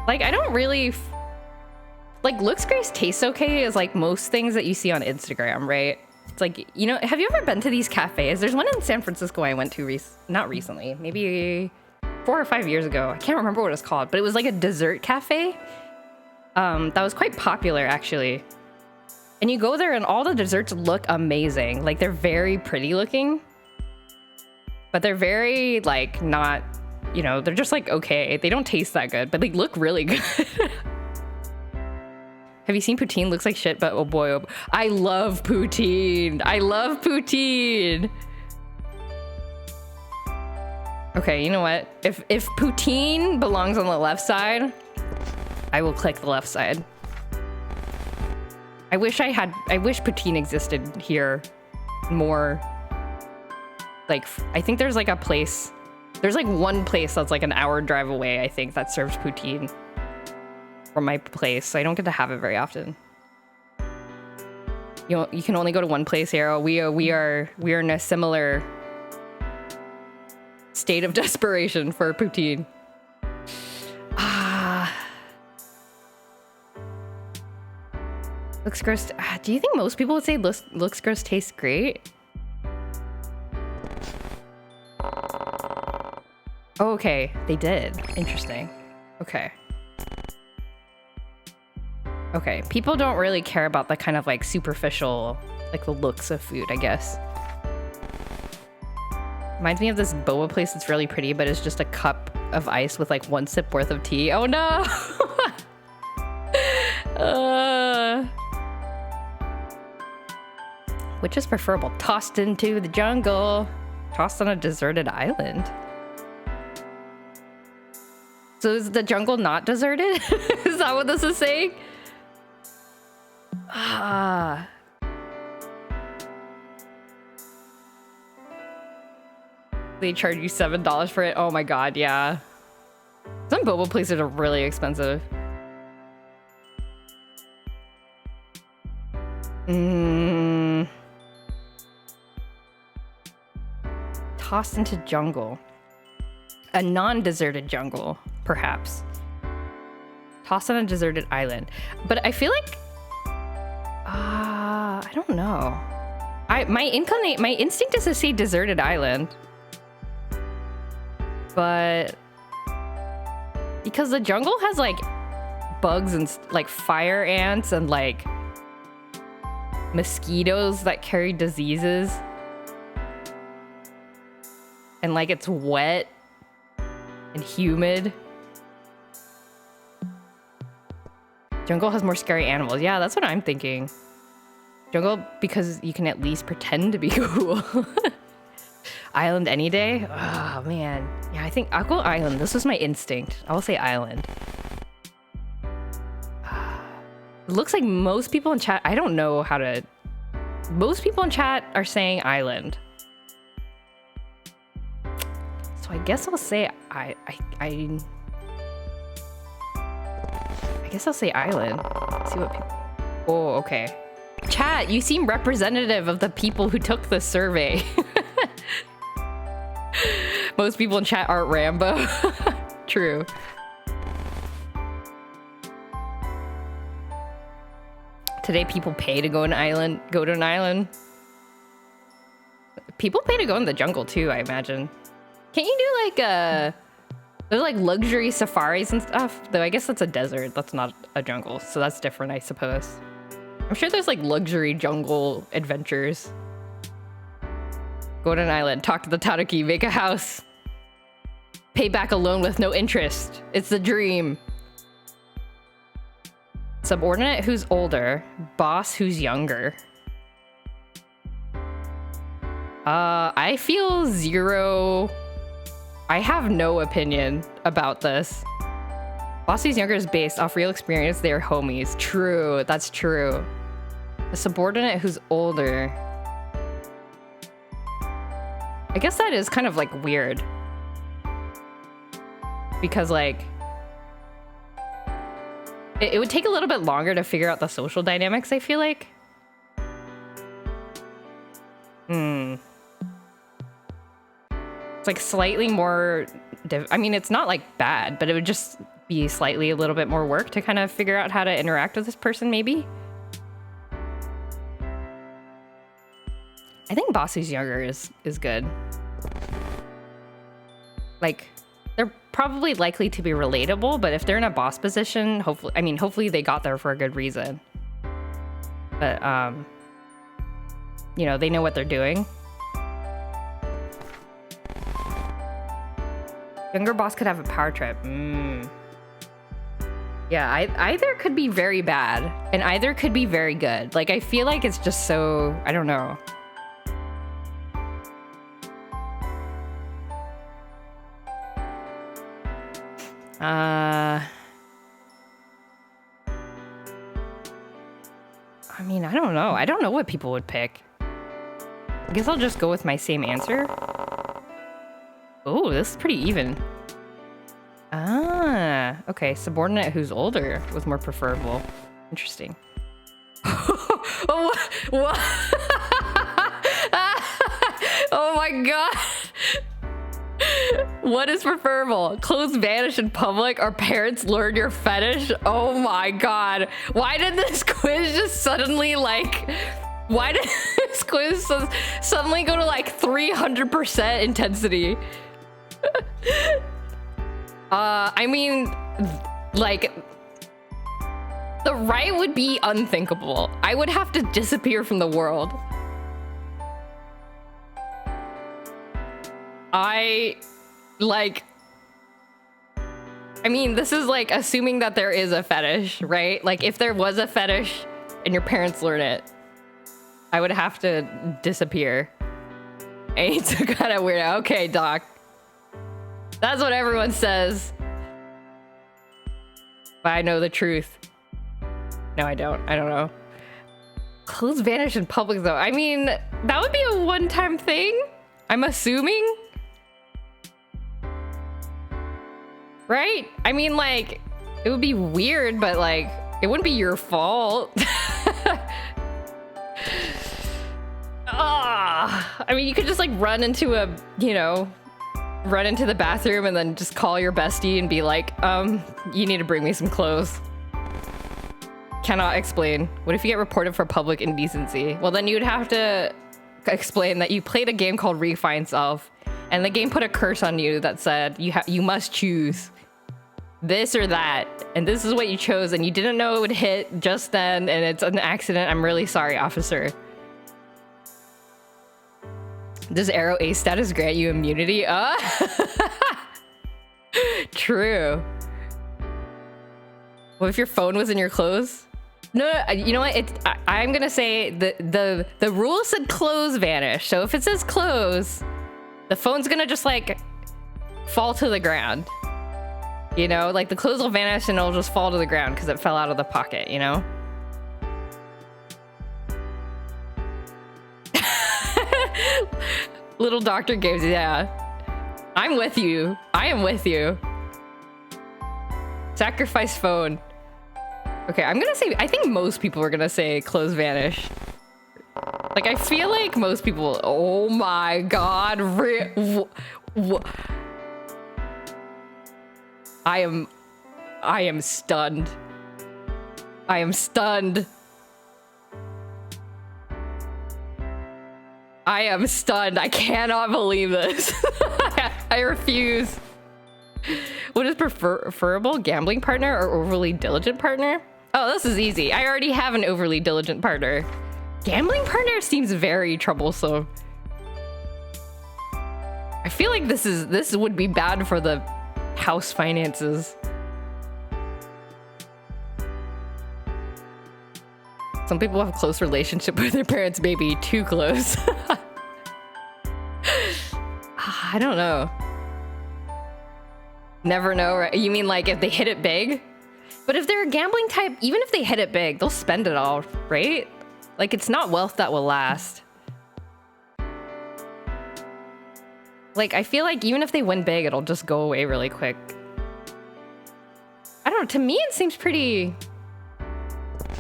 [SPEAKER 1] Like, I don't really... like, looks great, tastes okay is like most things that you see on Instagram, right? It's like, you know, have you ever been to these cafes? There's one in San Francisco I went to not recently, maybe 4 or 5 years ago. I can't remember what it's called, but it was like a dessert cafe. That was quite popular, actually. And you go there and all the desserts look amazing. Like, they're very pretty looking. But they're very, like, not, you know, they're just like, okay. They don't taste that good, but they look really good. Have you seen poutine? Looks like shit, but oh boy, oh boy. I love poutine. I love poutine. Okay, you know what? If poutine belongs on the left side, I will click the left side. I wish poutine existed here more. Like, I think there's like a place, there's like one place that's like an hour drive away, I think, that serves poutine from my place. So I don't get to have it very often. You know, you can only go to one place here. We are in a similar state of desperation for poutine. Looks gross. Do you think most people would say looks gross tastes great? Oh, okay, they did. Interesting. Okay. Okay, people don't really care about the kind of like superficial, like the looks of food, I guess. Reminds me of this boba place that's really pretty, but it's just a cup of ice with like 1 sip worth of tea. Oh no! Which is preferable? Tossed into the jungle. Tossed on a deserted island. So is the jungle not deserted? Is that what this is saying? They charge you $7 for it? Oh my god, yeah. Some boba places are really expensive. Tossed into jungle. A non-deserted jungle, perhaps. Tossed on a deserted island. But I feel like... I don't know. My instinct is to say deserted island. But... because the jungle has, like, bugs and, like, fire ants and, like, mosquitoes that carry diseases. And, like, it's wet and humid. Jungle has more scary animals. Yeah, that's what I'm thinking. Jungle, because you can at least pretend to be cool. Island any day? Oh, man. Yeah, I think I'll go island. This was my instinct. I'll say island. It looks like most people in chat... I don't know how to... most people in chat are saying island. So I guess I'll say... I guess I'll say island. Let's see what people... oh, okay. Chat, you seem representative of the people who took the survey. Most people in chat aren't Rambo. True. Today people pay to go to an island. People pay to go in the jungle too, I imagine. Can't you do like there's like luxury safaris and stuff? Though I guess that's a desert, that's not a jungle, so that's different, I suppose. I'm sure there's like luxury jungle adventures. Go to an island, talk to the tanuki, make a house. Pay back a loan with no interest. It's the dream. Subordinate who's older. Boss who's younger. I feel zero. I have no opinion about this. Boss who's younger is based off real experience. They're homies. True. That's true. A subordinate who's older. I guess that is kind of like weird. Because like it would take a little bit longer to figure out the social dynamics, I feel like. It's like slightly more I mean, it's not like bad, but it would just be slightly a little bit more work to kind of figure out how to interact with this person, maybe. I think boss who's younger is good. Like, they're probably likely to be relatable, but if they're in a boss position, hopefully they got there for a good reason. But, you know, they know what they're doing. Younger boss could have a power trip. Yeah, either could be very bad, and either could be very good. Like, I feel like it's just so, I don't know. I mean, I don't know. I don't know what people would pick. I guess I'll just go with my same answer. Oh, this is pretty even. Ah, okay. Subordinate who's older was more preferable. Interesting. Oh, what? Oh my god. What is preferable? Clothes vanish in public or parents learn your fetish? Oh my god. Why did this quiz just suddenly like... Why did this quiz suddenly go to like 300% intensity? I mean, like... The right would be unthinkable. I would have to disappear from the world. I mean, this is like assuming that there is a fetish, right? Like if there was a fetish and your parents learn it, I would have to disappear. And it's kind of weird. Okay, doc. That's what everyone says. But I know the truth. No, I don't. I don't know. Clothes vanish in public though. I mean, that would be a one-time thing. I'm assuming. Right? I mean, like, it would be weird, but like, it wouldn't be your fault. I mean, you could just like run into a, you know, run into the bathroom and then just call your bestie and be like, you need to bring me some clothes. Cannot explain. What if you get reported for public indecency? Well, then you'd have to explain that you played a game called Refine Self, and the game put a curse on you that said you must choose this or that, and this is what you chose, and you didn't know it would hit just then, and it's an accident. I'm really sorry, officer. Does Arrow A status grant you immunity? True. What if your phone was in your clothes? No, you know what? I'm gonna say the rule said clothes vanish. So if it says clothes, the phone's gonna just like fall to the ground. You know, like the clothes will vanish and it'll just fall to the ground because it fell out of the pocket, you know? Little doctor games, yeah. I'm with you. I am with you. Sacrifice phone. Okay, I'm gonna say, I think most people are gonna say clothes vanish. Like, I feel like most people, oh my god, I am stunned. I am stunned. I am stunned. I cannot believe this. I refuse. What is preferable? Gambling partner or overly diligent partner? Oh, this is easy. I already have an overly diligent partner. Gambling partner seems very troublesome. I feel like this would be bad for the house finances. Some people have a close relationship with their parents, maybe too close. I don't know. Never know, right? You mean like if they hit it big? But if they're a gambling type, even if they hit it big, they'll spend it all, right? Like, it's not wealth that will last. Like, I feel like even if they win big, it'll just go away really quick. I don't know. To me, it seems pretty...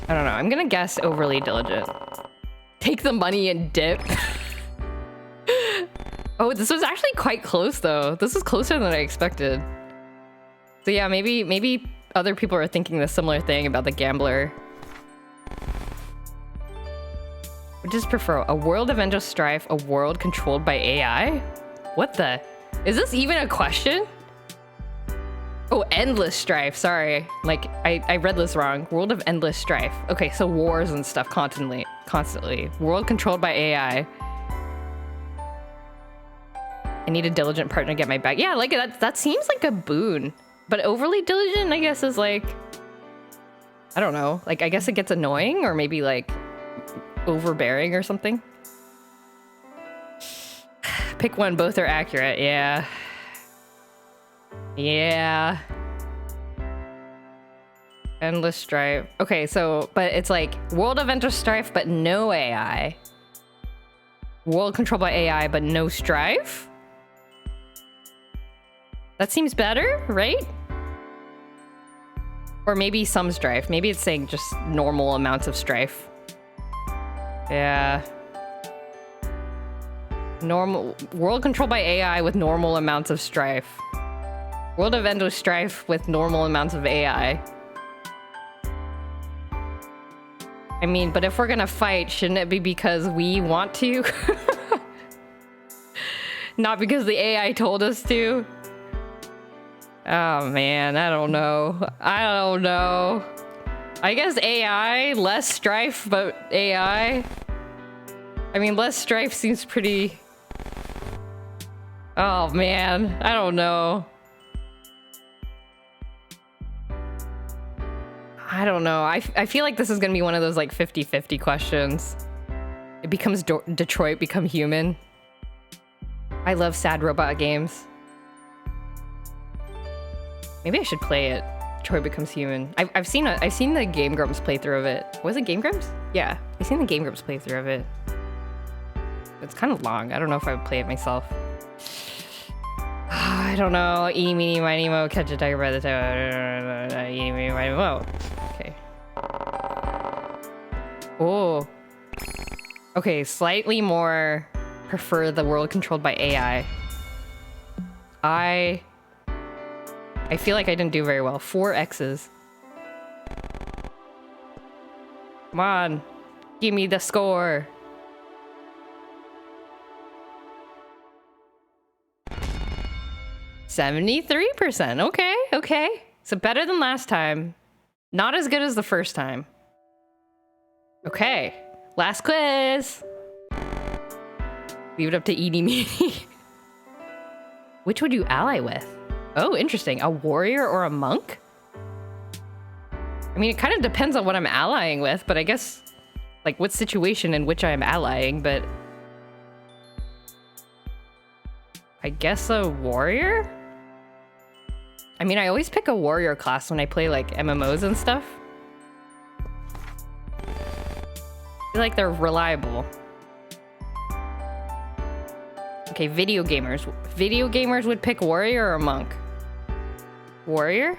[SPEAKER 1] I don't know. I'm gonna guess overly diligent. Take the money and dip. Oh, this was actually quite close, though. This was closer than I expected. So yeah, maybe other people are thinking the similar thing about the gambler. Would just prefer a world of endless strife, a world controlled by AI? What the? Is this even a question? Oh, endless strife. Sorry. Like, I read this wrong. World of endless strife. Okay, so wars and stuff constantly. World controlled by AI. I need a diligent partner to get my back. Yeah, like that seems like a boon. But overly diligent, I guess, is like... I don't know. Like, I guess it gets annoying or maybe like overbearing or something. Pick one, both are accurate. Yeah. Yeah. Endless strife. Okay, so, but it's like world of endless strife, but no AI. World controlled by AI, but no strife? That seems better, right? Or maybe some strife. Maybe it's saying just normal amounts of strife. Yeah. Normal world controlled by AI with normal amounts of strife. World of endless strife with normal amounts of AI. I mean, but if we're gonna fight, shouldn't it be because we want to? Not because the AI told us to? Oh man, I don't know. I don't know. I guess AI, less strife, but AI. I mean, less strife seems pretty... Oh man, I don't know. I don't know. I feel like this is gonna be one of those like 50-50 questions. It becomes Detroit Become Human. I love sad robot games. Maybe I should play it. Detroit Becomes Human. I've seen the Game Grumps playthrough of it. Was it Game Grumps? Yeah, I've seen the Game Grumps playthrough of it. It's kind of long. I don't know if I would play it myself. I don't know. Eeny, meeny, miny, mo, catch a tiger by the tail. Eeny, meeny, miny, mo. Okay. Oh. Okay, slightly more prefer the world controlled by AI. I feel like I didn't do very well. 4 X's. Come on. Give me the score. %73%. Okay, okay. So better than last time. Not as good as the first time. Okay. Last quiz. Leave it up to Eeny Meeny. Which would you ally with? Oh, interesting. A warrior or a monk? I mean, it kind of depends on what I'm allying with, but I guess, like, what situation in which I'm allying, but... I guess a warrior? I mean, I always pick a warrior class when I play, like, MMOs and stuff. I feel like they're reliable. Okay, video gamers. Video gamers would pick warrior or monk? Warrior?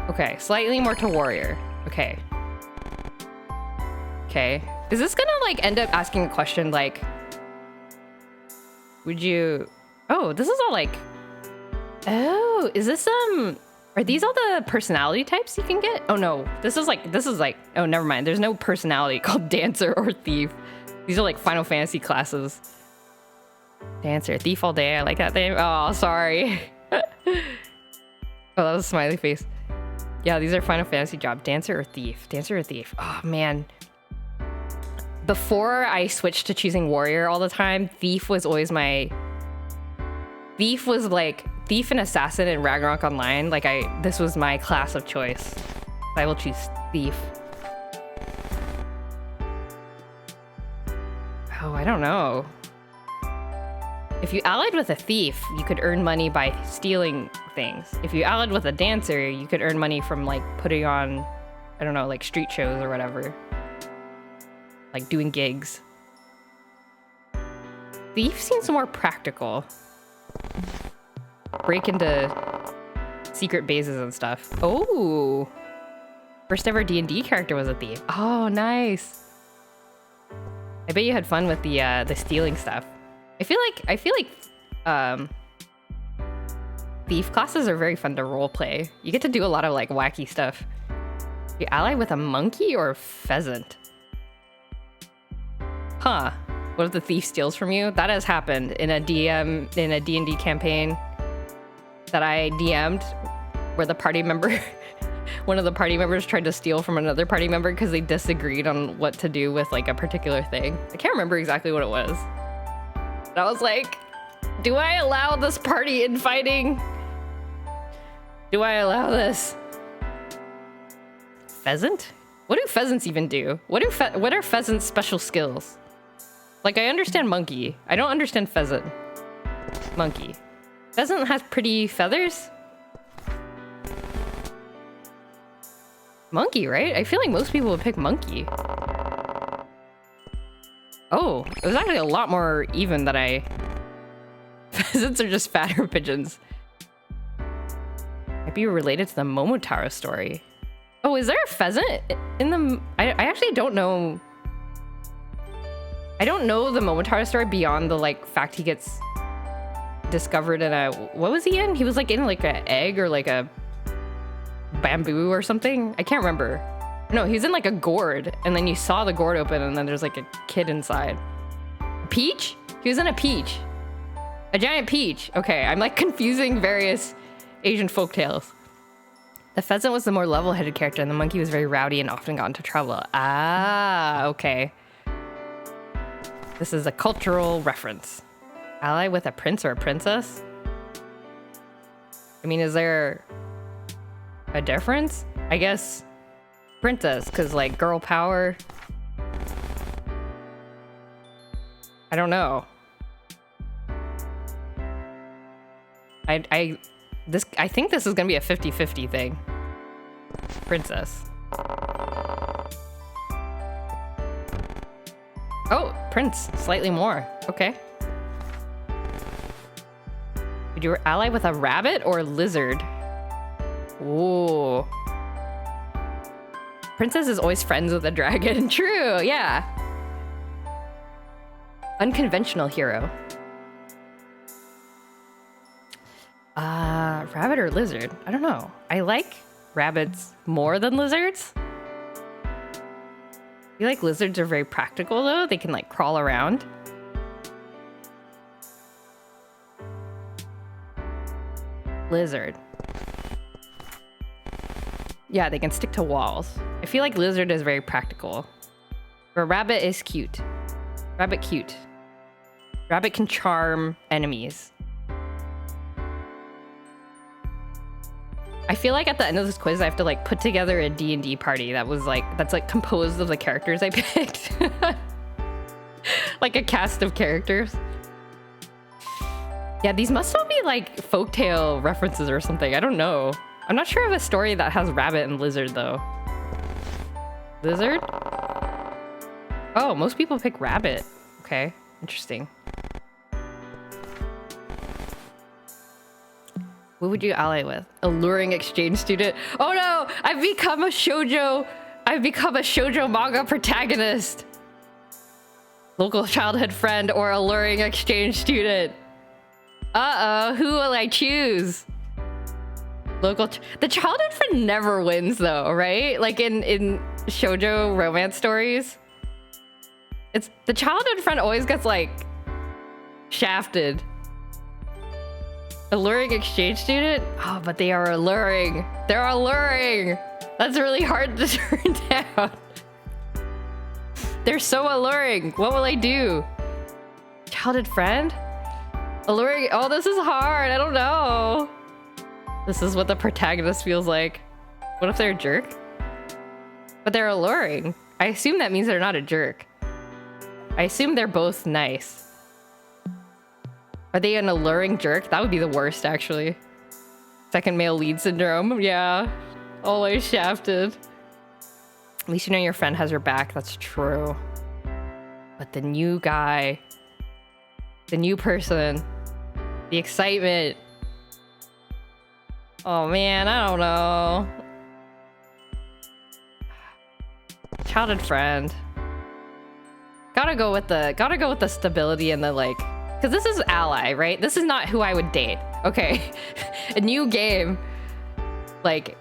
[SPEAKER 1] Okay, slightly more to warrior. Okay. Okay. Is this gonna, like, end up asking a question like... Would you... Oh, this is all like... Oh, is this, Are these all the personality types you can get? Oh no, this is like... Oh, never mind. There's no personality called Dancer or Thief. These are like Final Fantasy classes. Dancer, Thief all day. I like that name. Oh, sorry. Oh, that was a smiley face. Yeah, these are Final Fantasy jobs. Dancer or Thief. Dancer or Thief. Oh, man. before I switched to choosing warrior all the time, thief was always my... Thief was like... Thief and assassin in Ragnarok Online. Like this was my class of choice. I will choose thief. Oh, I don't know. If you allied with a thief, you could earn money by stealing things. If you allied with a dancer, you could earn money from like putting on, I don't know, like street shows or whatever. Like doing gigs. Thief seems more practical. Break into secret bases and stuff. Oh, first ever D&D character was a thief. Oh, nice. I bet you had fun with the stealing stuff. I feel like thief classes are very fun to roleplay. You get to do a lot of like wacky stuff. You ally with a monkey or a pheasant? Huh. What if the thief steals from you? That has happened in a D&D campaign that I DM'd, where the party member, one of the party members tried to steal from another party member because they disagreed on what to do with like a particular thing. I can't remember exactly what it was. And I was like, do I allow this party infighting? Do I allow this? Pheasant? What do pheasants even do? What are pheasants' special skills? Like, I understand monkey. I don't understand pheasant. Monkey. Pheasant has pretty feathers? Monkey, right? I feel like most people would pick monkey. Oh, it was actually a lot more even than I... Pheasants are just fatter pigeons. Might be related to the Momotaro story. Oh, is there a pheasant in the... I actually don't know... I don't know the Momotaro story beyond the, like, fact he gets discovered in a... What was he in? He was, like, in, like, an egg or, like, a bamboo or something. I can't remember. No, he's in, like, a gourd, and then you saw the gourd open, and then there's, like, a kid inside. A peach? He was in a peach. A giant peach. Okay, I'm, like, confusing various Asian folktales. The pheasant was the more level-headed character, and the monkey was very rowdy and often got into trouble. Ah, okay. This is a cultural reference. Ally with a prince or a princess? I mean, is there a difference? I guess princess, because like girl power. I don't know. I think this is gonna be a 50-50 thing. Princess. Oh, prince, slightly more. Okay. Would you ally with a rabbit or a lizard? Ooh. Princess is always friends with a dragon. True, yeah. Unconventional hero. Rabbit or lizard? I don't know. I like rabbits more than lizards. I feel like lizards are very practical though. They can like crawl around. Lizard. Yeah, they can stick to walls. I feel like lizard is very practical. But rabbit is cute. Rabbit cute. Rabbit can charm enemies. I feel like at the end of this quiz, I have to like put together a D&D party that's like composed of the characters I picked. Like a cast of characters. Yeah, these must all be like folktale references or something. I don't know. I'm not sure of a story that has rabbit and lizard though. Lizard? Oh, most people pick rabbit. Okay, interesting. What would you ally with? Alluring exchange student. Oh no! I've become a shoujo manga protagonist. Local childhood friend or alluring exchange student. Uh-oh, who will I choose? The childhood friend never wins though, right? Like in shoujo romance stories. It's the childhood friend always gets like shafted. Alluring exchange student? Oh, but they are alluring. They're alluring. That's really hard to turn down. They're so alluring. What will I do? Childhood friend? Alluring. Oh, this is hard. I don't know. This is what the protagonist feels like. What if they're a jerk? But they're alluring. I assume that means they're not a jerk. I assume they're both nice. Are they an alluring jerk? That would be the worst, actually. Second male lead syndrome. Yeah. Always shafted. At least you know your friend has your back. That's true. But the new guy, the new person, the excitement. Oh man, I don't know. Childhood friend. Gotta go with the stability and the like, because this is ally, right? This is not who I would date. Okay. A new game. Like,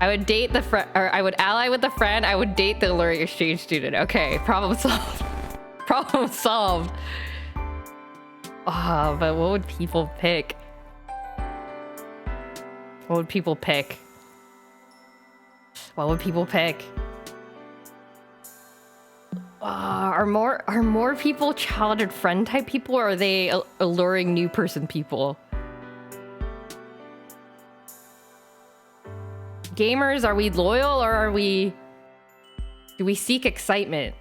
[SPEAKER 1] I would date the friend, or I would ally with the friend. I would date the alluring exchange student. Okay, problem solved. Problem solved. Oh, but what would people pick? What would people pick? What would people pick? Are more people childhood friend type people, or are they alluring new person people? Gamers, are we loyal, or do we seek excitement?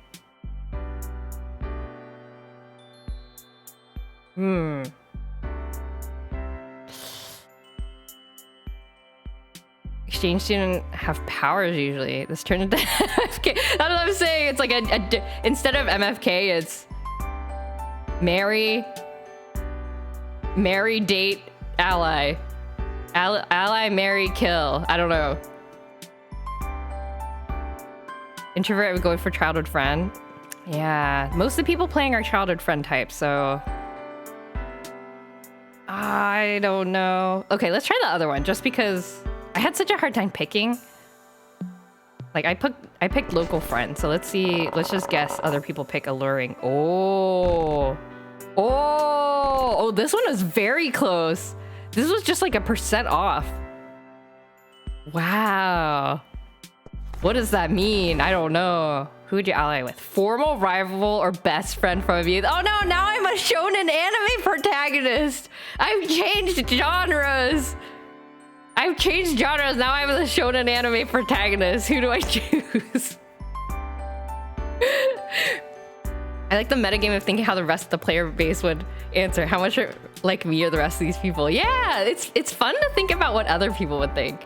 [SPEAKER 1] Exchange student have powers usually. This turned into MFK. That's what I'm saying. It's like instead of MFK, it's marry, date, ally. Ally, marry, kill. I don't know. Introvert, I would go for childhood friend. Yeah, most of the people playing are childhood friend types, so I don't know. Okay, let's try the other one, just because I had such a hard time picking. Like I picked local friend, so let's see. Let's just guess other people pick alluring. Oh, this one is very close. This was just like 1% off. Wow. What does that mean? I don't know. Who would you ally with? Formal rival or best friend from youth? Oh no, now I'm a shonen anime protagonist. I've changed genres. Now I'm the shonen anime protagonist. Who do I choose? I like the metagame of thinking how the rest of the player base would answer. How much are like me or the rest of these people? Yeah, it's fun to think about what other people would think.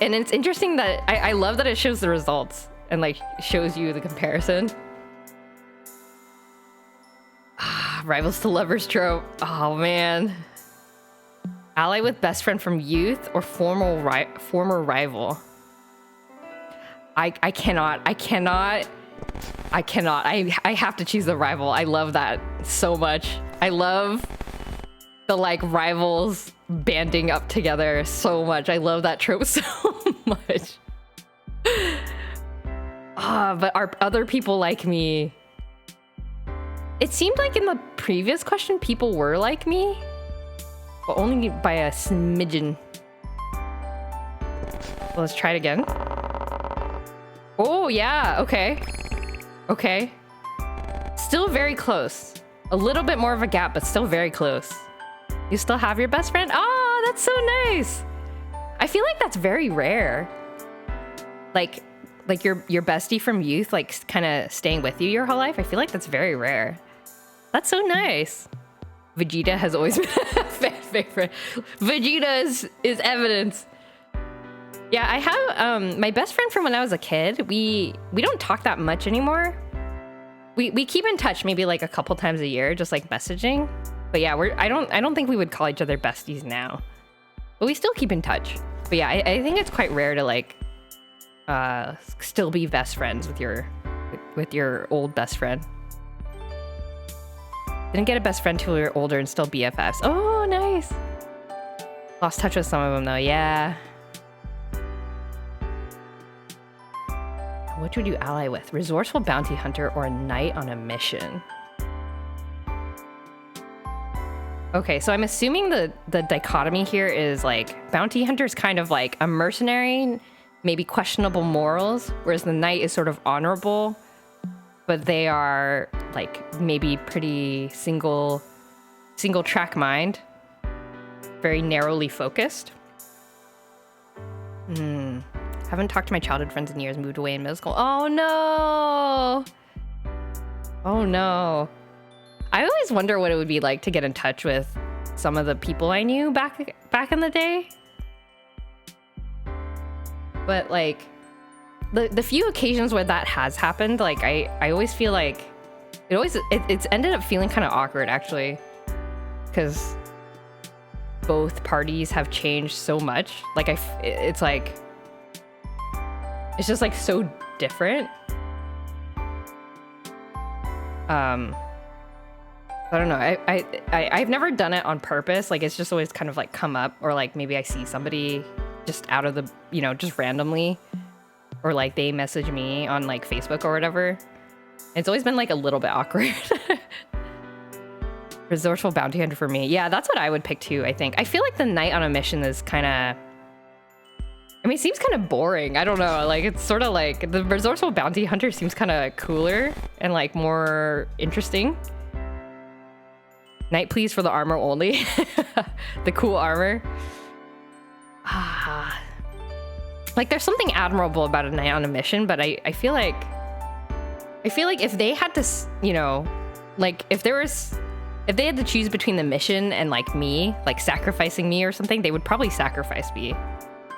[SPEAKER 1] And it's interesting that I love that it shows the results and like shows you the comparison. Rivals to lovers trope. Oh man. Ally with best friend from youth or former rival. I cannot. I have to choose the rival. I love that so much. I love the like rivals banding up together so much. I love that trope so much. But are other people like me? It seemed like in the previous question people were like me, but only by a smidgen. Well, let's try it again. Oh yeah, okay. Okay. Still very close. A little bit more of a gap, but still very close. You still have your best friend? Oh, that's so nice. I feel like that's very rare. Like your bestie from youth, like kind of staying with you your whole life. I feel like that's very rare. That's so nice. Vegeta has always been a fan favorite. Vegeta is evidence. Yeah, I have my best friend from when I was a kid. We don't talk that much anymore. We keep in touch maybe like a couple times a year, just like messaging. But yeah, I don't think we would call each other besties now. But we still keep in touch. But yeah, I think it's quite rare to like still be best friends with your old best friend. Didn't get a best friend till we were older and still BFFs. Oh, nice. Lost touch with some of them though, yeah. What would you ally with? Resourceful bounty hunter or a knight on a mission? Okay, so I'm assuming the dichotomy here is like bounty hunter is kind of like a mercenary maybe questionable morals, whereas the knight is sort of honorable, but they are like maybe pretty single track mind, very narrowly focused. Haven't talked to my childhood friends in years, moved away in middle school. Oh no! Oh no. I always wonder what it would be like to get in touch with some of the people I knew back in the day. But like the few occasions where that has happened, like I always feel like it's ended up feeling kind of awkward actually, because both parties have changed so much. Like it's like it's just like so different. I don't know. I've never done it on purpose. Like it's just always kind of like come up, or like maybe I see somebody just out of the, you know, just randomly, or like they message me on like Facebook or whatever. It's always been like a little bit awkward. Resourceful bounty hunter for me. Yeah, that's what I would pick too, I think. I feel like the knight on a mission is kind of, I mean, it seems kind of boring. I don't know. Like it's sort of like the resourceful bounty hunter seems kind of cooler and like more interesting. Knight, please, for the armor only. The cool armor. Like there's something admirable about a knight on a mission, but I feel like if they had to, you know, like if they had to choose between the mission and like me, like sacrificing me or something, they would probably sacrifice me,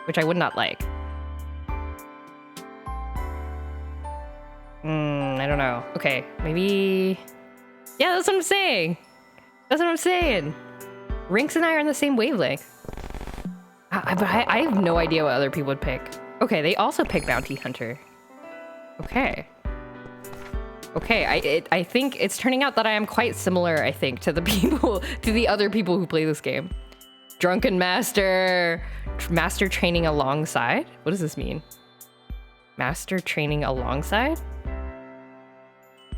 [SPEAKER 1] which I would not like. I don't know. Okay, maybe. Yeah, that's what I'm saying. That's what I'm saying. Rinks and I are on the same wavelength. But I have no idea what other people would pick. Okay, they also pick bounty hunter. Okay. Okay, I think it's turning out that I am quite similar, I think, to the other people who play this game. Drunken master. Master training alongside? What does this mean? Master training alongside?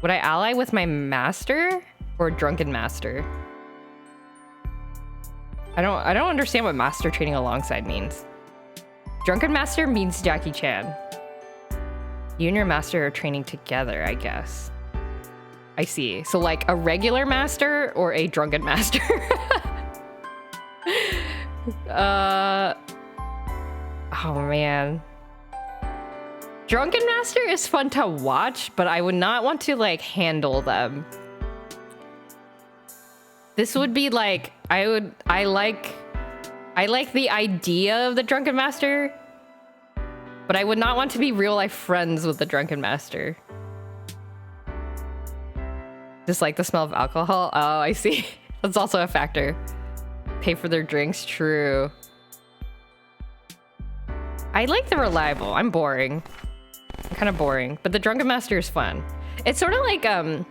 [SPEAKER 1] Would I ally with my master or drunken master? I don't understand what master training alongside means. Drunken master means Jackie Chan. You and your master are training together, I guess. I see. So like a regular master or a drunken master? Oh man. Drunken master is fun to watch, but I would not want to like handle them. This would be like, I like the idea of the drunken master, but I would not want to be real life friends with the drunken master. Just like the smell of alcohol. Oh, I see. That's also a factor. Pay for their drinks, true. I like the reliable. I'm boring. I'm kind of boring, but the drunken master is fun. It's sort of like, have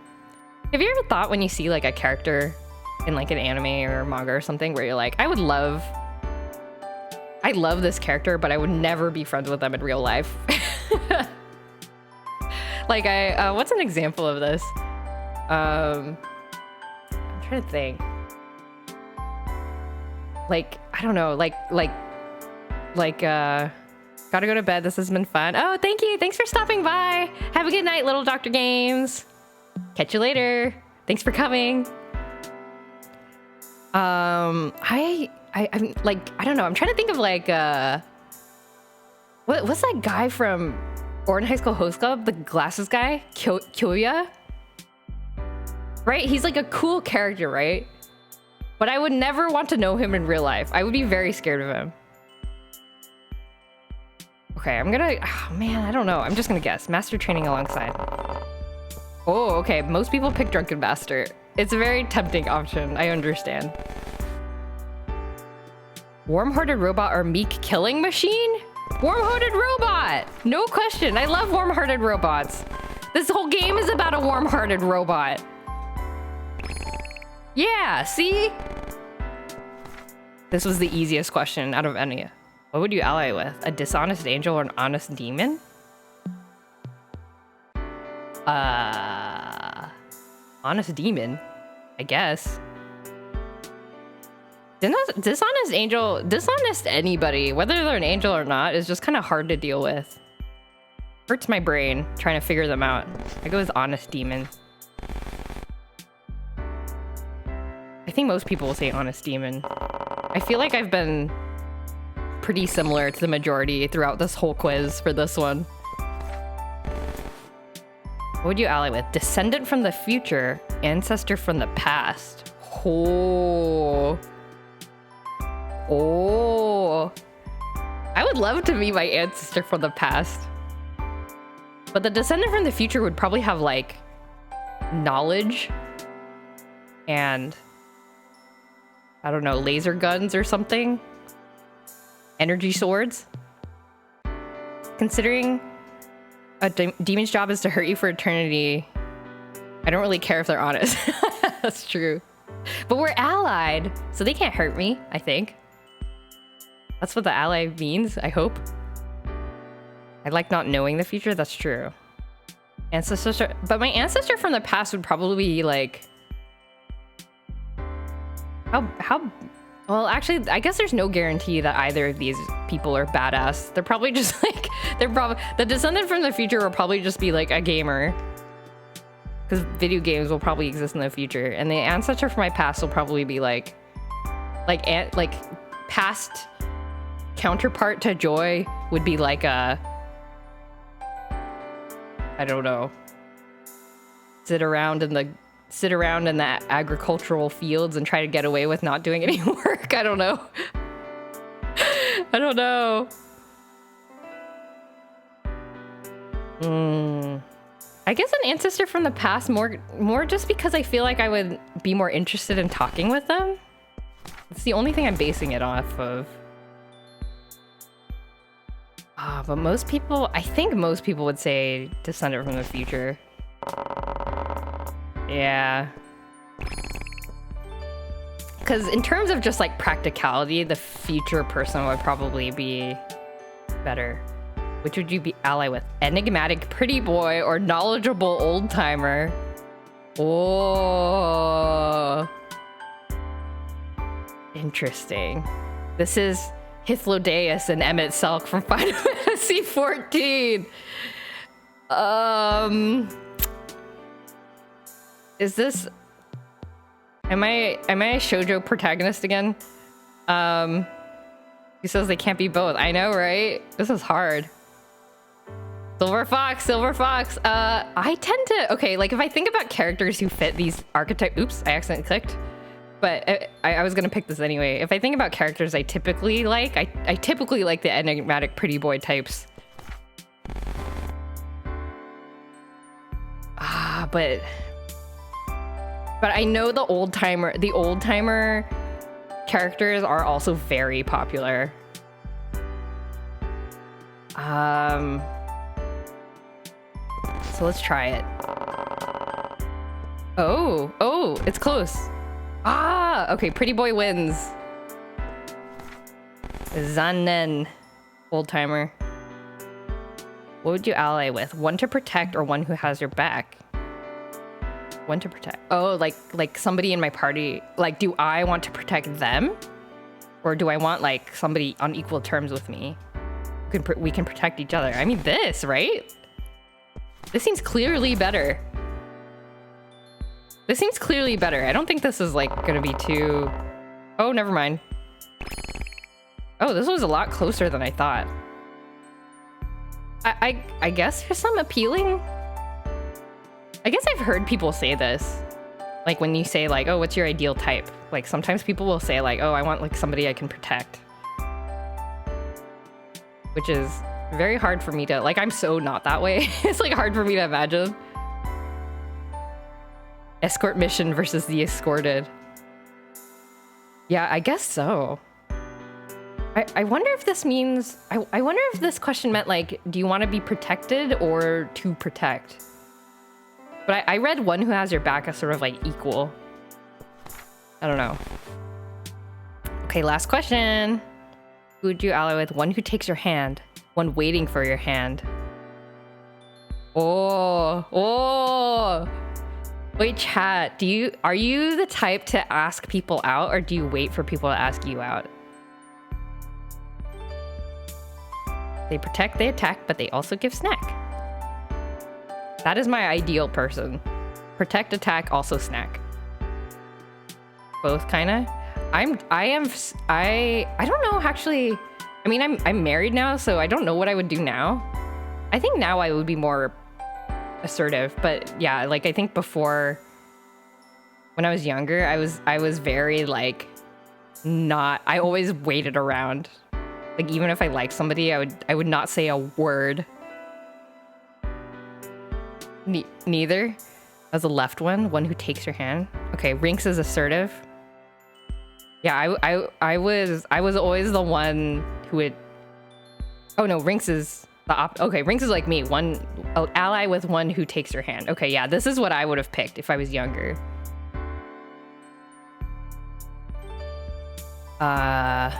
[SPEAKER 1] you ever thought when you see like a character in like an anime or manga or something where you're like, I love this character, but I would never be friends with them in real life. Like what's an example of this? I'm trying to think. Like, I don't know, gotta go to bed. This has been fun. Oh, thank you. Thanks for stopping by. Have a good night, little Dr. Games. Catch you later. Thanks for coming. I'm like, I don't know. I'm trying to think of like, what's that guy from Oregon High School Host Club? The glasses guy? Kyoya? Right? He's like a cool character, right? But I would never want to know him in real life. I would be very scared of him. Okay, I'm gonna, oh man, I don't know. I'm just gonna guess. Master training alongside. Oh, okay. Most people pick drunken master. It's a very tempting option. I understand. Warm-hearted robot or meek killing machine? Warm-hearted robot! No question. I love warm-hearted robots. This whole game is about a warm-hearted robot. Yeah, see? This was the easiest question out of any. What would you ally with? A dishonest angel or an honest demon? Honest demon, I guess. Dishonest angel, dishonest anybody, whether they're an angel or not, is just kind of hard to deal with. Hurts my brain trying to figure them out. I go with honest demon. I think most people will say honest demon. I feel like I've been pretty similar to the majority throughout this whole quiz for this one. What would you ally with? Descendant from the future, ancestor from the past. Oh. Oh. I would love to be my ancestor from the past. But the descendant from the future would probably have like knowledge and I don't know, laser guns or something. Energy swords. Considering a demon's job is to hurt you for eternity, I don't really care if they're honest. That's true. But we're allied, so they can't hurt me, I think. That's what the ally means, I hope. I like not knowing the future, that's true. Ancestor, but my ancestor from the past would probably be like... Well, actually, I guess there's no guarantee that either of these people are badass. They're probably just like, the descendant from the future will probably just be like a gamer. Because video games will probably exist in the future. And the ancestor from my past will probably be like past counterpart to Joy would be like a, I don't know, sit around in the agricultural fields and try to get away with not doing any work. I don't know. I don't know. I guess an ancestor from the past more just because I feel like I would be more interested in talking with them. It's the only thing I'm basing it off of. But most people, I think most people would say descendant from the future. Yeah. Because in terms of just like practicality, the future person would probably be better. Which would you be ally with? Enigmatic pretty boy or knowledgeable old timer? Oh. Interesting. This is Hythlodaeus and Emmett Selk from Final Fantasy 14. Is this... Am I a shoujo protagonist again? He says they can't be both. I know, right? This is hard. Silver Fox. I tend to... Okay, like if I think about characters who fit these archetypes... Oops, I accidentally clicked. But I was gonna pick this anyway. If I think about characters I typically like, I typically like the enigmatic pretty boy types. But I know the old timer characters are also very popular. So let's try it. Oh, it's close. Okay, pretty boy wins. Zannen, old timer. What would you ally with? One to protect or one who has your back? One to protect. Oh, like somebody in my party. Like, do I want to protect them? Or do I want like somebody on equal terms with me? We can protect each other. I mean this, right? This seems clearly better. This seems clearly better. I don't think this is like gonna be too... Oh, never mind. Oh, this was a lot closer than I thought. I guess there's some appealing... I guess I've heard people say this. Like when you say like, oh, what's your ideal type? Like sometimes people will say like, oh, I want like somebody I can protect. Which is very hard for me to... Like, I'm so not that way. It's like hard for me to imagine. Escort mission versus the escorted. Yeah, I guess so. I wonder if this means... I wonder if this question meant like, do you want to be protected or to protect? But I read one who has your back as sort of like equal. I don't know. Okay, last question. Who would you ally with? One who takes your hand. One waiting for your hand. Oh. Wait, chat, are you the type to ask people out, or do you wait for people to ask you out? They protect, they attack, but they also give snack. That is my ideal person. Protect, attack, also snack. Both kinda. I don't know actually. I mean, I'm married now, so I don't know what I would do now. I think now I would be more assertive, but yeah, like I think before, when I was younger, I was very like not. I always waited around. Like even if I liked somebody, I would not say a word. Neither. As a left one who takes your hand. Okay, Rinks is assertive. Yeah, I was always the one who would. Oh no, Rinks is the okay, Rinks is like me, one ally with one who takes your hand. Okay, yeah, this is what I would have picked if I was younger. I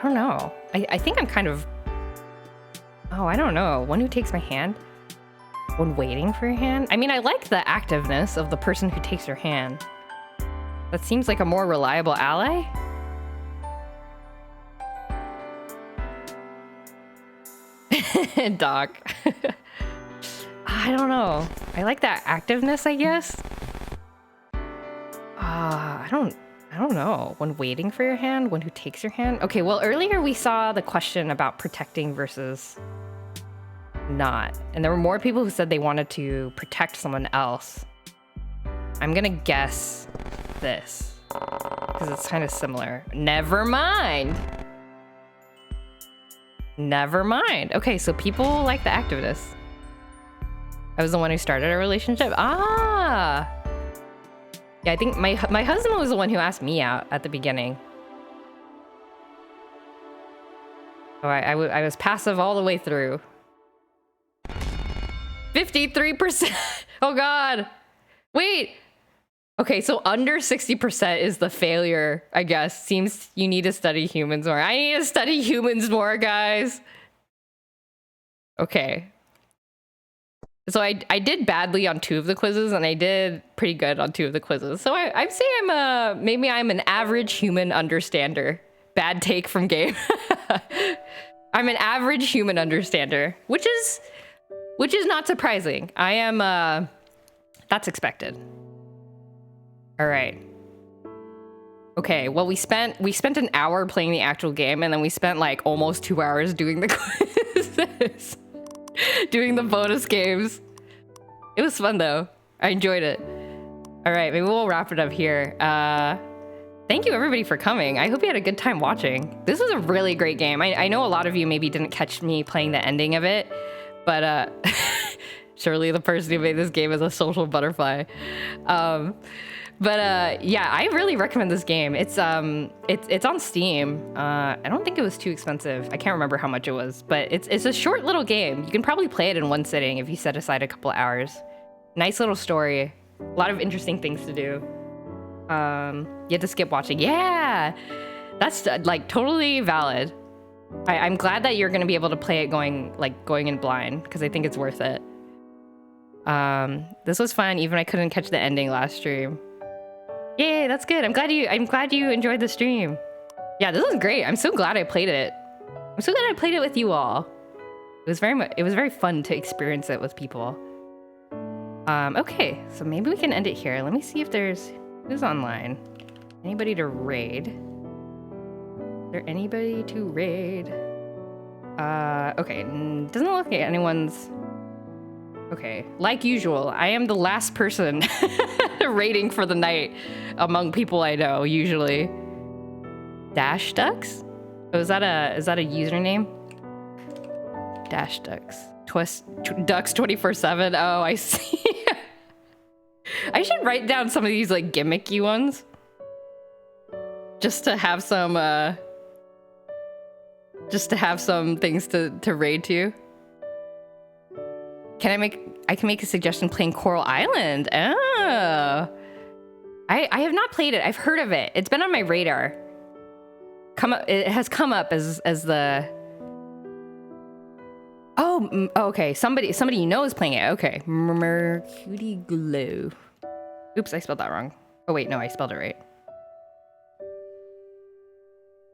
[SPEAKER 1] don't know. I think I'm kind of. Oh, I don't know. One who takes my hand. One waiting for your hand. I mean, I like the activeness of the person who takes your hand. That seems like a more reliable ally. Doc. I don't know. I like that activeness, I guess. I don't know. One waiting for your hand, one who takes your hand. Okay, well, earlier we saw the question about protecting versus not. And there were more people who said they wanted to protect someone else. I'm gonna guess this because it's kind of similar. Never mind. Never mind. Okay, so people like the activists. I was the one who started a relationship. Ah. Yeah, I think my husband was the one who asked me out at the beginning. So I was passive all the way through. 53%. Oh God. Wait. Okay, so under 60% is the failure, I guess. Seems you need to study humans more. I need to study humans more, guys. Okay. So I did badly on 2 of the quizzes, and I did pretty good on 2 of the quizzes. So I'd say maybe I'm an average human understander. Bad take from Gabe. I'm an average human understander, which is not surprising. I am, that's expected. All right. Okay, well, we spent an hour playing the actual game, and then we spent like almost 2 hours doing the quizzes. Doing the bonus games. It was fun though. I enjoyed it. All right, maybe we'll wrap it up here. Thank you everybody for coming. I hope you had a good time watching. This was a really great game. I know a lot of you maybe didn't catch me playing the ending of it, but surely the person who made this game is a social butterfly. Yeah, I really recommend this game. It's on Steam. I don't think it was too expensive. I can't remember how much it was, but it's a short little game. You can probably play it in one sitting if you set aside a couple hours. Nice little story. A lot of interesting things to do. You have to skip watching. Yeah, that's like totally valid. I'm glad that you're gonna be able to play it going in blind, because I think it's worth it. This was fun, even I couldn't catch the ending last stream. Yay, that's good. I'm glad you enjoyed the stream. Yeah, this was great. I'm so glad I played it. I'm so glad I played it with you all. It was very fun to experience it with people. Okay, so maybe we can end it here. Let me see if who's online. Anybody to raid? Is there anybody to raid? Okay, doesn't look like anyone's. Okay, like usual, I am the last person raiding for the night among people I know, usually. Dash Ducks? Oh, is that a username? Dash Ducks. Ducks 24/7. Oh, I see. I should write down some of these like gimmicky ones. Just to have some things to raid to. I can make a suggestion playing Coral Island. Oh. I have not played it. I've heard of it. It's been on my radar. It has come up as the Oh, okay. Somebody you know is playing it. Okay. Mercury Glow. Oops, I spelled that wrong. Oh wait, no, I spelled it right.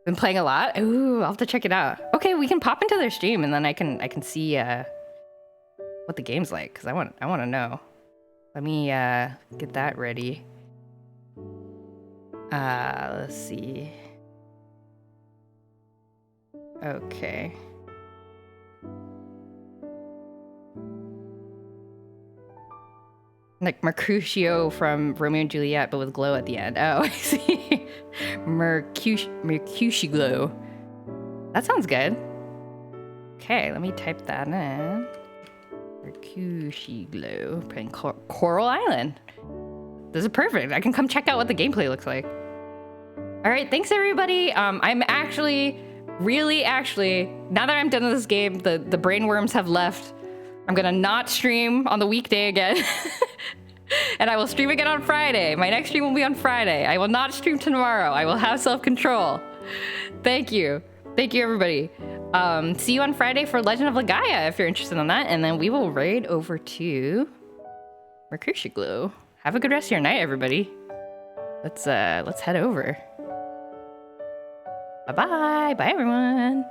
[SPEAKER 1] Been playing a lot? Ooh, I'll have to check it out. Okay, we can pop into their stream and then I can see what the game's like, because I want to know. Let me get that ready. Let's see. Okay. Like Mercutio from Romeo and Juliet, but with glow at the end. Oh, I see. Mercutio glow. That sounds good. Okay, let me type that in. Mercutio glow. Playing Coral Island. This is perfect. I can come check out what the gameplay looks like. All right, thanks everybody. I'm actually, now that I'm done with this game, the brainworms have left. I'm gonna not stream on the weekday again. And I will stream again on Friday. My next stream will be on Friday. I will not stream tomorrow. I will have self-control. Thank you. Thank you, everybody. See you on Friday for Legend of Legaia if you're interested in that. And then we will raid over to Mercutio Glow. Have a good rest of your night, everybody. Let's head over. Bye-bye. Bye, everyone.